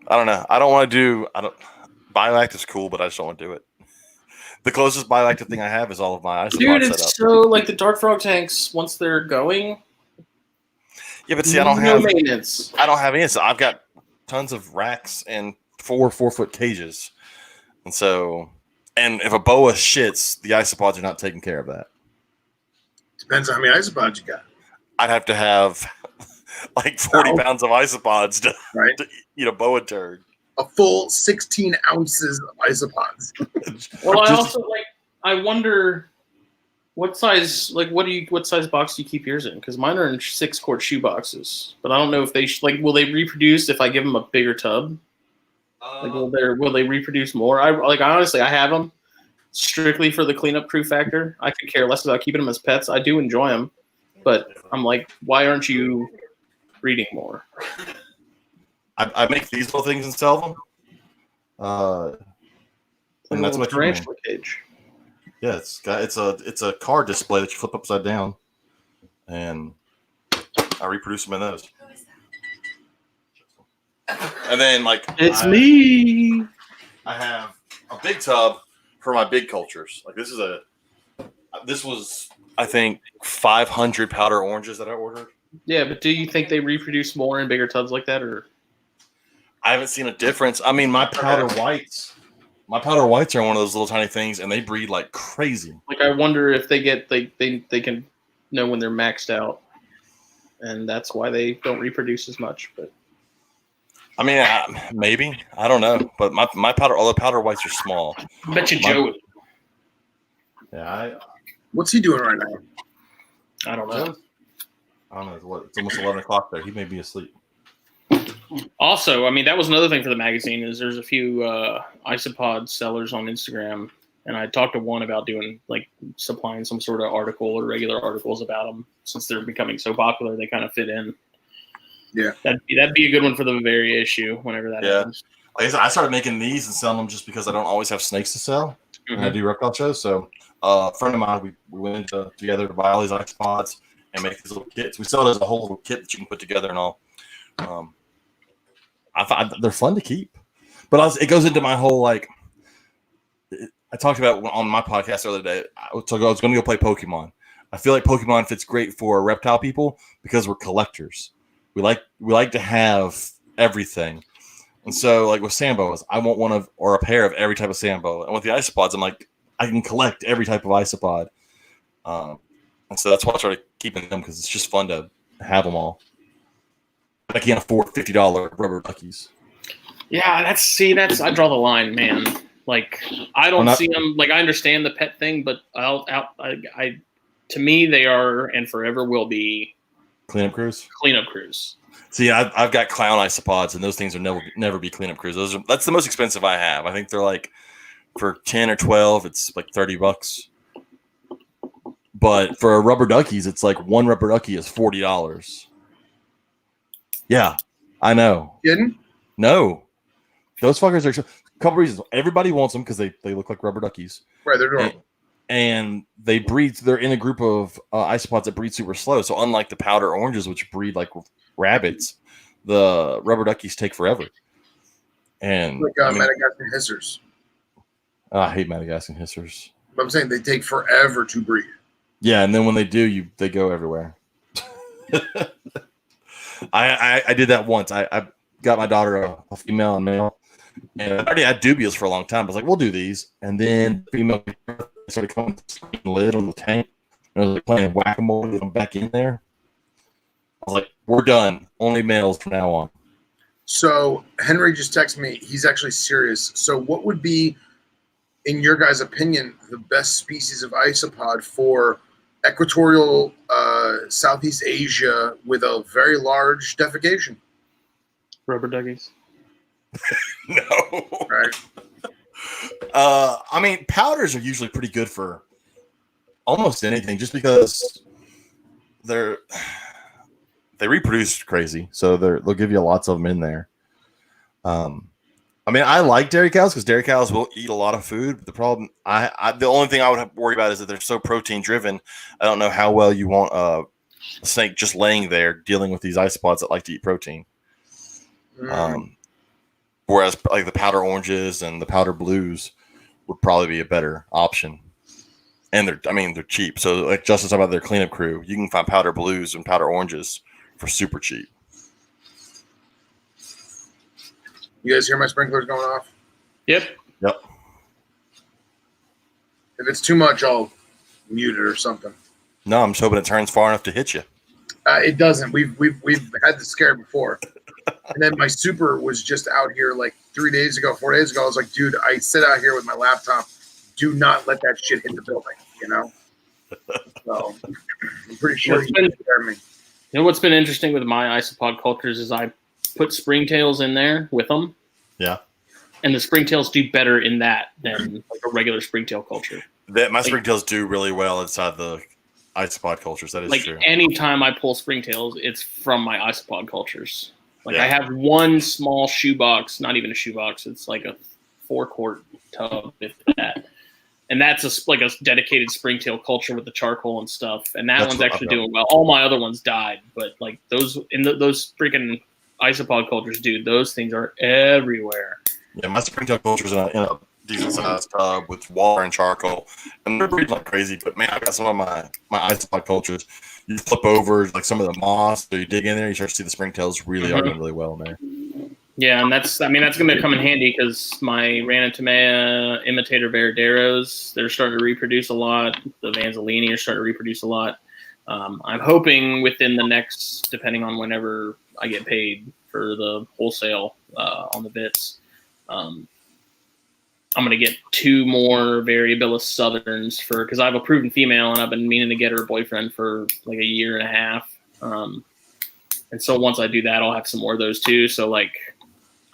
don't know. I don't want to do. Bioactive is cool, but I just don't want to do it. The closest bioactive thing I have is all of my isopods Dude, set it's up. so like the dark frog tanks. Once they're going, Yeah, but see, I don't no have. maintenance. I don't have any. I've got tons of racks and 4 4-foot cages, and so And if a boa shits, the isopods are not taking care of that. Depends on how many isopods you got. I'd have to have like 40 pounds of isopods Right. to eat a boa turd. A full 16 ounces of isopods. Well, I wonder what size box do you keep yours in? Because mine are in 6-quart shoe boxes, but I don't know if they will they reproduce if I give them a bigger tub? Will they reproduce more? I honestly I have them strictly for the cleanup crew factor. I could care less about keeping them as pets. I do enjoy them, but I'm like, why aren't you breeding more? I make these little things and sell them. And that's what tarantula cage. Yeah, it's a card display that you flip upside down, and I reproduce them in those. And then it's me. I have a big tub for my big cultures. This was I think 500 powder oranges that I ordered. Yeah, but do you think they reproduce more in bigger tubs like that, or? I haven't seen a difference. I mean, my powder whites are one of those little tiny things, and they breed like crazy. I wonder if they can know when they're maxed out, and that's why they don't reproduce as much. But I mean, maybe I don't know. But all the powder whites are small. I bet you Joey. Yeah, What's he doing right now? I don't know. It's almost 11 o'clock there. He may be asleep. Also, I mean, that was another thing for the magazine is there's a few isopod sellers on Instagram, and I talked to one about doing supplying some sort of article or regular articles about them since they're becoming so popular. They kind of fit in. Yeah, that'd be a good one for the Bavaria issue whenever that happens. Like I said, I started making these and selling them just because I don't always have snakes to sell, and I do reptile shows. So a friend of mine, we went together to buy all these isopods and make these little kits. We sell it as a whole little kit that you can put together and all. I find they're fun to keep, but it goes into my whole I talked about on my podcast the other day. I was going to go play Pokemon. I feel like Pokemon fits great for reptile people because we're collectors. We like to have everything, and so with Samboas, I want one or a pair of every type of Sambo. And with the isopods, I'm like I can collect every type of isopod, and so that's why I started keeping them because it's just fun to have them all. I can't afford $50 rubber duckies. Yeah, I draw the line, man. I don't see them. I understand the pet thing, but to me, they are and forever will be cleanup crews. See, I've got clown isopods, and those things will never be cleanup crews. That's the most expensive I have. I think they're for 10 or 12, it's $30. But for rubber duckies, it's one rubber ducky is $40. Yeah, I know. Kidding? No, those fuckers are a couple reasons. Everybody wants them because they look like rubber duckies. Right, they're normal. And they breed. They're in a group of isopods that breed super slow. So unlike the powder oranges, which breed like rabbits, the rubber duckies take forever. And Madagascar hissers. I hate Madagascar hissers. But I'm saying they take forever to breed. Yeah, and then when they do, they go everywhere. I did that once. I got my daughter a female and male, and I already had dubious for a long time. I was like, we'll do these. And then the female started coming with the lid on the tank. And I was playing whack-a-mole with them back in there. I was like, we're done. Only males from now on. So Henry just texted me. He's actually serious. So what would be, in your guys' opinion, the best species of isopod for equatorial Southeast Asia with a very large defecation? Rubber duckies. No. Right. I mean, powders are usually pretty good for almost anything, just because they reproduce crazy, so they'll give you lots of them in there. I mean, I like dairy cows because dairy cows will eat a lot of food. But the problem, the only thing I would worry about is that they're so protein driven. I don't know how well you want a snake just laying there dealing with these isopods that like to eat protein. Whereas the powder oranges and the powder blues would probably be a better option. And they're cheap. So like Justin talked about their cleanup crew, you can find powder blues and powder oranges for super cheap. You guys hear my sprinklers going off? Yep. If it's too much, I'll mute it or something. No, I'm just hoping it turns far enough to hit you. It doesn't. We've had the scare before. And then my super was just out here like 4 days ago. I was like, dude, I sit out here with my laptop. Do not let that shit hit the building, you know? So I'm pretty sure he can scare me. You know what's been interesting with my isopod cultures is I put springtails in there with them. Yeah. And the springtails do better in that than like a regular springtail culture. My springtails do really well inside the isopod cultures. That is like true. anytime I pull springtails, it's from my isopod cultures. Like Yeah. I have one small shoebox, not even a shoebox. It's like a 4-quart tub, if that. And that's like a dedicated springtail culture with the charcoal and stuff. And that That's one's what actually I've got. doing well. All my other ones died, but like those those freaking isopod cultures, dude, those things are everywhere. Yeah, my springtail culture's in a decent sized tub with water and charcoal, and they're breeding like crazy. But man, I got some of my isopod cultures. You flip over like some of the moss, or you dig in there, you start to see the springtails really are doing really well in there. Yeah, and that's going to come in handy because my Ranitomea imitator Verdaderos, they're starting to reproduce a lot. The Vanzolini are starting to reproduce a lot. I'm hoping within the next, depending on whenever I get paid for the wholesale on the bits, I'm going to get 2 more Variabilis Southerns because I have a proven female and I've been meaning to get her a boyfriend for like a year and a half. And so once I do that, I'll have some more of those too. So like,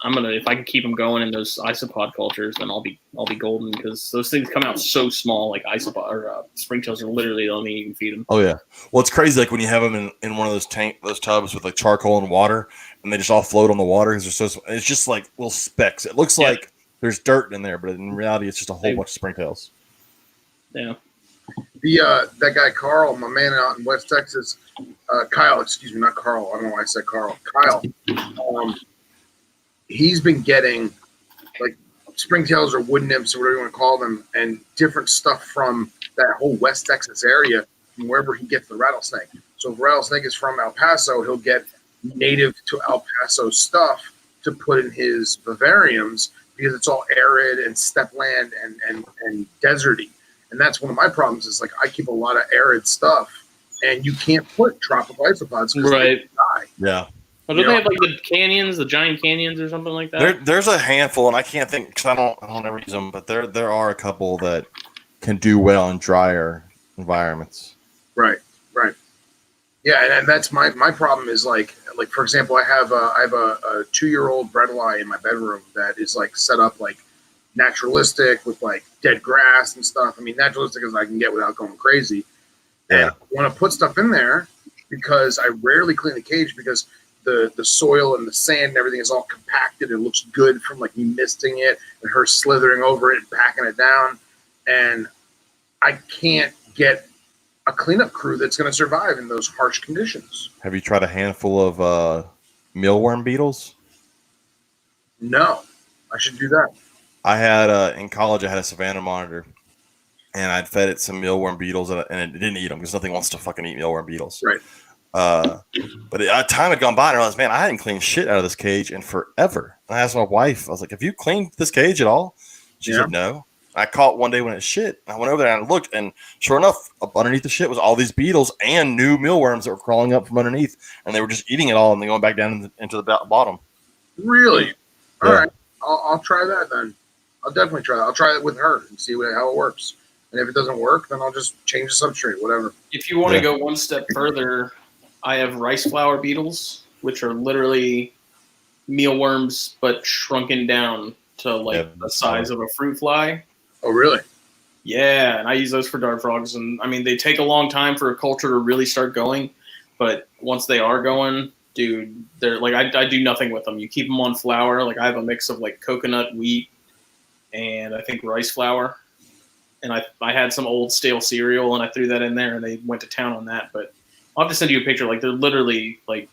if I can keep them going in those isopod cultures, then I'll be golden because those things come out so small. Like isopod or springtails are literally the only thing you can feed them. Oh yeah, well it's crazy like when you have them in one of those tubs with like charcoal and water, and they just all float on the water because they're so. It's just like little specks. It looks like there's dirt in there, but in reality, it's just a whole bunch of springtails. Yeah. That guy Carl, my man out in West Texas, Kyle, excuse me, not Carl. I don't know why I said Carl. Kyle. He's been getting like springtails or wood nymphs or whatever you want to call them, and different stuff from that whole West Texas area, from wherever he gets the rattlesnake. So if rattlesnake is from El Paso, he'll get native to El Paso stuff to put in his vivariums because it's all arid and steppe land and deserty. And that's one of my problems is like I keep a lot of arid stuff, and you can't put tropical isopods because they die. Yeah. Well, don't they have like the canyons, the giant canyons, or something like that? There's a handful, and I can't think because I don't ever use them, but there are a couple that can do well in drier environments. Right. Yeah, and that's my problem is like for example, I have a 2-year-old Bredli in my bedroom that is like set up like naturalistic with like dead grass and stuff. I mean, naturalistic as I can get without going crazy. And I want to put stuff in there because I rarely clean the cage because the soil and the sand and everything is all compacted. It looks good from like me misting it and her slithering over it and packing it down. And I can't get a cleanup crew that's going to survive in those harsh conditions. Have you tried a handful of mealworm beetles? No, I should do that. I had in college. I had a Savannah monitor, and I'd fed it some mealworm beetles, and it didn't eat them because nothing wants to fucking eat mealworm beetles. Right. But time had gone by, and I realized, man, I hadn't cleaned shit out of this cage in forever. And I asked my wife, I was like, "Have you cleaned this cage at all?" She said, "No." I caught one day when it shit. I went over there and I looked, and sure enough, up underneath the shit was all these beetles and new mealworms that were crawling up from underneath, and they were just eating it all and then going back down into the bottom. Really? All right. I'll try that then. I'll definitely try that. I'll try it with her and see how it works. And if it doesn't work, then I'll just change the substrate, whatever. If you want to go one step further, I have rice flower beetles, which are literally mealworms but shrunken down to like the size of a fruit fly. Oh, really? Yeah, and I use those for dart frogs. And I mean, they take a long time for a culture to really start going, but once they are going, dude, they're like I do nothing with them. You keep them on flour. Like I have a mix of like coconut, wheat, and I think rice flour. And I had some old stale cereal, and I threw that in there, and they went to town on that. But I'll have to send you a picture. Like they're literally like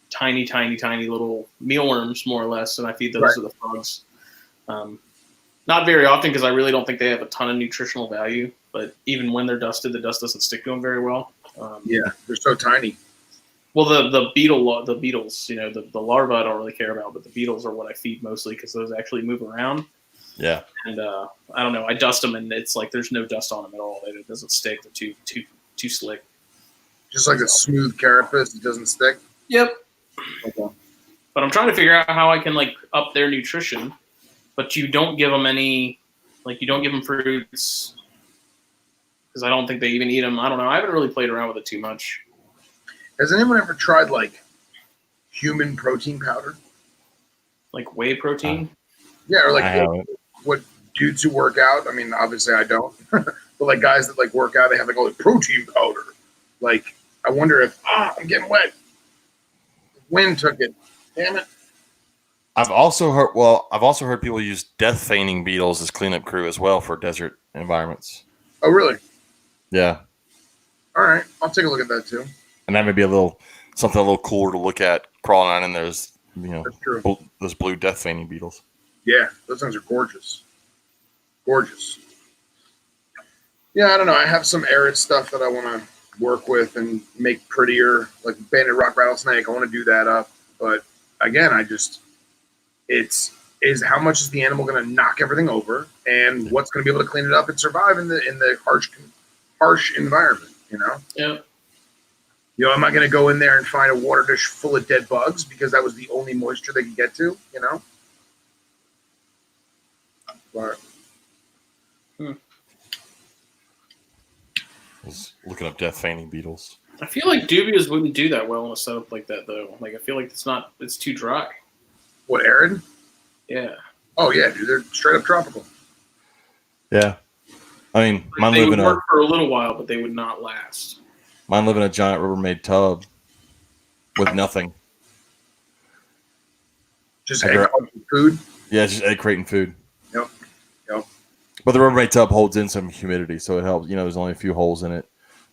tiny, tiny, tiny little mealworms, more or less, and I feed those to the frogs. Not very often because I really don't think they have a ton of nutritional value. But even when they're dusted, the dust doesn't stick to them very well. Yeah, they're so tiny. Well, the beetles, you know, the larvae I don't really care about, but the beetles are what I feed mostly because those actually move around. Yeah. And I don't know. I dust them, and it's like there's no dust on them at all. It doesn't stick. They're too slick. Just like a smooth carapace, it doesn't stick. Yep. Okay. But I'm trying to figure out how I can like up their nutrition, but you don't give them any, like you don't give them fruits because I don't think they even eat them. I don't know. I haven't really played around with it too much. Has anyone ever tried like human protein powder? Like whey protein? Yeah, or I like haven't. what dudes who work out. I mean, obviously I don't, but like guys that like work out, they have like all the protein powder. Like, I wonder if I'm getting wet. Wind took it. Damn it. I've also heard people use death feigning beetles as cleanup crew as well for desert environments. Oh, really? Yeah. All right, I'll take a look at that too. And that may be something a little cooler to look at crawling on in there's That's true. those blue death feigning beetles. Yeah, those things are gorgeous. Gorgeous. Yeah, I don't know. I have some arid stuff that I want to work with and make prettier, like banded rock rattlesnake. I want to do that up, but again, it's how much is the animal going to knock everything over, and what's going to be able to clean it up and survive in the harsh environment. You know. Yeah. You know, am I going to go in there and find a water dish full of dead bugs because that was the only moisture they could get to? You know. But, I was looking up death feigning beetles. I feel like dubias wouldn't do that well in a setup like that, though. Like, I feel like it's too dry. what, arid? Yeah. Oh yeah, dude, they're straight up tropical. Yeah. I mean, mine They live would in work for a little while, but they would not last. a giant Rubbermaid tub with nothing. Just I egg gra- food. Yeah, it's just egg crate and food. Yep. But the Rubbermaid tub holds in some humidity, so it helps. You know, there's only a few holes in it,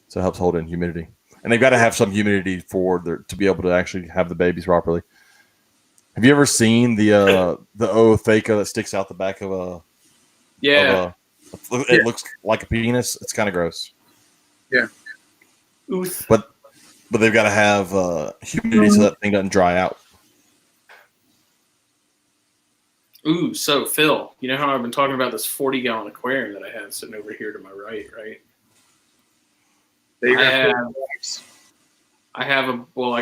so it helps hold in humidity. And they've got to have some humidity to be able to actually have the babies properly. Have you ever seen the ootheca that sticks out the back of a? Yeah. It looks like a penis. It's kind of gross. Yeah. Ooth. But they've got to have humidity so that thing doesn't dry out. Ooh, so Phil, you know how I've been talking about this 40-gallon aquarium that I have sitting over here to my right? They I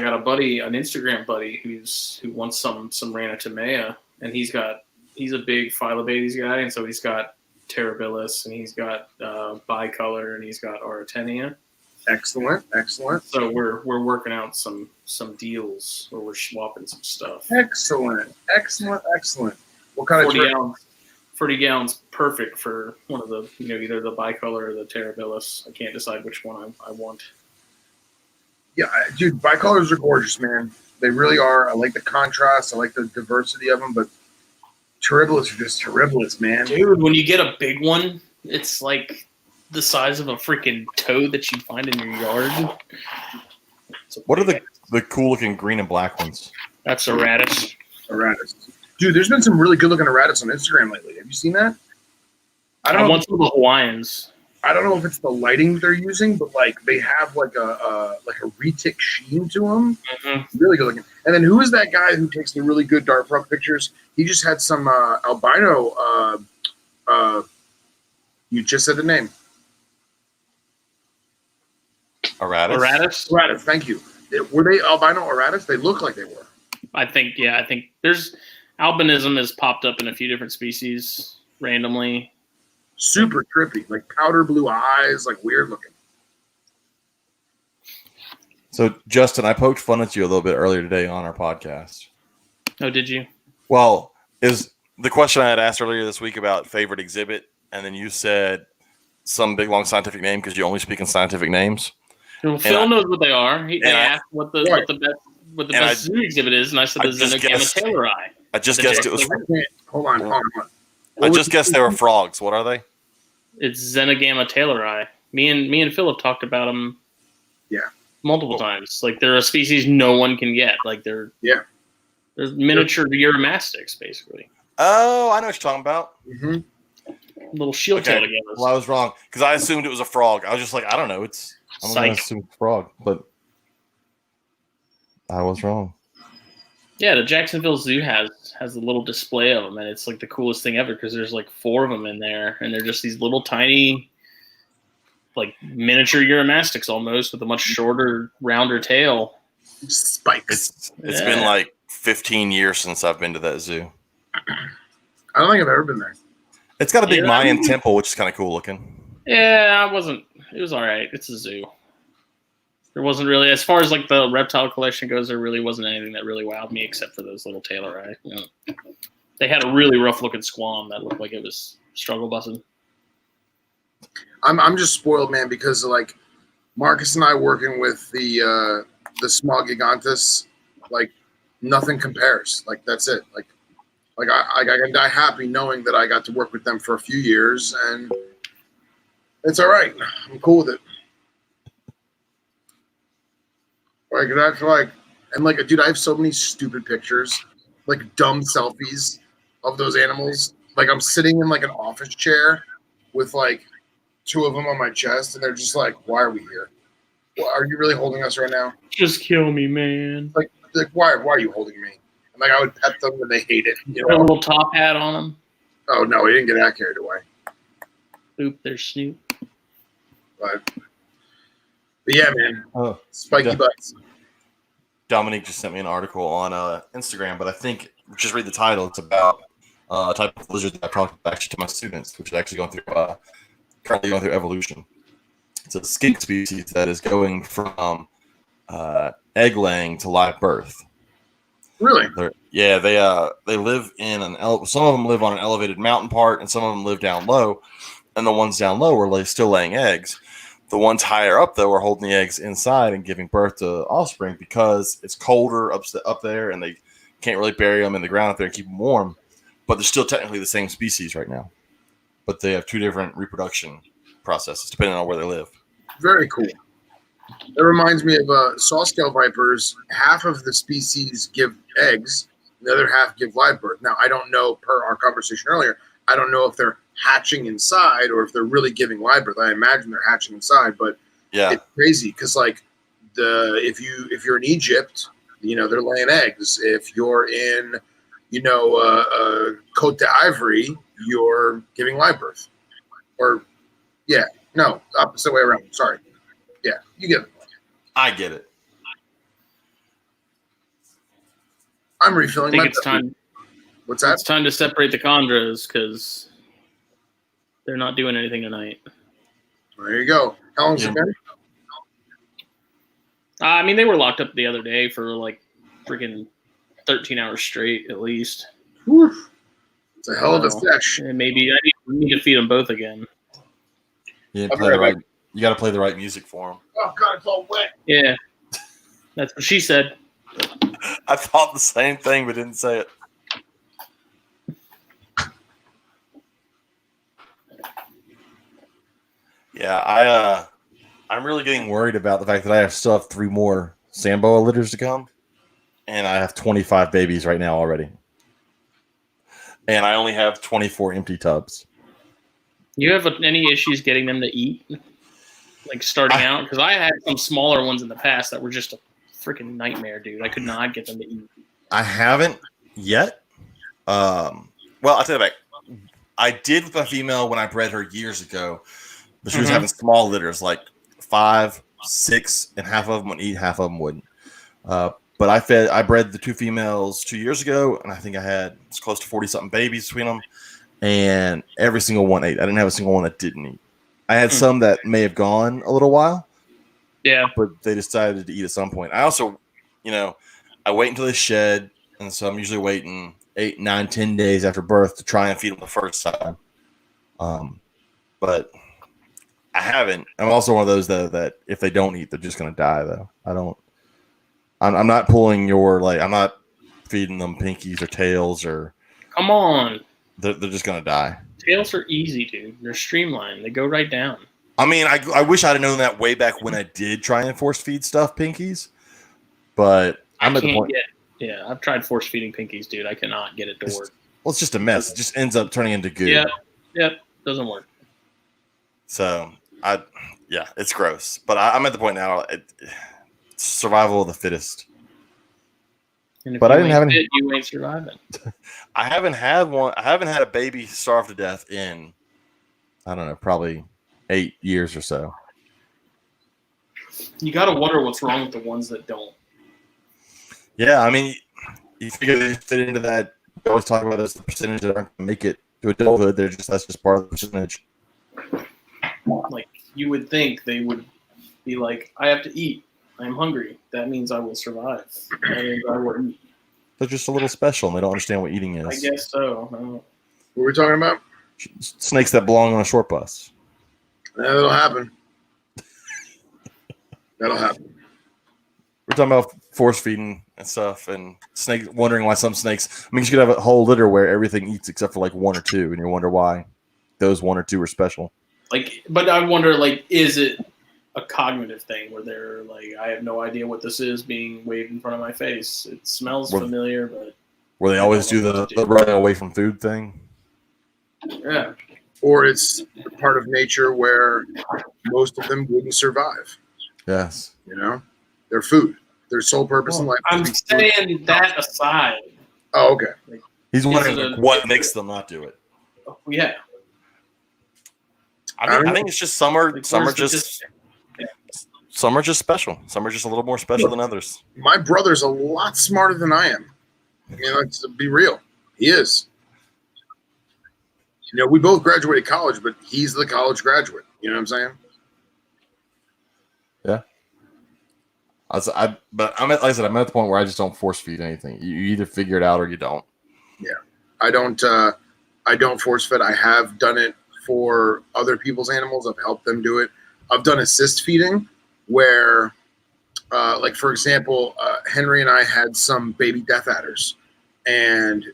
got a buddy, an Instagram buddy who wants some Ranatomea, and he's a big Phyllobates guy, and so he's got Terribilis, and he's got bicolor, and he's got Auratenia. Excellent. So we're working out some deals where we're swapping some stuff. Excellent. What kind of 40 gallons, perfect for one of the, either the bicolor or the Terribilis. I can't decide which one I want. Yeah, dude, bicolors are gorgeous, man. They really are. I like the contrast. I like the diversity of them, but Terribilis are just Terribilis, man. Dude, when you get a big one, it's like the size of a freaking toad that you find in your yard. What are the cool looking green and black ones? That's a Aratus. Dude, there's been some really good looking Aratus on Instagram lately. Have you seen that? I want some of the Hawaiians. I don't know if it's the lighting they're using, but like they have like a retic sheen to them. Mm-hmm. Really good looking. And then who is that guy who takes the really good dart front pictures? He just had some albino. You just said the name. Aratus. Aratus. Thank you. Were they albino Aratus? They look like they were. I think there's albinism has popped up in a few different species randomly. Super trippy, like powder blue eyes, like weird looking. So, Justin, I poked fun at you a little bit earlier today on our podcast. Oh, did you? Well, is the question I had asked earlier this week about favorite exhibit, and then you said some big long scientific name because you only speak in scientific names. Well, Phil knows what they are. They asked what the best zoo exhibit is, and I said the Xenogamma taylorii. I just guessed it was. Hold on. I just guessed they were frogs. What are they? It's Xenogamma taylorii. Me and Philip talked about them. Yeah. Multiple times. Like they're a species no one can get. Like they're miniature Uromastics, basically. Oh, I know what you're talking about. Mm-hmm. Little shield-tailed again. Well, I was wrong because I assumed it was a frog. I was just like, I don't know. I'm going to assume it's a frog, but I was wrong. Yeah, the Jacksonville Zoo has a little display of them, and it's like the coolest thing ever because there's like 4 of them in there, and they're just these little tiny, like miniature Uromastyx almost, with a much shorter, rounder tail. Spikes. It's been like 15 years since I've been to that zoo. I don't think I've ever been there. It's got a big Mayan temple, which is kind of cool looking. Yeah, it was all right. It's a zoo. There wasn't really, as far as like the reptile collection goes, there really wasn't anything that really wowed me except for those little tailor eye. You know, they had a really rough looking squam that looked like it was struggle bussing. I'm just spoiled, man, because like Marcus and I working with the small gigantus, like nothing compares. Like that's it. Like I can die happy knowing that I got to work with them for a few years, and it's all right. I'm cool with it. Like that's like, and like, dude, I have so many stupid pictures, like dumb selfies of those animals. Like I'm sitting in like an office chair with like 2 of them on my chest, and they're just like, "Why are we here? Well, are you really holding us right now? Just kill me, man." Like why are you holding me?" And like I would pet them, and they hate it. You A know? little top hat on them. Oh no, he didn't get that carried away. Oop, there's Snoop. But yeah, man, Oh, spiky yeah. butts. Dominique just sent me an article on Instagram, but I think just read the title. It's about a type of lizard that I talked actually to my students, which is actually currently going through evolution. It's a skink species that is going from egg laying to live birth. Really? They live in some of them live on an elevated mountain part, and some of them live down low. And the ones down low are still laying eggs. The ones higher up, though, are holding the eggs inside and giving birth to offspring because it's colder up there, and they can't really bury them in the ground up there and keep them warm. But they're still technically the same species right now. But they have 2 different reproduction processes depending on where they live. Very cool. That reminds me of saw-scale vipers. Half of the species give eggs, the other half give live birth. Now, I don't know, per our conversation earlier, I don't know if they're hatching inside or if they're really giving live birth. I imagine they're hatching inside, but Yeah, it's crazy because like if you're in Egypt, you know, they're laying eggs. If you're in, you know, Côte d'Ivoire, you're giving live birth. Or yeah, no, opposite way around. Sorry. Yeah, you get it. I get it. I'm I refilling think my it's time. What's that? It's time to separate the chondros because they're not doing anything tonight. There you go. How long's it been? I mean, they were locked up the other day for like freaking 13 hours straight, at least. Whew. It's a hell of a sesh. And maybe I need to feed them both again. You I'll be right back. got to play the right music for them. Oh god, it's all wet. Yeah, that's what she said. I thought the same thing, but didn't say it. Yeah, I'm really getting worried about the fact that I still have 3 more Samboa litters to come, and I have 25 babies right now already, and I only have 24 empty tubs. You have any issues getting them to eat, like starting out? Because I had some smaller ones in the past that were just a freaking nightmare, dude. I could not get them to eat. I haven't yet. Well, I'll tell you back. I did with my female when I bred her years ago, but she was having small litters, like 5, 6, and half of them would eat, half of them wouldn't. But I bred the 2 females 2 years ago, and I think I had close to 40-something babies between them, and every single one ate. I didn't have a single one that didn't eat. I had some that may have gone a little while, Yeah. but they decided to eat at some point. I also, I wait until they shed, and so I'm usually waiting 8, 9, 10 days after birth to try and feed them the first time. But I haven't. I'm also one of those that if they don't eat, they're just going to die. Though I'm not pulling I'm not feeding them pinkies or tails or. Come on. They're just going to die. Tails are easy, dude. They're streamlined. They go right down. I mean, I wish I'd have known that way back when I did try and force feed stuff pinkies, but I'm at the point. Yeah, I've tried force feeding pinkies, dude. I cannot get it to work. Well, it's just a mess. It just ends up turning into goo. Yep, doesn't work. So it's gross. But I'm at the point now. It's survival of the fittest. And if But you I didn't ain't have any. fit, you ain't surviving. I haven't had one. I haven't had a baby starve to death in, I don't know, probably 8 years or so. You got to wonder what's wrong with the ones that don't. Yeah, I mean, you figure they fit into that. We always talk about this, the percentage that aren't going to make it to adulthood. That's just part of the percentage. Like, you would think they would be like, I have to eat. I'm hungry. That means I will survive. That means I will eat. They're just a little special, and they don't understand what eating is. I guess so. What were we talking about? Snakes that belong on a short bus. That'll happen. That'll happen. We're talking about force feeding and stuff, and snakes. Wondering why some snakes. I mean, you could have a whole litter where everything eats except for like one or two, and you wonder why those one or two are special. Like, but I wonder, like, is it a cognitive thing where they're like, I have no idea what this is being waved in front of my face. It smells familiar, but Where they always do the running away from food thing. yeah. Or it's part of nature where most of them wouldn't survive. Yes. You know, their food, their sole purpose in life. I'm saying that aside. Oh, okay. Like, He's wondering it a- what makes them not do it. yeah. I think it's just some are Like, some are where's the just some are just special. Some are just a little more special than others. My brother's a lot smarter than I am. I mean, let's be real. He is. You know, we both graduated college, but he's the college graduate. You know what I'm saying? Yeah. But I'm at the point where I just don't force feed anything. You either figure it out or you don't. Yeah. I don't force fed. I have done it for other people's animals. I've helped them do it. I've done assist feeding where, like, for example, Henry and I had some baby death adders. And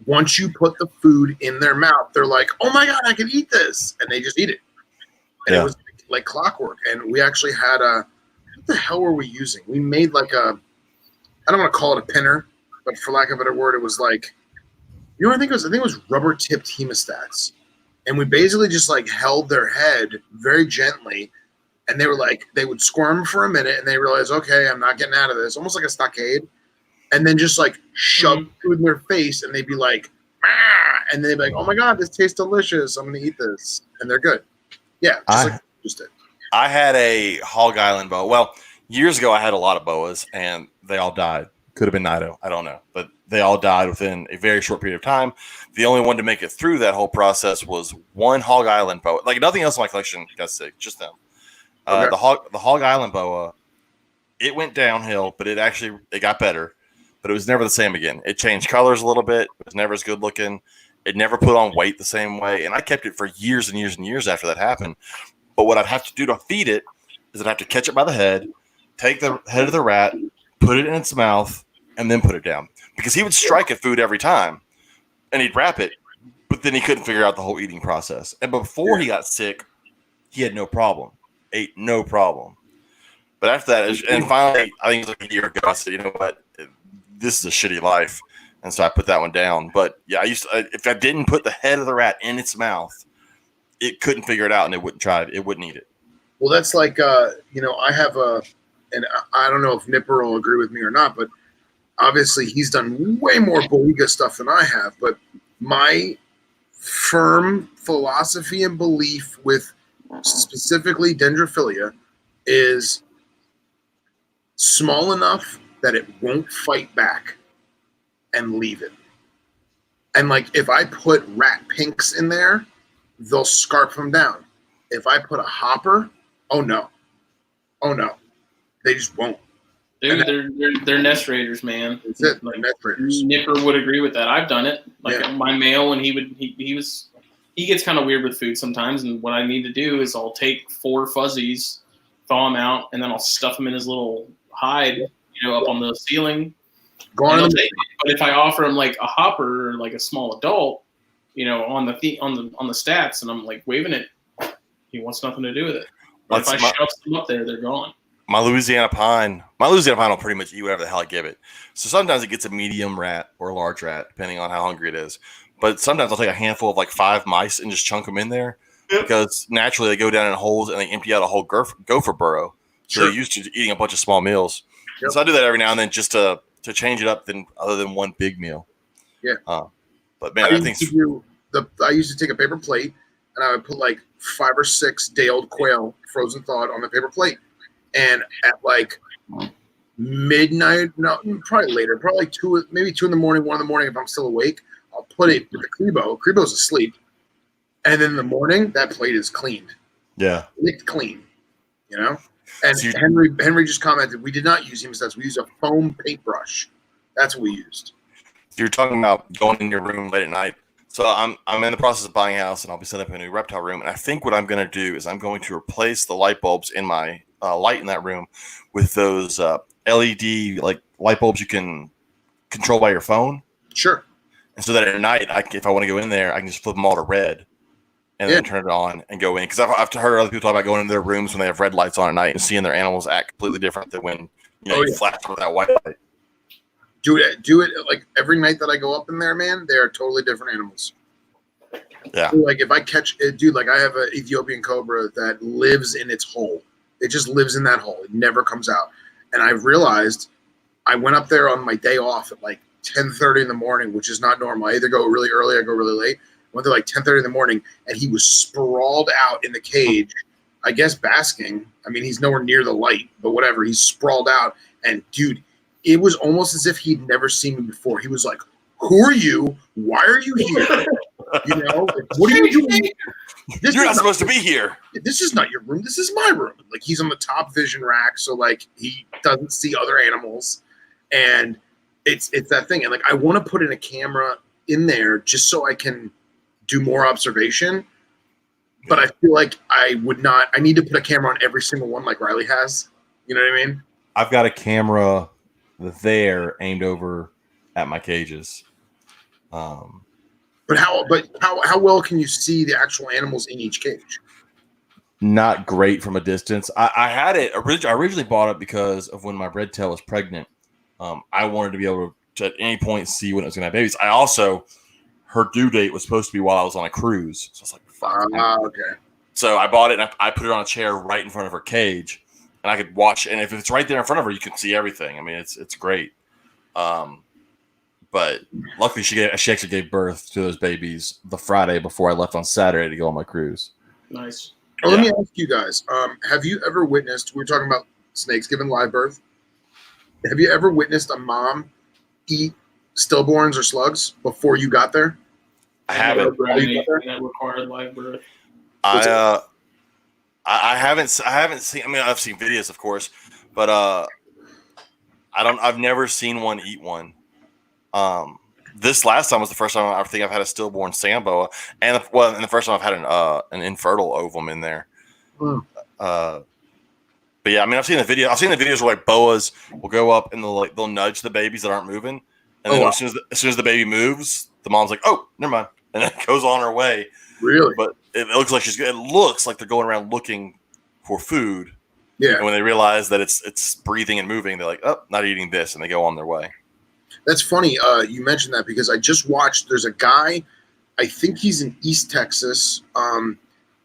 once you put the food in their mouth, they're like, oh, my God, I can eat this. And they just eat it. And it was like clockwork. And we actually had what the hell were we using? We made like I don't want to call it a pinner, but for lack of a better word, it was like, you know what I think it was? I think it was rubber tipped hemostats. And we basically just like held their head very gently. And they were like, they would squirm for a minute and they realized, okay, I'm not getting out of this. Almost like a stockade. And then just like shove food in their face and they'd be like, ah! And they'd be like, oh my God, this tastes delicious. I'm going to eat this. And they're good. Yeah. Just it. I had a Hog Island boa. Well, years ago, I had a lot of boas and they all died. Could have been Nido. I don't know. But they all died within a very short period of time. The only one to make it through that whole process was one Hog Island boa. Like nothing else in my collection got sick, just them. Okay. The Hog Island boa, it went downhill, but it got better. But it was never the same again. It changed colors a little bit. It was never as good looking. It never put on weight the same way. And I kept it for years and years and years after that happened. But what I'd have to do to feed it is I'd have to catch it by the head, take the head of the rat, put it in its mouth, and then put it down. Because he would strike at food every time, and he'd wrap it, but then he couldn't figure out the whole eating process. And before he got sick, he had no problem. Ate no problem. But after that, and finally, I think it was like a year ago, I said, you know what? This is a shitty life. And so I put that one down. But yeah, if I didn't put the head of the rat in its mouth, it couldn't figure it out and it wouldn't try it. It wouldn't eat it. Well, that's like, I have and I don't know if Nipper will agree with me or not, but obviously he's done way more Boiga stuff than I have. But my firm philosophy and belief with specifically dendrophilia is small enough that it won't fight back and leave it. And like, if I put rat pinks in there, they'll scarp them down. If I put a hopper, oh no, they just won't. Dude, they're nest raiders, man. That's it. Like, Nest raiders. Nipper would agree with that. I've done it. Like my male, when he gets kind of weird with food sometimes, and what I need to do is I'll take 4 fuzzies, thaw them out, and then I'll stuff them in his little hide, up on the ceiling. But if I offer him like a hopper or like a small adult, on the stats, and I'm like waving it, he wants nothing to do with it. But if I shove them up there, they're gone. My Louisiana pine will pretty much eat whatever the hell I give it. So sometimes it gets a medium rat or a large rat, depending on how hungry it is. But sometimes I'll take a handful of like 5 mice and just chunk them in there because naturally they go down in holes and they empty out a whole gopher burrow. So they're used to eating a bunch of small meals. Yep. So I do that every now and then just to to change it up than other than one big meal. Yeah. But man, I think I used to take a paper plate and I would put like 5 or 6 day-old quail frozen thawed on the paper plate, and at like midnight, no, probably later, probably like 2 in the morning, 1 in the morning if I'm still awake, I'll put it with the Klebo. Klebo's asleep, and then in the morning that plate is cleaned. Yeah, licked clean, you know. And So Henry just commented, we did not use hemostats. We used a foam paintbrush. That's what we used. you're talking about going in your room late at night. So I'm in the process of buying a house, and I'll be setting up a new reptile room. And I think what I'm going to do is I'm going to replace the light bulbs in my light in that room with those LED like light bulbs you can control by your phone. Sure. And so that at night, if I want to go in there, I can just flip them all to red and then turn it on and go in. Because I've heard other people talk about going into their rooms when they have red lights on at night and seeing their animals act completely different than when you flash with that white light. Do it like every night that I go up in there, man. They are totally different animals. Yeah. So, like if I catch it, dude, like I have an Ethiopian cobra that lives in its hole. It just lives in that hole. It never comes out. And I realized I went up there on my day off at like 10:30 in the morning, which is not normal. I either go really early or go really late. Went there like 10:30 in the morning, and he was sprawled out in the cage, I guess basking. I mean, he's nowhere near the light, but whatever. He's sprawled out, and dude, it was almost as if he'd never seen me before. He was like, "Who are you? Why are you here? You know, like, what are you doing? You're not supposed to be here. This is not your room. This is my room." Like he's on the top vision rack, so like he doesn't see other animals, and it's that thing. And like I want to put in a camera in there just so I can do more observation, but I feel like I would not. I need to put a camera on every single one like Riley has. You know what I mean? I've got a camera there aimed over at my cages. But how well can you see the actual animals in each cage? Not great from a distance. I had it. I originally bought it because of when my red tail was pregnant. I wanted to be able to at any point see when it was going to have babies. I also, her due date was supposed to be while I was on a cruise. So I was like, fuck. Okay. So I bought it and I put it on a chair right in front of her cage, and I could watch. And if it's right there in front of her, you can see everything. I mean, it's great. But luckily, she actually gave birth to those babies the Friday before I left on Saturday to go on my cruise. Nice. Well, let me ask you guys: have you ever witnessed? We were talking about snakes giving live birth. Have you ever witnessed a mom eat stillborns or slugs before you got there? I haven't. That required live birth. I haven't seen. I mean, I've seen videos, of course, but I've never seen one eat one. This last time was the first time I think I've had a stillborn sand boa, and the first time I've had an infertile ovum in there. But yeah, I mean, I've seen the videos where like boas will go up and they'll nudge the babies that aren't moving, and then as soon as the baby moves, the mom's like, "Oh, never mind," and then it goes on her way. Really? But it looks like they're going around looking for food. Yeah. And when they realize that it's breathing and moving, they're like, "Oh, not eating this," and they go on their way. That's funny. You mentioned that because I just watched. There's a guy. I think he's in East Texas.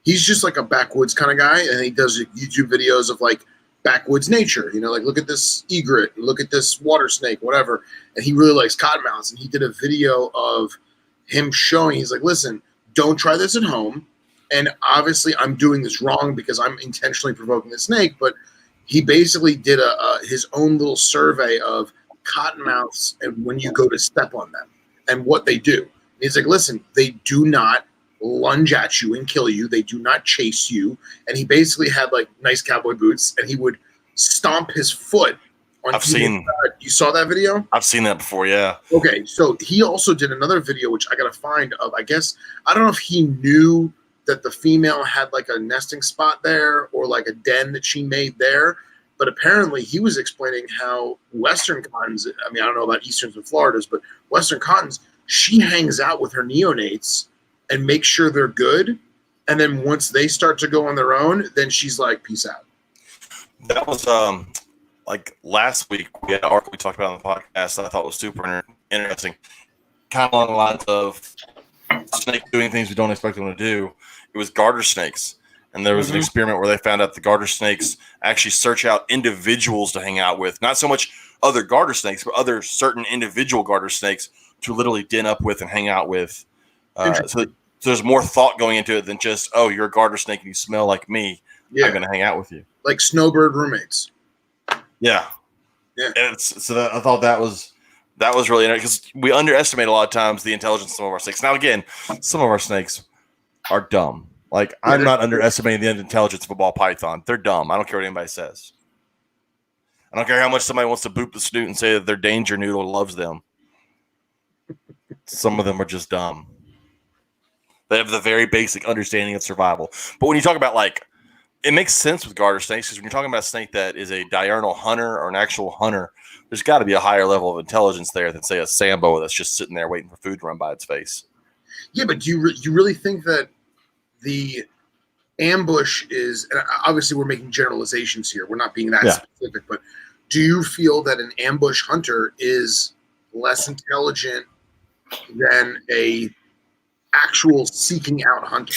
He's just like a backwoods kind of guy, and he does YouTube videos of like backwoods nature. You know, like look at this egret, look at this water snake, whatever. And he really likes cottonmouths. And he did a video of him showing. He's like, "Listen, don't try this at home." And obviously, I'm doing this wrong because I'm intentionally provoking the snake. But he basically did his own little survey of cottonmouths and when you go to step on them and what they do. And he's like, "Listen, they do not lunge at you and kill you. They do not chase you." And he basically had like nice cowboy boots, and he would stomp his foot on. You saw that video? I've seen that before. Yeah. Okay, so he also did another video, which I gotta find. Of I guess I don't know if he knew that the female had like a nesting spot there or like a den that she made there. But apparently he was explaining how Western cottons, I mean, I don't know about Easterns and Floridas, but Western cottons, she hangs out with her neonates and makes sure they're good. And then once they start to go on their own, then she's like, "Peace out." That was like last week we had an article we talked about on the podcast that I thought was super interesting. Kind of along the lines of snakes doing things we don't expect them to do. It was garter snakes. And there was an experiment where they found out the garter snakes actually search out individuals to hang out with, not so much other garter snakes, but other certain individual garter snakes to literally den up with and hang out with. So there's more thought going into it than just, oh, you're a garter snake and you smell like me. Yeah. I'm going to hang out with you. Like snowbird roommates. Yeah. Yeah. I thought that was really interesting because we underestimate a lot of times the intelligence of some of our snakes. Now, again, some of our snakes are dumb. Like, I'm not underestimating the intelligence of a ball python. They're dumb. I don't care what anybody says. I don't care how much somebody wants to boop the snoot and say that their danger noodle loves them. Some of them are just dumb. They have the very basic understanding of survival. But when you talk about, like, it makes sense with garter snakes because when you're talking about a snake that is a diurnal hunter or an actual hunter, there's got to be a higher level of intelligence there than, say, a sambo that's just sitting there waiting for food to run by its face. Yeah, but do you really think that the ambush is, and obviously we're making generalizations here, we're not being that specific, but do you feel that an ambush hunter is less intelligent than a actual seeking out hunter?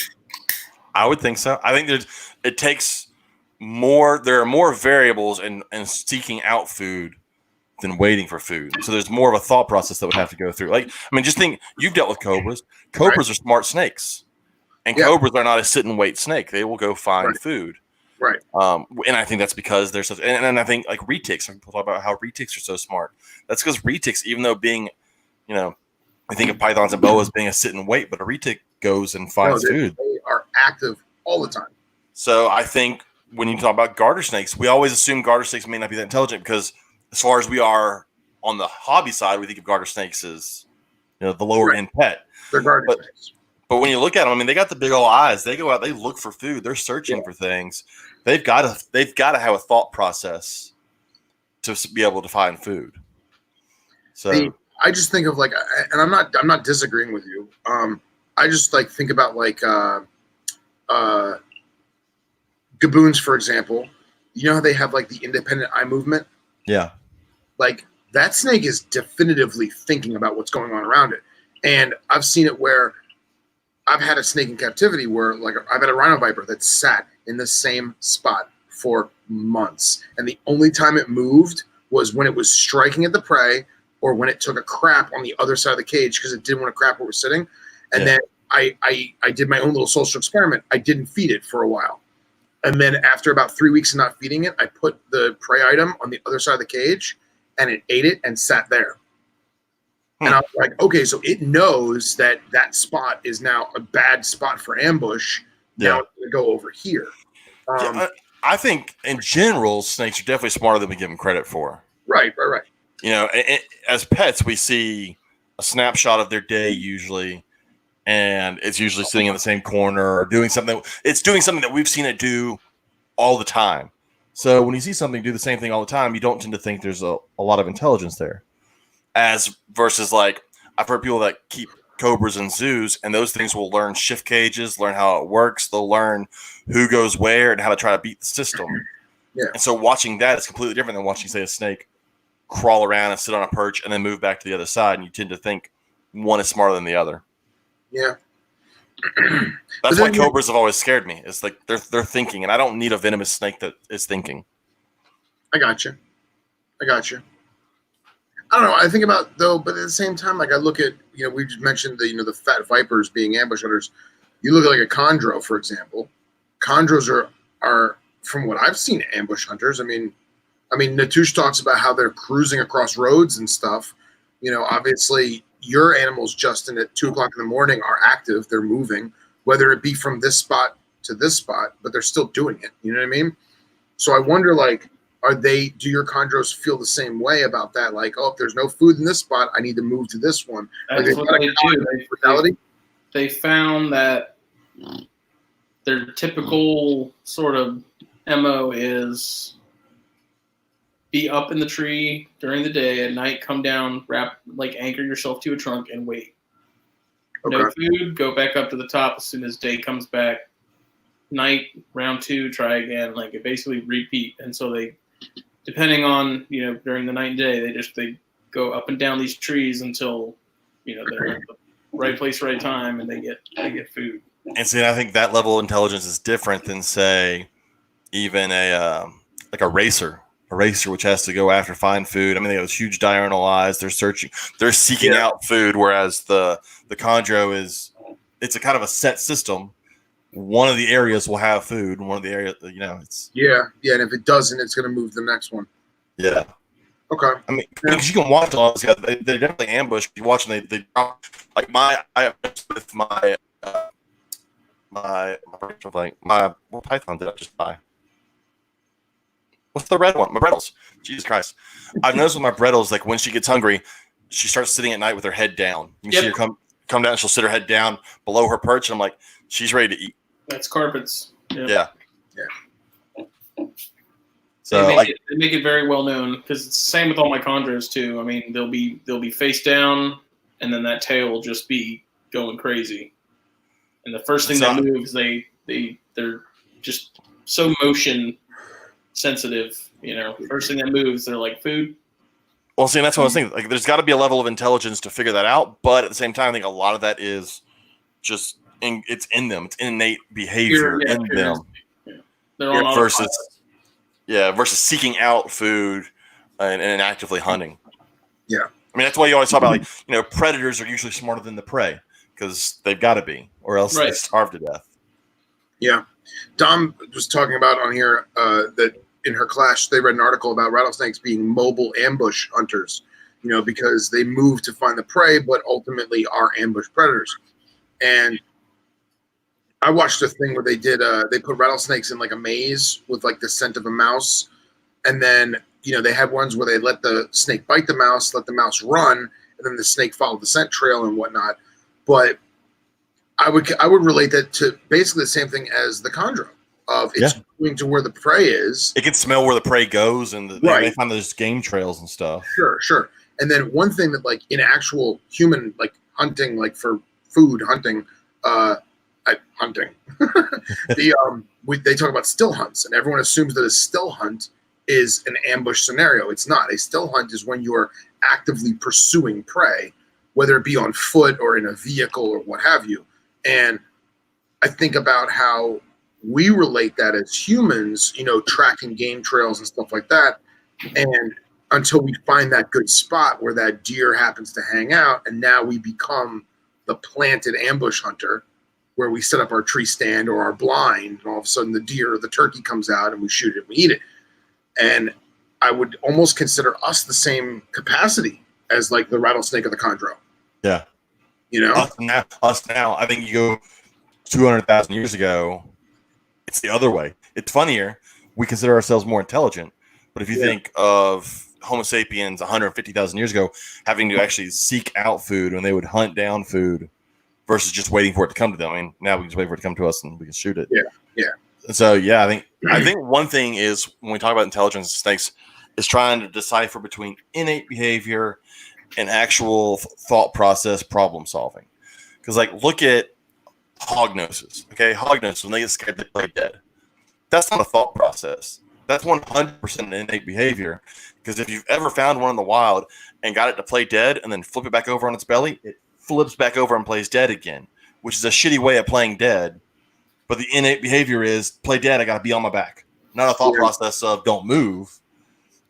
I would think so. I think it takes more. There are more variables in seeking out food than waiting for food. So there's more of a thought process that would have to go through. Like, I mean, just think, you've dealt with cobras. Cobras are smart snakes, and cobras are not a sit and wait snake. They will go find food. Right. And I think that's because they're such. And I think like retics. People talk about how retics are so smart. That's because retics, even though being, I think of pythons and boas being a sit and wait, but a retic goes and finds food. They are active all the time. So I think when you talk about garter snakes, we always assume garter snakes may not be that intelligent because as far as we are on the hobby side, we think of garter snakes as the lower end pet. They're garter snakes. But when you look at them, I mean, they got the big old eyes. They go out, they look for food. They're searching for things. They've got to have a thought process to be able to find food. So I just think of like, and I'm not disagreeing with you. I just like think about like gaboons, for example. You know how they have like the independent eye movement? Yeah. Like that snake is definitively thinking about what's going on around it. And I've seen it where I've had a snake in captivity where like I've had a rhino viper that sat in the same spot for months. And the only time it moved was when it was striking at the prey or when it took a crap on the other side of the cage because it didn't want to crap where it was sitting. And then I did my own little social experiment. I didn't feed it for a while. And then after about 3 weeks of not feeding it, I put the prey item on the other side of the cage and it ate it and sat there. And I was like, okay, so it knows that that spot is now a bad spot for ambush. Now it's going to go over here. I think in general, snakes are definitely smarter than we give them credit for. Right. As pets, we see a snapshot of their day usually, and it's usually sitting in the same corner or doing something. It's doing something that we've seen it do all the time. So when you see something do the same thing all the time, you don't tend to think there's a lot of intelligence there. As versus like I've heard people that keep cobras in zoos, and those things will learn shift cages, learn how it works. They'll learn who goes where and how to try to beat the system. Yeah. And so watching that is completely different than watching, say, a snake crawl around and sit on a perch and then move back to the other side. And you tend to think one is smarter than the other. Yeah. That's why cobras have always scared me. It's like they're thinking, and I don't need a venomous snake that is thinking. I got you. I don't know. I think about though, but at the same time, like I look at, we just mentioned the fat vipers being ambush hunters. You look at like a chondro, for example. Chondros are from what I've seen ambush hunters. I mean, Natush talks about how they're cruising across roads and stuff. Obviously your animals, Justin, at 2:00 in the morning are active. They're moving, whether it be from this spot to this spot, but they're still doing it. You know what I mean? So I wonder, like, do your chondros feel the same way about that? Like, oh, if there's no food in this spot, I need to move to this one. That's what they do. They found that their typical sort of MO is be up in the tree during the day, at night come down, anchor yourself to a trunk and wait. Okay. No food, go back up to the top as soon as day comes back. Night, round 2, try again. Like it basically repeat. And so they, depending on, during the night and day, they go up and down these trees until, they're at the right place, right time, and they get food. And see, I think that level of intelligence is different than, say, even a racer racer, which has to go after find food. I mean, they have those huge diurnal eyes. They're seeking out food, whereas the chondro it's a kind of a set system. One of the areas will have food, and one of the areas, it's and if it doesn't, it's going to move to the next one. Yeah. Okay. I mean, because you can watch all these guys. They definitely ambush. You watch them. They drop like with my what python did I just buy? What's the red one? My Brettles. Jesus Christ! I've noticed with my Brettles, like when she gets hungry, she starts sitting at night with her head down. You see her come down, and she'll sit her head down below her perch, and I'm like, she's ready to eat. That's carpets. Yeah. So they make it very well known, because it's the same with all my chondros too. I mean, they'll be face down, and then that tail will just be going crazy. And the first thing that moves, they're just so motion sensitive. First thing that moves, they're like food. Well, see, and that's what I was thinking. Like, there's got to be a level of intelligence to figure that out, but at the same time, I think a lot of that is just it's in them. It's innate behavior in them. Yeah. They're on versus seeking out food and actively hunting. Yeah. I mean, that's why you always talk about, predators are usually smarter than the prey, because they've got to be, or else they starve to death. Yeah. Dom was talking about on here that in her class, they read an article about rattlesnakes being mobile ambush hunters, because they move to find the prey, but ultimately are ambush predators. And I watched a thing where they put rattlesnakes in like a maze with like the scent of a mouse. And then, they had ones where they let the snake bite the mouse, let the mouse run, and then the snake followed the scent trail and whatnot. But I would relate that to basically the same thing as the chondro of it's going to where the prey is. It can smell where the prey goes, and they find those game trails and stuff. Sure. And then one thing that like in actual human like hunting, like for food hunting, they talk about still hunts, and everyone assumes that a still hunt is an ambush scenario. It's not. A still hunt is when you're actively pursuing prey, whether it be on foot or in a vehicle or what have you. And I think about how we relate that as humans, tracking game trails and stuff like that. And until we find that good spot where that deer happens to hang out, and now we become the planted ambush hunter, where we set up our tree stand or our blind, and all of a sudden the deer or the turkey comes out and we shoot it and we eat it. And I would almost consider us the same capacity as like the rattlesnake or the chondro. Yeah. Us now, I think you go 200,000 years ago, it's the other way. It's funnier. We consider ourselves more intelligent. But if you think of Homo sapiens 150,000 years ago having to actually seek out food when they would hunt down food versus just waiting for it to come to them. I mean, now we can just wait for it to come to us and we can shoot it. Yeah. And so, I think one thing is when we talk about intelligence in snakes is trying to decipher between innate behavior and actual thought process problem solving. Because, like, look at hog noses. Okay, hog noses, when they get scared, they play dead. That's not a thought process. That's 100% innate behavior. Because if you've ever found one in the wild and got it to play dead and then flip it back over on its belly, it flips back over and plays dead again, which is a shitty way of playing dead. But the innate behavior is play dead, I got to be on my back. Not a thought process of don't move.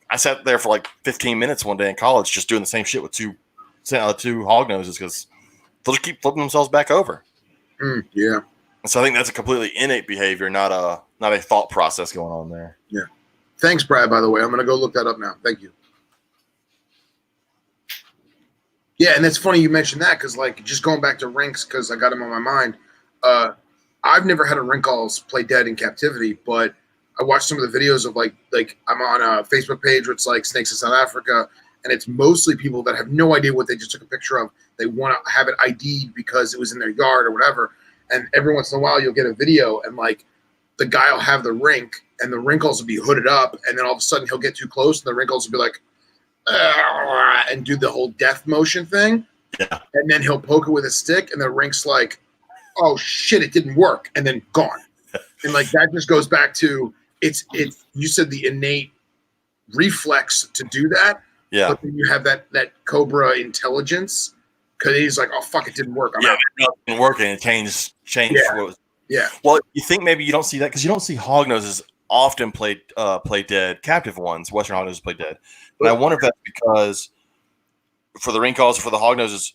I sat there for like 15 minutes one day in college just doing the same shit with two hog noses because they'll just keep flipping themselves back over. Yeah. And so I think that's a completely innate behavior, not a thought process going on there. Yeah. Thanks, Brad, by the way. I'm going to go look that up now. Thank you. Yeah, and it's funny you mentioned that because, like, just going back to rinks because I got him on my mind. I've never had a rinkles play dead in captivity, but I watched some of the videos of like I'm on a Facebook page where it's like Snakes in South Africa, and it's mostly people that have no idea what they just took a picture of. They want to have it ID'd because it was in their yard or whatever. And every once in a while you'll get a video and like the guy will have the rink and the wrinkles will be hooded up, and then all of a sudden he'll get too close and the wrinkles will be like, and do the whole death motion thing. Yeah. And then he'll poke it with a stick and the rink's like, oh shit, it didn't work, and then gone. And like that just goes back to it's you said the innate reflex to do that. Yeah. But then you have that cobra intelligence because he's like, oh fuck, it didn't work. It didn't work and it changed what was. Yeah. Well, you think maybe you don't see that because you don't see hog noses often play dead captive ones. Western hognoses play dead, and I wonder if that's because for the ring calls or for the hognoses,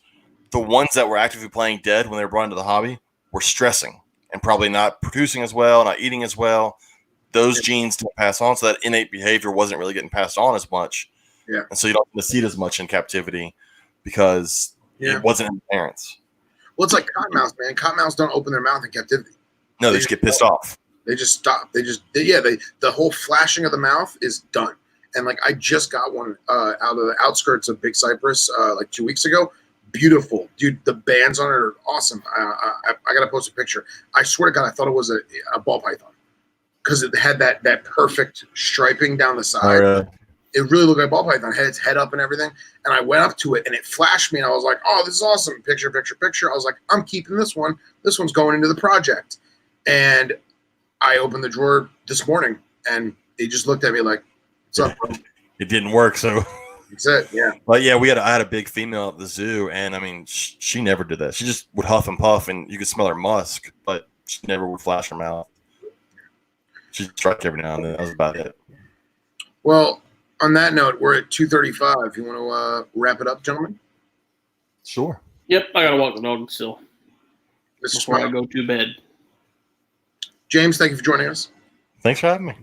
the ones that were actively playing dead when they were brought into the hobby were stressing and probably not producing as well, not eating as well. Those genes didn't pass on, so that innate behavior wasn't really getting passed on as much. Yeah. And so you don't see it as much in captivity because it wasn't in the parents. Well, it's like cottonmouths, man. Cottonmouths don't open their mouth in captivity. No, they just get pissed off. They just stop. The whole flashing of the mouth is done. And like I just got one out of the outskirts of Big Cypress like 2 weeks ago. Beautiful, dude. The bands on it are awesome. I gotta post a picture. I swear to God, I thought it was a ball python because it had that perfect striping down the side. It really looked like a ball python. It had its head up and everything. And I went up to it and it flashed me and I was like, oh, this is awesome. Picture. I was like, I'm keeping this one. This one's going into the project. And I opened the drawer this morning and they just looked at me like, what's up, bro? It didn't work, so that's it. Yeah. But yeah, I had a big female at the zoo, and I mean, she never did that. She just would huff and puff, and you could smell her musk, but she never would flash her mouth. She'd strike every now and then. That was about it. Well, on that note, we're at 2:35. You want to wrap it up, gentlemen? Sure. Yep, I gotta walk the dog still before I go to bed. James, thank you for joining us. Thanks for having me.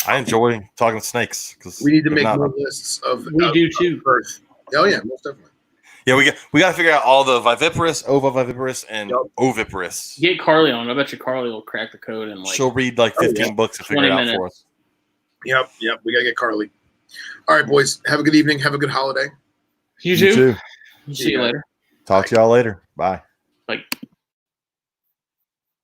I enjoy talking with snakes because we need to make more lists of. We do too. Birth. Oh yeah, most definitely. Yeah, we got to figure out all the viviparous, ovoviviparous, and oviparous. Get Carly on. I bet you Carly will crack the code and like. She'll read like 15 books to figure it out for us. Yep. We gotta get Carly. All right, boys. Have a good evening. Have a good holiday. You too. See you later. Talk to y'all later. Bye. Bye.